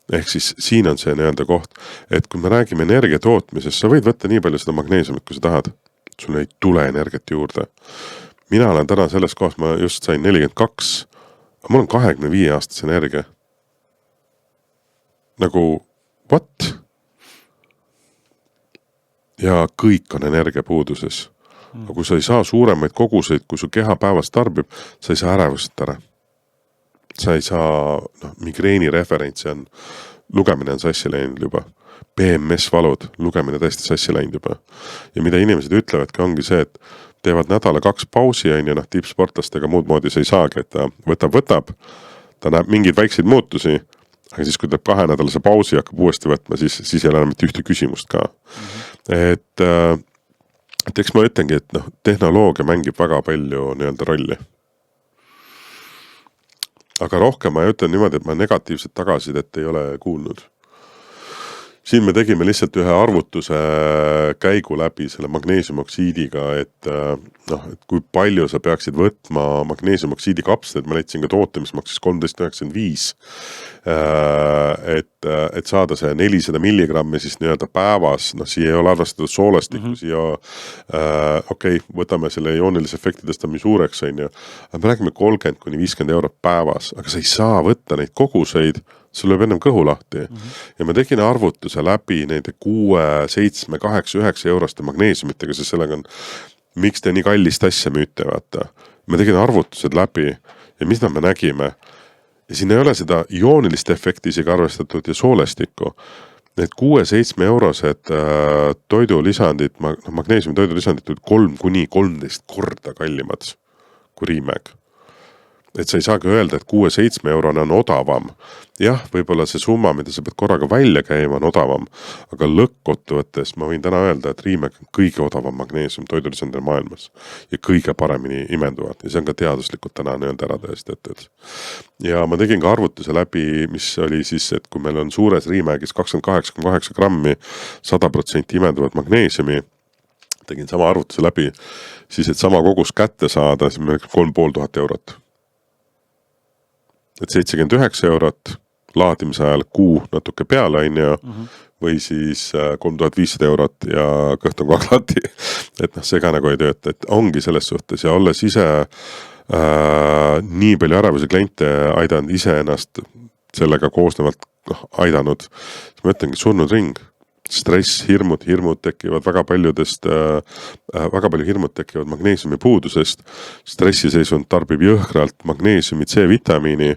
Ehk siis siin on see nii-öelda koht, et kui me räägime energia tootmisest, sa võid võtta nii palju seda magneesiumit, kui sa tahad. Sul ei tule energiat juurde. Mina olen täna selles kohas, ma just sain 42, aga mul on 25 aastas energia. Nagu, what? Ja kõik on energia puuduses. Aga kui sa ei saa suuremaid koguseid, kui su keha päevas tarbib, sa ei saa ärevust ära. Sa ei saa, migreeni referentsi on, lugemine on sassi läinud juba. PMS valud, lugemine täiesti sassi läinud juba. Ja mida inimesed ütlevadki ongi see, et teevad nädala 2 pausi, tippsportlastega muud moodi sa ei saagi, et ta võtab, ta näeb mingeid väikseid muutusi, aga siis kui teeb 2 nädalase pausi ja hakkab uuesti võtma, siis ei ole mitte ühte küsimust ka. Et eks ma ütlengi, et tehnoloogia mängib väga palju nii-öelda rolli. Aga rohkem ma ütlen niimoodi, et ma negatiivset tagasisidet ei ole kuulnud. Siin me tegime lihtsalt ühe arvutuse käigu läbi selle magneesiumoksiidiga, et kui palju sa peaksid võtma magneesiumoksiidi kapsleid, ma leidsin ka toote, mis maksis 13,95, et saada see 400 milligrammi siis nii-öelda päevas, siia ei ole arvestatud soolestikku, siia võtame selle joonilise efekti tõstame suureks, aga me räägime 30–50 eurot päevas, aga sa ei saa võtta neid koguseid, sul lööb ennem kõhu lahti. Ja ma tegin arvutuse läbi nende 6, 7, 8, 9 euroste magneesiumitega, sest sellega on, miks te nii kallist asja müüte, vaata. Ma tegin arvutused läbi ja mis me nägime. Ja siin ei ole seda joonilist efekti isegi arvestatud ja soolestikku. Need 6-7 eurosed toidulisandid, magneesiumi toidulisandid 3-13 korda kallimad kui Riimäeg. et sa ei saagi öelda, et 6-7 eurone on odavam. Jah, võib-olla see summa, mida sa pead korraga välja käima, on odavam, aga lõppkottuvõttes ma võin täna öelda, et Riimek on kõige odavam magneesium toidulisandil maailmas ja kõige paremini imenduvad ja see on ka teaduslikult täna nii-öelda ära tõestatud. Ja ma tegin ka arvutuse läbi, mis oli siis, et kui meil on suures Riimekis 28,8 grammi 100% imenduvat magneesiumi, tegin sama arvutuse läbi, siis et sama kogus kätte saada, siis meil 3500 eurot. Et 79 eurot laadimise ajal kuu natuke peale on ju, või siis 3500 eurot ja kõht on kaklati. Et see ka nagu ei tööta, et ongi selles suhtes ja olles ise nii palju ärevuse kliente aidanud ise ennast sellega koosnevalt aidanud, siis ma ütlengi surnud ring. Stress, hirmud tekivad väga palju hirmud tekivad magneesiumi puudusest, stressiseisund tarbib jõhkralt magneesiumi, C-vitamiini,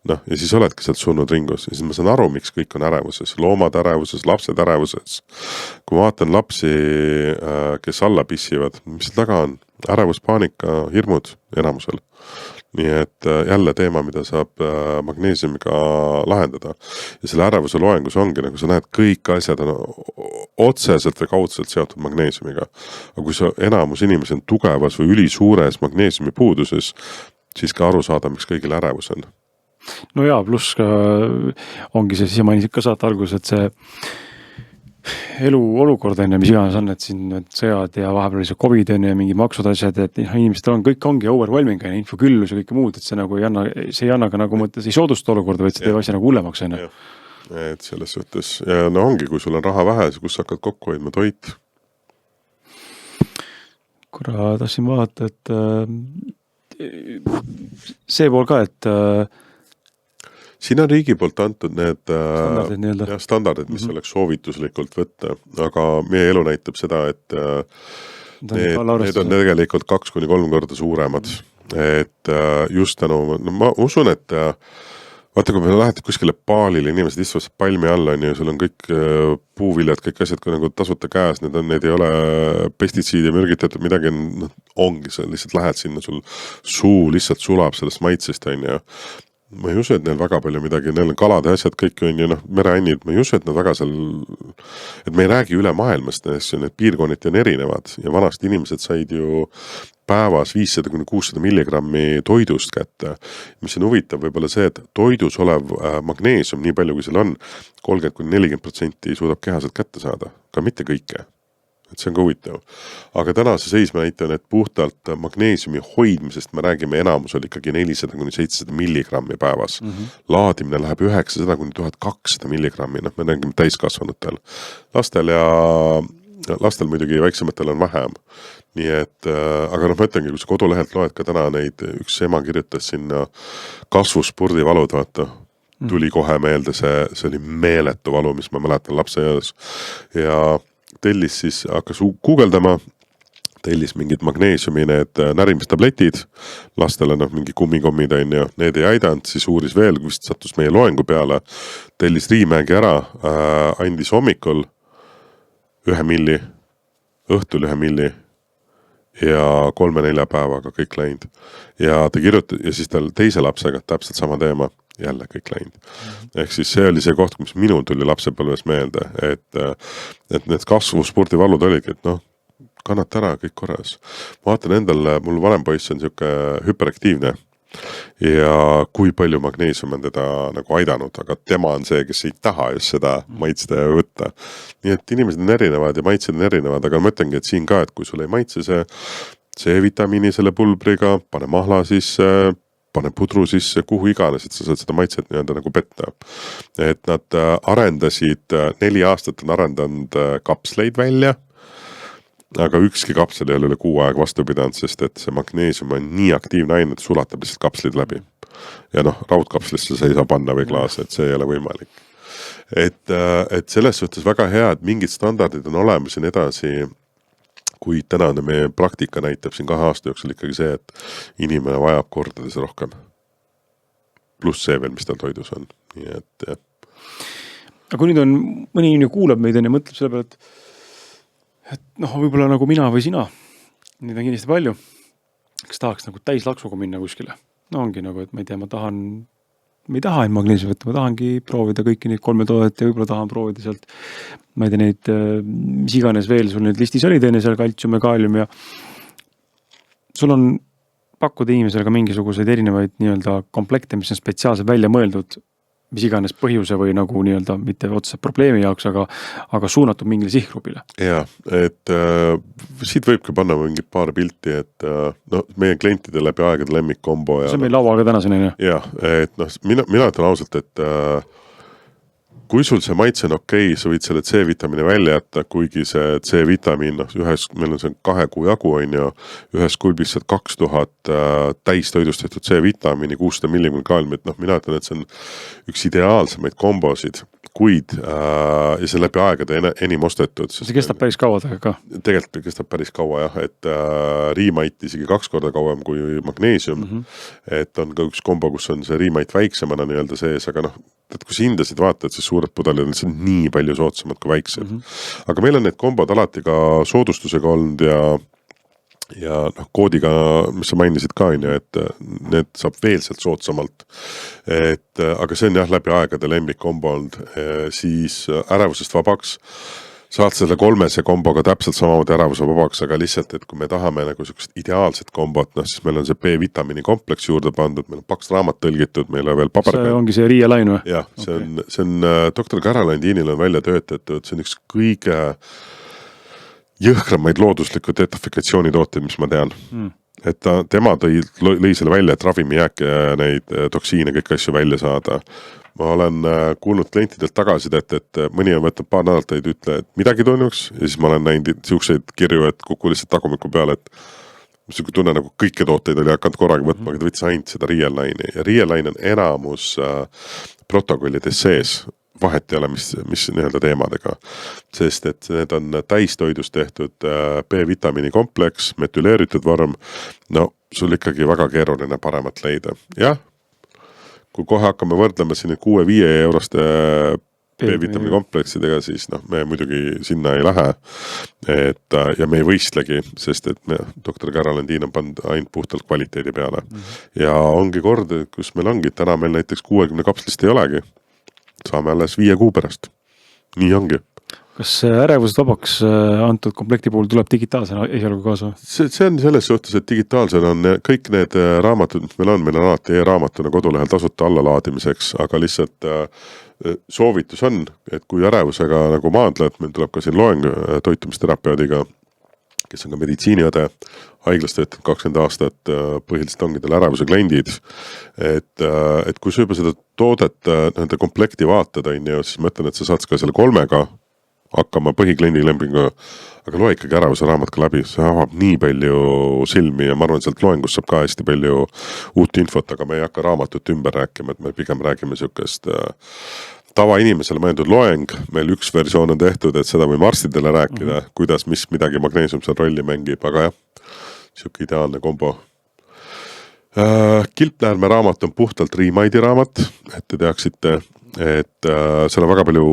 ja siis oledki sealt surnud ringus ja siis ma saan aru, miks kõik on ärevuses, loomad ärevuses, lapsed ärevuses. Kui ma vaatan lapsi, kes alla pissivad, mis seal taga on? Ärevus, paanika, hirmud enamusel. Nii et jälle teema, mida saab magneesiumiga lahendada. Ja selle ärevuse loengus ongi, nagu sa näed, kõik asjad on otseselt või kaudselt seotud magneesiumiga. Aga kui sa enamus inimesi on tugevas või ülisuures magneesiumi puuduses, siis ka aru saada, miks kõigil ärevus on. No jaa, pluss ka ongi see, siis mainisid ka saate alguses, et see elu olukord on ja mis iganes on, et siin need sõjad ja vahepeal oli see COVID on ja mingi maksud asjad, et inimestel on, kõik ongi overwhelming ja infoküllus ja kõike muud, et see nagu ei anna ka nagu mõttes, ei soodusta olukorda, vaid see teeb asja nagu hullemaks enne. Et selles suhtes, ja no ongi, kui sul on raha vähe, siis kus hakkad kokku hoidma toit? Korra tahtsin vaadata, et see pool ka, et siin on riigi poolt antud need standardid, mis oleks soovituslikult võtta, aga meie elu näitab seda, et need on tegelikult 2-3 korda suuremad. Et just tänu, ma usun, et vaata, kui me lähed kuskile paalile, inimesed istuvad palmi alla, sul on kõik puuviljad, kõik asjad kui nagu tasuta käes, need ei ole pestitsiidi ja mürgitatud, midagi ongi, sa lihtsalt lähed sinna, sul suu lihtsalt sulab sellest maitsest, on ju. Ma ei usu, et neil väga palju midagi, neil on kalade asjad, kõik on ju, mereannid, ma ei usu, et nad väga seal, et me ei räägi üle maailmast, need piirkonniti on erinevad ja vanasti inimesed said ju päevas 500-600 milligrammi toidust kätte, mis on huvitav võib-olla see, et toidus olev magneesium, nii palju kui seal on, 30-40% suudab kehaselt kätte saada, ka mitte kõike. Et see on ka huvitav. Aga tänase seis ma näitan, et puhtalt magneesiumi hoidmisest me räägime enamusel ikkagi 400-700 milligrammi päevas. Laadimine läheb 900-1200 milligrammi, me räägime täiskasvanutel. Lastel muidugi väiksematel on vähem. Nii et, aga ma ütlengi, kui sa kodulehelt loed ka täna neid, üks ema kirjutas sinna kasvuspordivalud, vaata, tuli kohe meelde, see oli meeletu valu, mis ma mäletan lapse ees. Ja tellis siis, hakkas guugeldama, tellis mingid magneesiumi, need närimistabletid, lastele mingi kummikommid on ja need ei aidanud, siis uuris veel, kui sattus meie loengu peale, tellis Riimägi ära, andis hommikul 1 milli, õhtul 1 milli ja 3-4 päevaga kõik läinud. Ja ta kirjutas, ja siis tal teise lapsega täpselt sama teema, jälle kõik läinud. Ehk siis see oli see koht, mis minul tuli lapsepõlves meelde, et need kasvuspordivalud oligi, et kannata ära kõik korras. Ma vaatan endal, mul vanem poiss on siuke hüperaktiivne ja kui palju magneesium on teda nagu aidanud, aga tema on see, kes ei taha just seda maitsta ja võtta. Nii et inimesed on erinevad ja maitsed on erinevad, aga ma mõtlengi, et siin ka, et kui sul ei maitse see C-vitamiini selle pulbriga, pane mahla sisse, pane pudru sisse, kuhu iganes, et sa saad seda maitset nii-öelda nagu petta. Et nad arendasid, 4 aastat on arendanud kapsleid välja, aga ükski kapsel ei ole üle 6 aega vastu pidanud, sest et see magneesium on nii aktiivne aine, et sulatab lihtsalt kapslid läbi. Ja raudkapslisse sa ei saa panna või klaas, et see ei ole võimalik. Et selles suhtes väga hea, et mingid standardid on olemas ja nii edasi, kui tänane meie praktika näitab siin 2 aasta jooksul ikkagi see, et inimene vajab kordades rohkem. Pluss see veel, mis tal toidus on. Nii et, jah. Aga kui nüüd on, mõni inimene kuulab meid ja mõtleb selle peale, et võib-olla nagu mina või sina, neid on kindlasti palju, kas tahaks nagu täislaksuga minna kuskile no ongi nagu, et ma ei tea, ma ei taha ainult magneesiumi võtta, ma tahangi proovida kõiki neid 3 toodet ja võib-olla tahan proovida sealt, ma ei tea, neid, mis iganes veel sul need listis oli, teine seal kaltsium ja kaalium ja sul on pakkuda inimesele ka mingisuguseid erinevaid nii-öelda komplekte, mis on spetsiaalselt välja mõeldud, mis iganes põhjuse või nagu nii-öelda mitte otseselt probleemi jaoks, aga suunatud mingile sihtgrupile. Ja, et siit võibki panna mingi paar pilti, et no, meie klientide läbi aegade lemmikkombo. See on meil lauaga tänaseni. Ja, et noh, mina ütlen ausalt, et kui sul see maitse on okei, sa võid selle C-vitamiini välja jätta, kuigi see C-vitamiin, noh, meil on see 2 kuu jagu, on ju, ühes kulbis 2000 täistoidust tehtud C-vitamiini, 600 milligrammi, et noh, mina ütlen, et see on üks ideaalsemaid kombosid, kuid ja see läbi aegade enim ostetud. See kestab päris kaua ka. Tegelikult kestab päris kaua jah, et riimait isegi 2 korda kauem kui magneesium, et on ka üks kombo, kus on see riimait väiksemana nii-öelda sees, aga noh, et kui sa hindasid vaatad, siis suured pudelid on nii palju soodsamad kui väiksed. Aga meil on need kombod alati ka soodustusega olnud ja noh, koodiga, mis sa mainisid ka, et need saab veel sealt soodsamalt. Aga see on jah läbi aegade lemmikkombo olnud, siis ärevusest vabaks. Saad selle 3 komboga täpselt samamoodi ärevuse vabaks, aga lihtsalt, et kui me tahame nagu sellist ideaalset kombot, noh, siis meil on see B-vitamiini kompleks juurde pandud, meil on paks raamat tõlgitud, meil on veel paber. See ongi see Riia Lain või? Jah, see on Dr. Caroline Deanil on välja töötatud, see on üks kõige jõhkramaid loodusliku detofikatsioonitooteid, mis ma tean. Et tema lõi selle välja, et ravimijääke ja neid toksiine, kõik asju välja saada. Ma olen kuulnud klientidelt tagasisidet, et mõni on võtnud paar nädalat, ei ütle, et midagi toimuks ja siis ma olen näinud siukseid kirju, et kuku lihtsalt tagumiku peale, et mis tunne nagu kõiki tooteid oli hakanud korraga võtma, aga ta võttis ainult seda Riia Laini ja Riia Lain on enamus protokollides sees. Vahet ei ole, mis nii-öelda teemadega, sest et need on täistoidus tehtud B-vitamiini kompleks, metüleeritud vorm, no sul ikkagi väga keeruline paremat leida. Jah, kui kohe hakkame võrdlema siin 6-5 euroste B-vitamiini kompleksidega, siis noh, me muidugi sinna ei lähe ja me ei võistlegi, sest et Dr. Caroline Dean on pannud ainult puhtalt kvaliteedi peale. Ja ongi kord, kus meil ongi, täna meil näiteks 60 kapslist ei olegi. Saame alles 5 kuu pärast. Nii ongi. Kas ärevused vabaks antud komplekti puhul tuleb digitaalsena esialgu kaasa? See on selles suhtes, et digitaalsena on kõik need raamatud, mis meil on alati e-raamatuna kodulehel tasuta allalaadimiseks, aga lihtsalt soovitus on, et kui ärevusega nagu maadled, meil tuleb ka siin loeng toitumisterapeudiga, kes on ka meditsiiniõde, haiglas töötab 20 aastat, põhiliselt ongi tal ärevuse kliendid, et kui sa juba seda toodet nende komplekti vaatad, siis ma ütlen, et sa saad ka selle 3-ga hakkama põhikliendi lepinguga, aga loe ikkagi ärevuse raamat ka läbi, see avab nii palju silmi ja ma arvan, sealt loengus saab ka hästi palju uut infot, aga me ei hakka raamatut ümber rääkima, et me pigem räägime siukest tavainimesele mõeldud loeng, meil üks versioon on tehtud, et seda võime arstidele rääkida, kuidas, mis midagi magneesium seal rolli mängib, aga jah, siuke ideaalne kombo. Kilpnäärme raamat on puhtalt Riimaidi raamat, et te teaksite, et seal on väga palju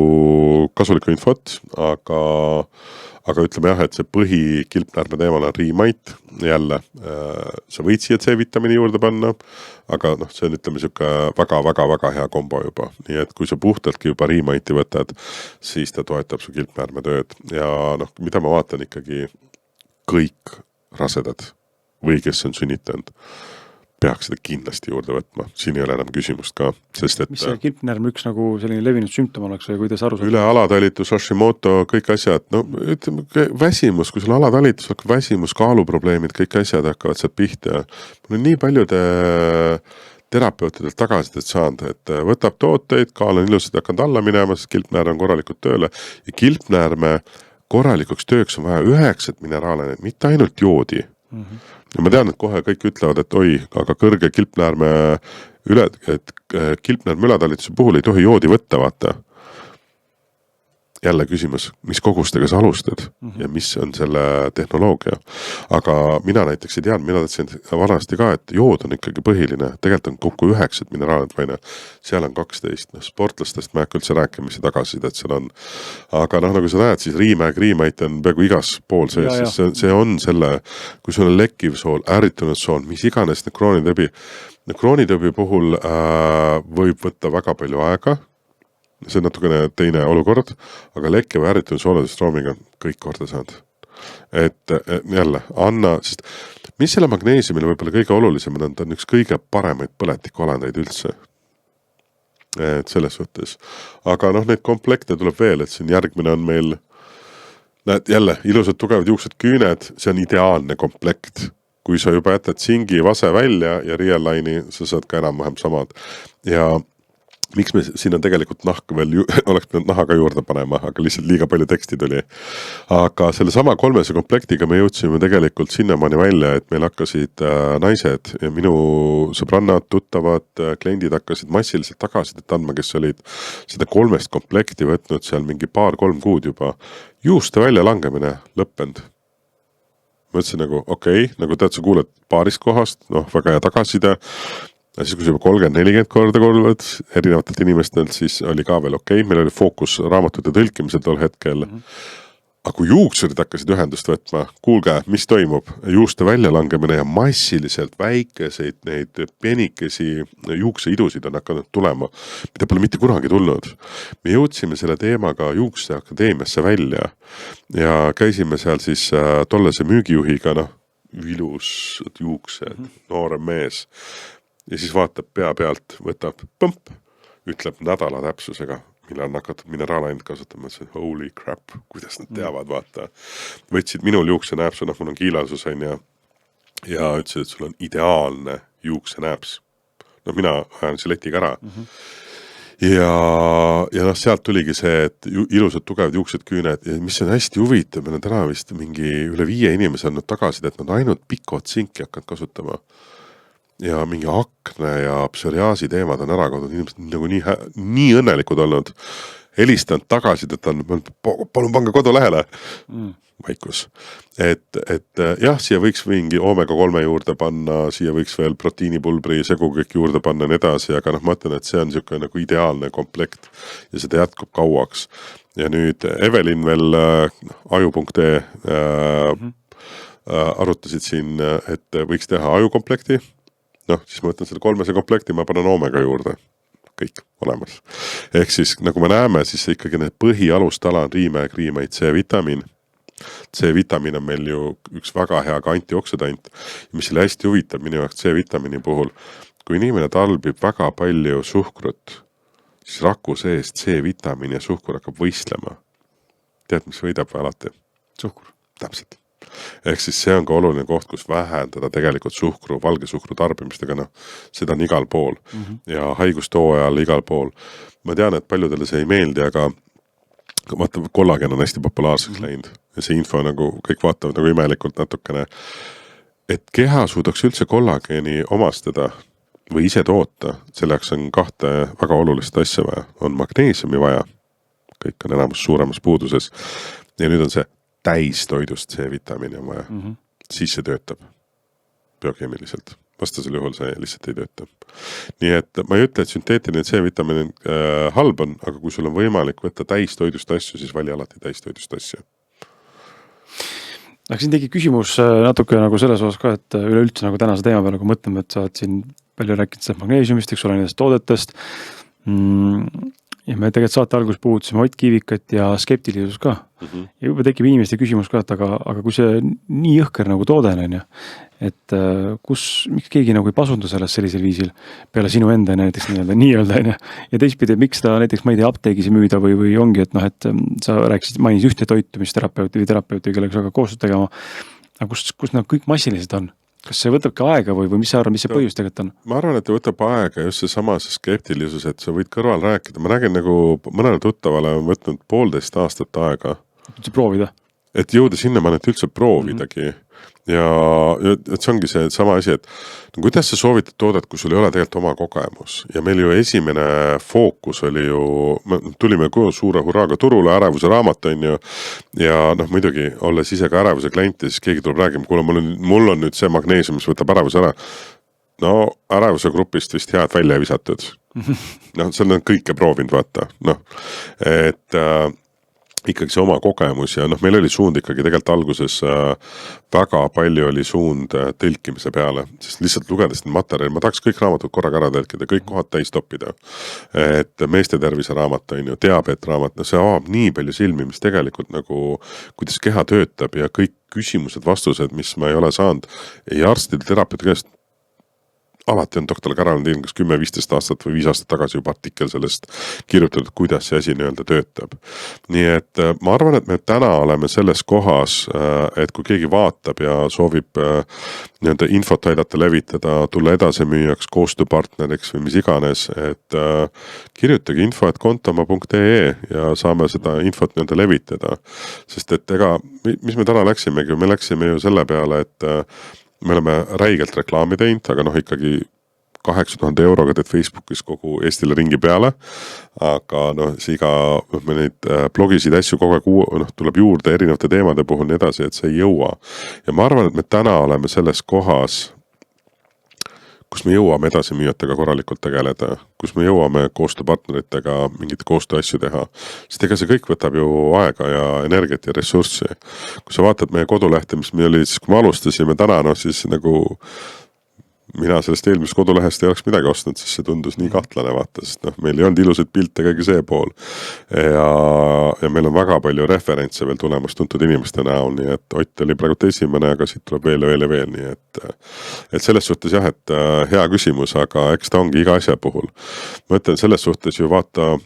kasulikku infot, aga ütleme jah, et see põhi Kilpnäärme teemal on Riimait, jälle sa võid siia C-vitamiini juurde panna, aga noh, see on ütleme siuke väga hea kombo juba, nii et kui sa puhtaltki juba Riimaiti võtad, siis ta toetab su Kilpnäärme tööd ja noh, mida ma vaatan ikkagi kõik rasedad või kes on sünnitanud, peaks seda kindlasti juurde võtma, siin ei ole enam küsimust ka, sest et... Mis see kilpnärm üks nagu selline levinud sümptom oleks või kuidas aru saada? Üle alatalitus, Hashimoto, kõik asjad, no ütleme, väsimus, kui sul alatalitus hakkab väsimus, kaaluprobleemid, kõik asjad hakkavad sealt pihta. Mul on nii paljude terapeutidelt tagasidet saanud, et võtab tooteid, kaal on ilusasti hakanud alla minema, sest kilpnäärme on korralikult tööle ja kilpnäärme korralikuks tööks on vaja 9 mineraale, mitte ainult joodi. Ja ma tean, et kohe kõik ütlevad, et oi, aga kõrge kilpnäärme ületalituse puhul ei tohi joodi võtta, vaata. jälle küsimus, mis kogustega sa alustad ja mis on selle tehnoloogia. Aga mina näiteks ei teadnud, mina tahtsin vanasti ka, et jood on ikkagi põhiline. Tegelikult on kokku 9 mineraalid vaina, seal on 12. Sportlastest ma ei hakka üldse rääkima, mis tagasid, et seal on. Aga nagu sa näed, siis Riimäe-Kriimait on peaaegu igas pool sees, sest see on selle, kui sul on lekkiv sool, ärritunud sool, mis iganes nekroonitõbi puhul võib võtta väga palju aega. See on natukene teine olukord, aga lekke või ärritunud soolesüstroomiga kõik korda saad. Et jälle, anna, sest mis selle magneesiumile võib-olla kõige olulisem on, ta on üks kõige paremaid põletikuolendeid üldse. Et selles suhtes. Aga neid komplekte tuleb veel, et siin järgmine on meil, näed jälle, ilusad tugevad juuksed küüned, see on ideaalne komplekt. Kui sa juba jätad singi vase välja ja Realine'i, sa saad ka enam-vähem samad. Ja miks me siin on tegelikult nahk veel, oleks pidanud naha ka juurde panema, aga lihtsalt liiga palju teksti tuli. Aga selle sama 300 komplektiga me jõudsime tegelikult sinnamaani välja, et meil hakkasid naised ja minu sõbrannad, tuttavad, kliendid hakkasid massiliselt tagasidet andma, kes olid seda 3 komplekti võtnud seal mingi 2-3 kuud juba. Juuste välja langemine lõppend. Ma ütlesin nagu okei, nagu tead, sa kuuled paarist kohast, väga hea tagaside. Ja siis kui sa juba 30-40 korda kuuled erinevatelt inimestelt, siis oli ka veel okei. Meil oli fookus raamatute tõlkimisel tol hetkel. Aga kui juuksurid hakkasid ühendust võtma, kuulge, mis toimub? Juuste väljalangemine ja massiliselt väikeseid neid penikesi juukseidusid on hakanud tulema, mida pole mitte kunagi tulnud. Me jõudsime selle teemaga Juukse Akadeemiasse välja ja käisime seal siis tollase müügijuhiga, ilus juuksed, noorem mees. Ja siis vaatab pea pealt, võtab põmp, ütleb nädala täpsusega, millal on hakatud mineraalainet kasutama, et see holy crap, kuidas nad teavad, vaata. Võtsid minul juuksenääpsu, mul on kiilalsus ja ütlesid, et sul on ideaalne juuksenääps. Mina ajan siletiga ära. Ja sealt tuligi see, et ilusad tugevad juuksed küüned ja mis on hästi huvitav, meil on täna vist mingi üle 5 inimese andnud tagasi, et nad ainult pikot sinki hakkavad kasutama. Ja mingi akne ja psoriaasi teemad on ära kadunud, inimesed nagu nii õnnelikud olnud. Helistanud tagasi, et on, palun pange kodulehele. Vaikus. Et jah, siia võiks mingi omega-3 juurde panna, siia võiks veel proteiinipulbri segu kõik juurde panna ja nii edasi, aga ma ütlen, et see on niisugune nagu ideaalne komplekt ja seda jätkub kauaks. Ja nüüd Evelin veel aju.ee arutasid siin, et võiks teha ajukomplekti. Siis ma võtan selle 300 komplekti, ma panen omega juurde. Kõik olemas. Ehk siis, nagu me näeme, siis ikkagi need põhialustala on Riimäe-Kriimait C-vitamiin. C-vitamiin on meil ju üks väga hea ka antioksidant, mis selle hästi huvitab minu jaoks C-vitamiini puhul. Kui inimene talbib väga palju suhkrut, siis raku sees C-vitamiin ja suhkur hakkab võistlema. Tead, mis võidab alati? Suhkur. Täpselt. Ehk siis see on ka oluline koht, kus vähendada tegelikult suhkru, valge suhkru tarbimistega, seda on igal pool ja haigustoo ajal igal pool. Ma tean, et paljudele see ei meeldi, aga vaata, kollagen on hästi populaarseks läinud ja see info nagu kõik vaatavad nagu imelikult natukene, et keha suudaks üldse kollageni omastada või ise toota, selleks on 2 väga olulist asja vaja. On magneesiumi vaja, kõik on enamus suuremas puuduses ja nüüd on see täistoidust C-vitamiini on vaja. Siis see töötab biokeemiliselt. Vastasel juhul see lihtsalt ei tööta. Nii et ma ei ütle, et sünteetiline C-vitamiin halb on, aga kui sul on võimalik võtta täistoidust asju, siis vali alati täistoidust asju. Aga siin tegi küsimus natuke nagu selles osas ka, et üleüldse nagu tänase teema peale, kui mõtleme, et sa oled siin palju rääkinud magneesiumist, eks ole nendest toodetest. Ja me tegelikult saate alguses puudutasime Ott Kiivikat ja skeptilisus ka. Ja juba tekib inimeste küsimus ka, et aga kui see nii jõhker nagu tooden on, et miks keegi nagu ei pasunda sellest sellisel viisil peale sinu enda näiteks nii-öelda on. Ja teistpidi, miks ta näiteks, ma ei tea, apteegis müüda või ongi, et et sa rääkisid, mainis ühte toitumisterapeut või terapeuti, kellega sa ka koostööd tegema. Aga kus nad kõik massilised on? Kas see võtabki aega või mis sa arvad, mis see põhjus tegelikult on? Ma arvan, et võtab aega just see sama skeptilisus, et sa võid kõrval rääkida. Ma nägin nagu mõnele tuttavale on võtnud 1,5 aastat aega. Üldse proovida? Et jõuda sinna, ma nüüd üldse proovidagi. ja et see ongi see sama asi, et no kuidas sa soovitad toodet, kui sul ei ole tegelikult oma kogemus ja meil ju esimene fookus oli ju, tulime suure hurraaga turule, ärevuse raamat on ju ja noh, muidugi olles ise ka ärevuse klient ja siis keegi tuleb räägima, kuule, mul on nüüd see magneesium, mis võtab ärevuse ära. No ärevuse grupist vist head välja visatud. No seal on kõike proovinud vaata, noh, et ikkagi see oma kogemus ja noh, meil oli suund ikkagi tegelikult alguses väga palju oli suund tõlkimise peale, sest lihtsalt lugedes neid materjali, ma tahaks kõik raamatud korraga ära tõlkida, kõik kohad täis toppida. Et meeste tervise raamat on ju, diabeet raamat, no see avab nii palju silmi, mis tegelikult nagu, kuidas keha töötab ja kõik küsimused, vastused, mis ma ei ole saanud ei arstide, terapeudi käest. Alati on doktor Karalin teinud kas 10-15 aastat või 5 aastat tagasi juba artikkel sellest kirjutatud, kuidas see asi nii-öelda töötab. Nii et ma arvan, et me täna oleme selles kohas, et kui keegi vaatab ja soovib nii-öelda infot aidata levitada, tulla edasimüüjaks, koostööpartneriks või mis iganes, et kirjutage info@kontoma.ee ja saame seda infot nii-öelda levitada. Sest et ega, mis me täna läksimegi, me läksime ju selle peale, et me oleme räigelt reklaami teinud, aga noh ikkagi 8000 euroga teed Facebookis kogu Eestile ringi peale, aga noh, see iga, me neid blogisid asju kogu aeg tuleb juurde erinevate teemade puhul nii edasi, et see ei jõua. Ja ma arvan, et me täna oleme selles kohas, kus me jõuame edasimüüjatega korralikult tegeleda, kus me jõuame koostööpartneritega mingit koostööasju teha. Sest ega see kõik võtab ju aega ja energiat ja ressurssi. Kui sa vaatad meie kodulehte, mis meil oli siis, kui me alustasime täna, no siis nagu mina sellest eelmisest kodulehest ei oleks midagi ostnud, siis see tundus nii kahtlane vaata, sest noh, meil ei olnud ilusaid pilte kõige see pool. Ja meil on väga palju referentse veel tulemas tuntud inimeste näol, nii et Ott oli praegu esimene, aga siit tuleb veel, nii et selles suhtes jah, et hea küsimus, aga eks ta ongi iga asja puhul. Ma ütlen selles suhtes ju vaata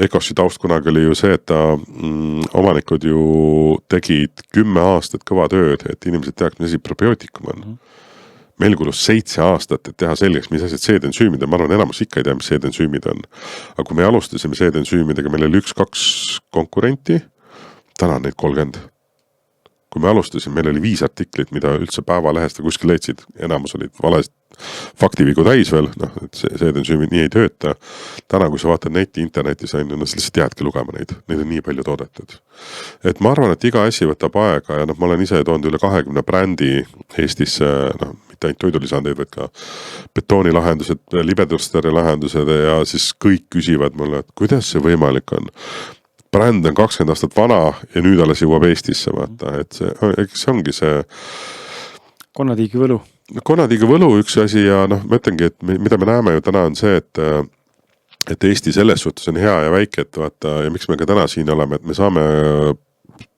Ecossi taust kunagi oli ju see, et ta omanikud ju tegid 10 aastat kõva tööd, et inimesed teaks, mis asi probiootikum on. Meil kulus 7 aastat, et teha selgeks, mis asjad seedensüümid on. Ma arvan, enamus ikka ei tea, mis seedensüümid on. Aga kui me alustasime seedensüümidega, meil oli 1-2 konkurenti, täna on neid 30. Kui me alustasime, meil oli 5 artiklit, mida üldse päevalehest ja kuskil leidsid. Enamus olid valest faktivigu täis veel, noh, et seedensüümid nii ei tööta. Täna, kui sa vaatad internetis, no sa lihtsalt jäädki lugema neid on nii palju toodetud. Et ma arvan, et iga asi võtab aega ja noh, ma olen ise toonud üle 20 brändi Eestisse, noh, mitte ainult toidulisandeid, vaid ka betoonilahendused, libedursteri lahendused ja siis kõik küsivad mulle, et kuidas see võimalik on. Bränd on 20 aastat vana ja nüüd alles jõuab Eestisse, vaata, et see ongi see Konnatiigi võlu. Konnatiigi võlu üks asi ja noh, ma ütlengi, et mida me näeme ju täna on see, et Eesti selles suhtes on hea ja väike, et vaata, ja miks me ka täna siin oleme, et me saame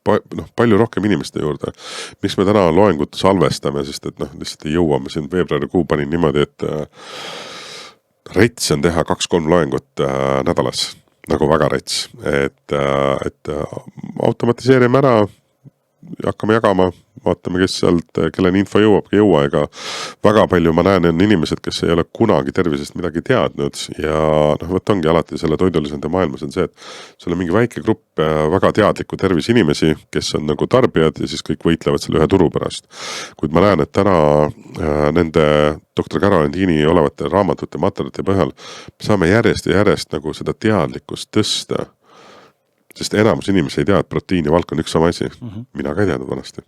palju rohkem inimeste juurde. Miks me täna loengut salvestame, sest et noh, lihtsalt ei jõua, ma siin veebruarikuu panin niimoodi, et rets on teha 2-3 loengut nädalas. Nagu väga rets, et automatiseerime ära, hakkame jagama, vaatame, kes sealt, kelleni info jõuab, jõua, ega väga palju ma näen, on inimesed, kes ei ole kunagi tervisest midagi teadnud ja noh, võt ongi alati selle toidulisande maailmas on see, et sul on mingi väike grupp väga teadliku tervise inimesi, kes on nagu tarbijad ja siis kõik võitlevad selle ühe turu pärast. Kuid ma näen, et täna nende doktor Karalin Tiini olevate raamatute materjalite põhjal saame järjest ja järjest nagu seda teadlikkust tõsta. Sest enamus inimesi ei tea, et proteiini valk on üks sama asi. Mina ka ei teadnud vanasti.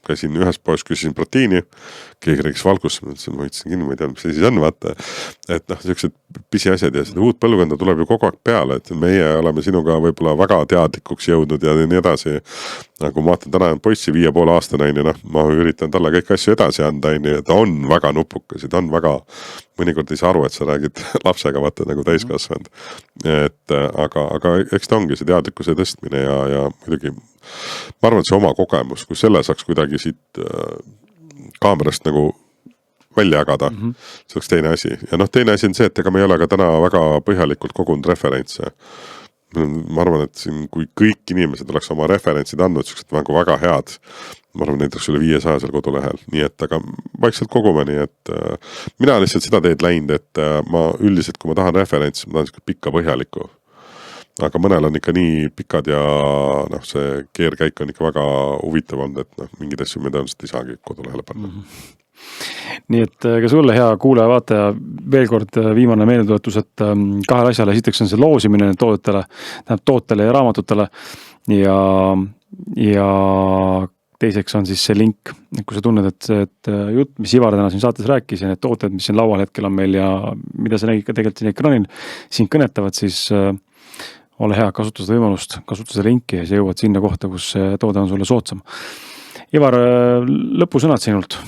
Käisin ühes poes, küsisin proteiini, keegi rääkis valgust, ma võtsin kinni, ma ei tea, mis see on, vaata. Et noh, sellised pisiasjad ja seda uut põlvkonda tuleb ju kogu aeg peale, et meie oleme sinuga võib-olla väga teadlikuks jõudnud ja nii edasi. Nagu ma vaatan täna poissi 5,5 aastane, noh, ma üritan talle kõik asju edasi anda, ta on väga nupukas ja ta on väga, mõnikord ei saa aru, et sa räägid lapsega vaata nagu täiskasvanud. Et aga eks ta ongi see teadlikkuse tõstmine ja muidugi ma arvan, et see oma kogemus, kui selle saaks kuidagi siit kaamerast nagu välja jagada, see oleks teine asi. Ja noh, teine asi on see, et ega me ei ole ka täna väga põhjalikult kogunud referentse. Ma arvan, et siin, kui kõik inimesed oleks oma referentsid andnud, sellised nagu väga head, ma arvan, neid oleks üle 500 seal kodulehel. Nii et aga vaikselt kogume, nii et mina lihtsalt seda teed läinud, et ma üldiselt, kui ma tahan referentsi, ma tahan pikka põhjalikku. aga mõnel on ikka nii pikad ja noh, see keerkäik on ikka väga huvitav olnud, et noh, mingid asju me tõenäoliselt ei saagi kodulehele panna. Nii et ka sulle, hea kuulaja, vaataja, veel kord viimane meeldetuletus, et kahel asjale, esiteks on see loosimine tootele ja raamatutele ja teiseks on siis see link, kui sa tunned, et see jutt, mis Ivar täna siin saates rääkis ja need tooted, mis siin laual hetkel on meil ja mida sa nägid ka tegelikult siin ekraanil, siin kõnetavad, siis ole hea, kasuta seda võimalust, kasuta seda linki ja sa jõuad sinna kohta, kus see toode on sulle soodsam. Ivar, lõpusõnad sinult.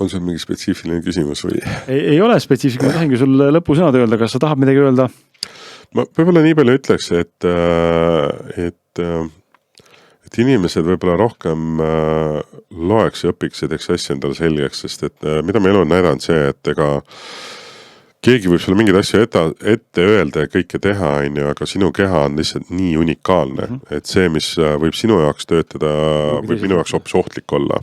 On see mingi spetsiifiline küsimus või? Ei ole spetsiifiline, tahangi sulle lõpusõnad öelda, kas sa tahad midagi öelda? Ma võib-olla nii palju ütleks, et inimesed võib-olla rohkem loeks ja õpiks ja teeks asju endale selgeks, sest et mida me elu on näidanud see, et ega keegi võib sulle mingeid asju ette öelda ja kõike teha, aga sinu keha on lihtsalt nii unikaalne, et see, mis võib sinu jaoks töötada, võib minu jaoks hoopis ohtlik olla.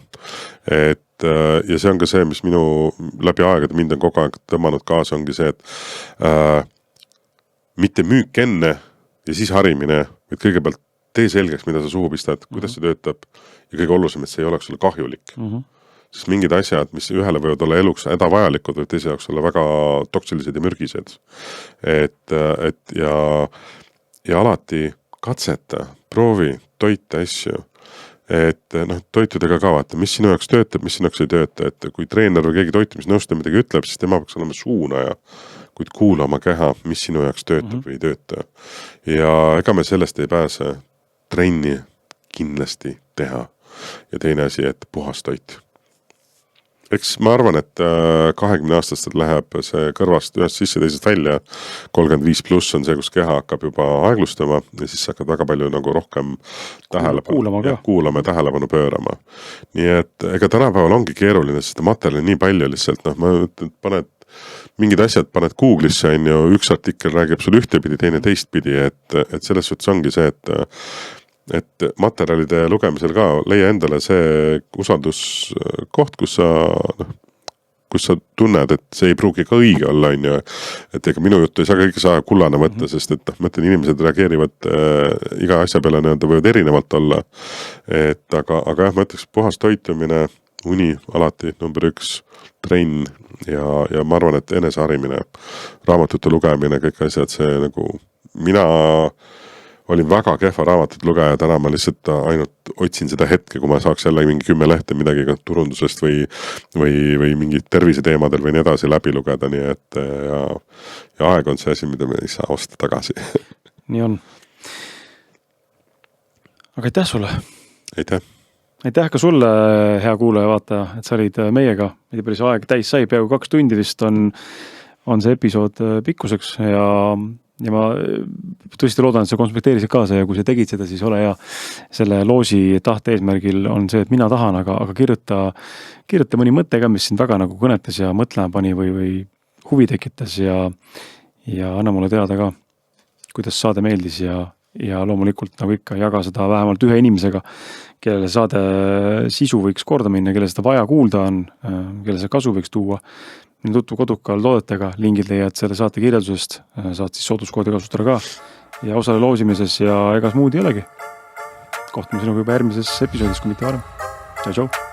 Ja see on ka see, mis minu läbi aegade mind on kogu aeg tõmmanud kaasa, ongi see, et mitte müük enne ja siis harimine, vaid kõigepealt tee selgeks, mida sa suhu pistad, kuidas see töötab ja kõige olulisem, et see ei oleks sulle kahjulik. Sest mingid asjad, mis ühele võivad olla eluks hädavajalikud, võib teise jaoks olla väga toksilised ja mürgised. Ja alati katseta, proovi, toita asju. Et noh, toitudega ka vaata, mis sinu jaoks töötab, mis sinu jaoks ei tööta, et kui treener või keegi toitumisnõustaja midagi ütleb, siis tema peaks olema suunaja, kuid kuula oma keha, mis sinu jaoks töötab või ei tööta. Ja ega me sellest ei pääse, trenni kindlasti teha. Ja teine asi, et puhas toit. Eks ma arvan, et 20-aastastel läheb see kõrvast ühest sisse teisest välja, 35+ on see, kus keha hakkab juba aeglustama ja siis hakkab väga palju nagu rohkem kuulama ja tähelepanu pöörama. Nii et ega tänapäeval ongi keeruline, sest materjali nii palju lihtsalt, noh, ma ütlen, mingid asjad paned Google'isse, on ju, üks artikkel räägib sul ühtepidi, teine teistpidi, et selles suhtes ongi see, et materjalide lugemisel ka leia endale see usalduskoht, kus sa tunned, et see ei pruugi ka õige olla, on ju. Et ega minu juttu ei saa kõige saa kullane võtta, sest et ma ütlen, inimesed reageerivad iga asja peale, võivad erinevalt olla. Aga jah, ma ütleks, puhas toitumine, uni alati number 1, trenn ja ma arvan, et eneseharimine, raamatute lugemine, kõik asjad, see nagu mina olin väga kehva raamatut lugeja, täna ma lihtsalt ainult otsin seda hetke, kui ma saaks jälle mingi 10 lehte midagi turundusest või mingi terviseteemadel või nii edasi läbi lugeda, nii et ja aeg on see asi, mida me ei saa osta tagasi. Nii on. Aga aitäh sulle! Aitäh! Aitäh ka sulle, hea kuulaja vaataja, et sa olid meiega, mida päris aeg täis sai, peaaegu 2 tundi vist on see episood pikkuseks ja ma tõesti loodan, et sa konspekteerisid kaasa ja kui sa tegid seda, siis ole hea. Selle loosi tahte eesmärgil on see, et mina tahan, aga kirjuta mõni mõte ka, mis sind väga nagu kõnetas ja mõtlema pani või huvi tekitas ja anna mulle teada ka, kuidas saade meeldis ja loomulikult nagu ikka jaga seda vähemalt ühe inimesega, kellele saade sisu võiks korda minna, kelle seda vaja kuulda on, kelle see kasu võiks tuua. Minu tutvu kodukal toodetega, lingid leiad selle saate kirjeldusest, saad siis sooduskoodi kasutada ka ja osale loosimises ja egas muud ei olegi. Kohtume sinuga juba järgmises episoodis, kui mitte varem. Tšau, tšau!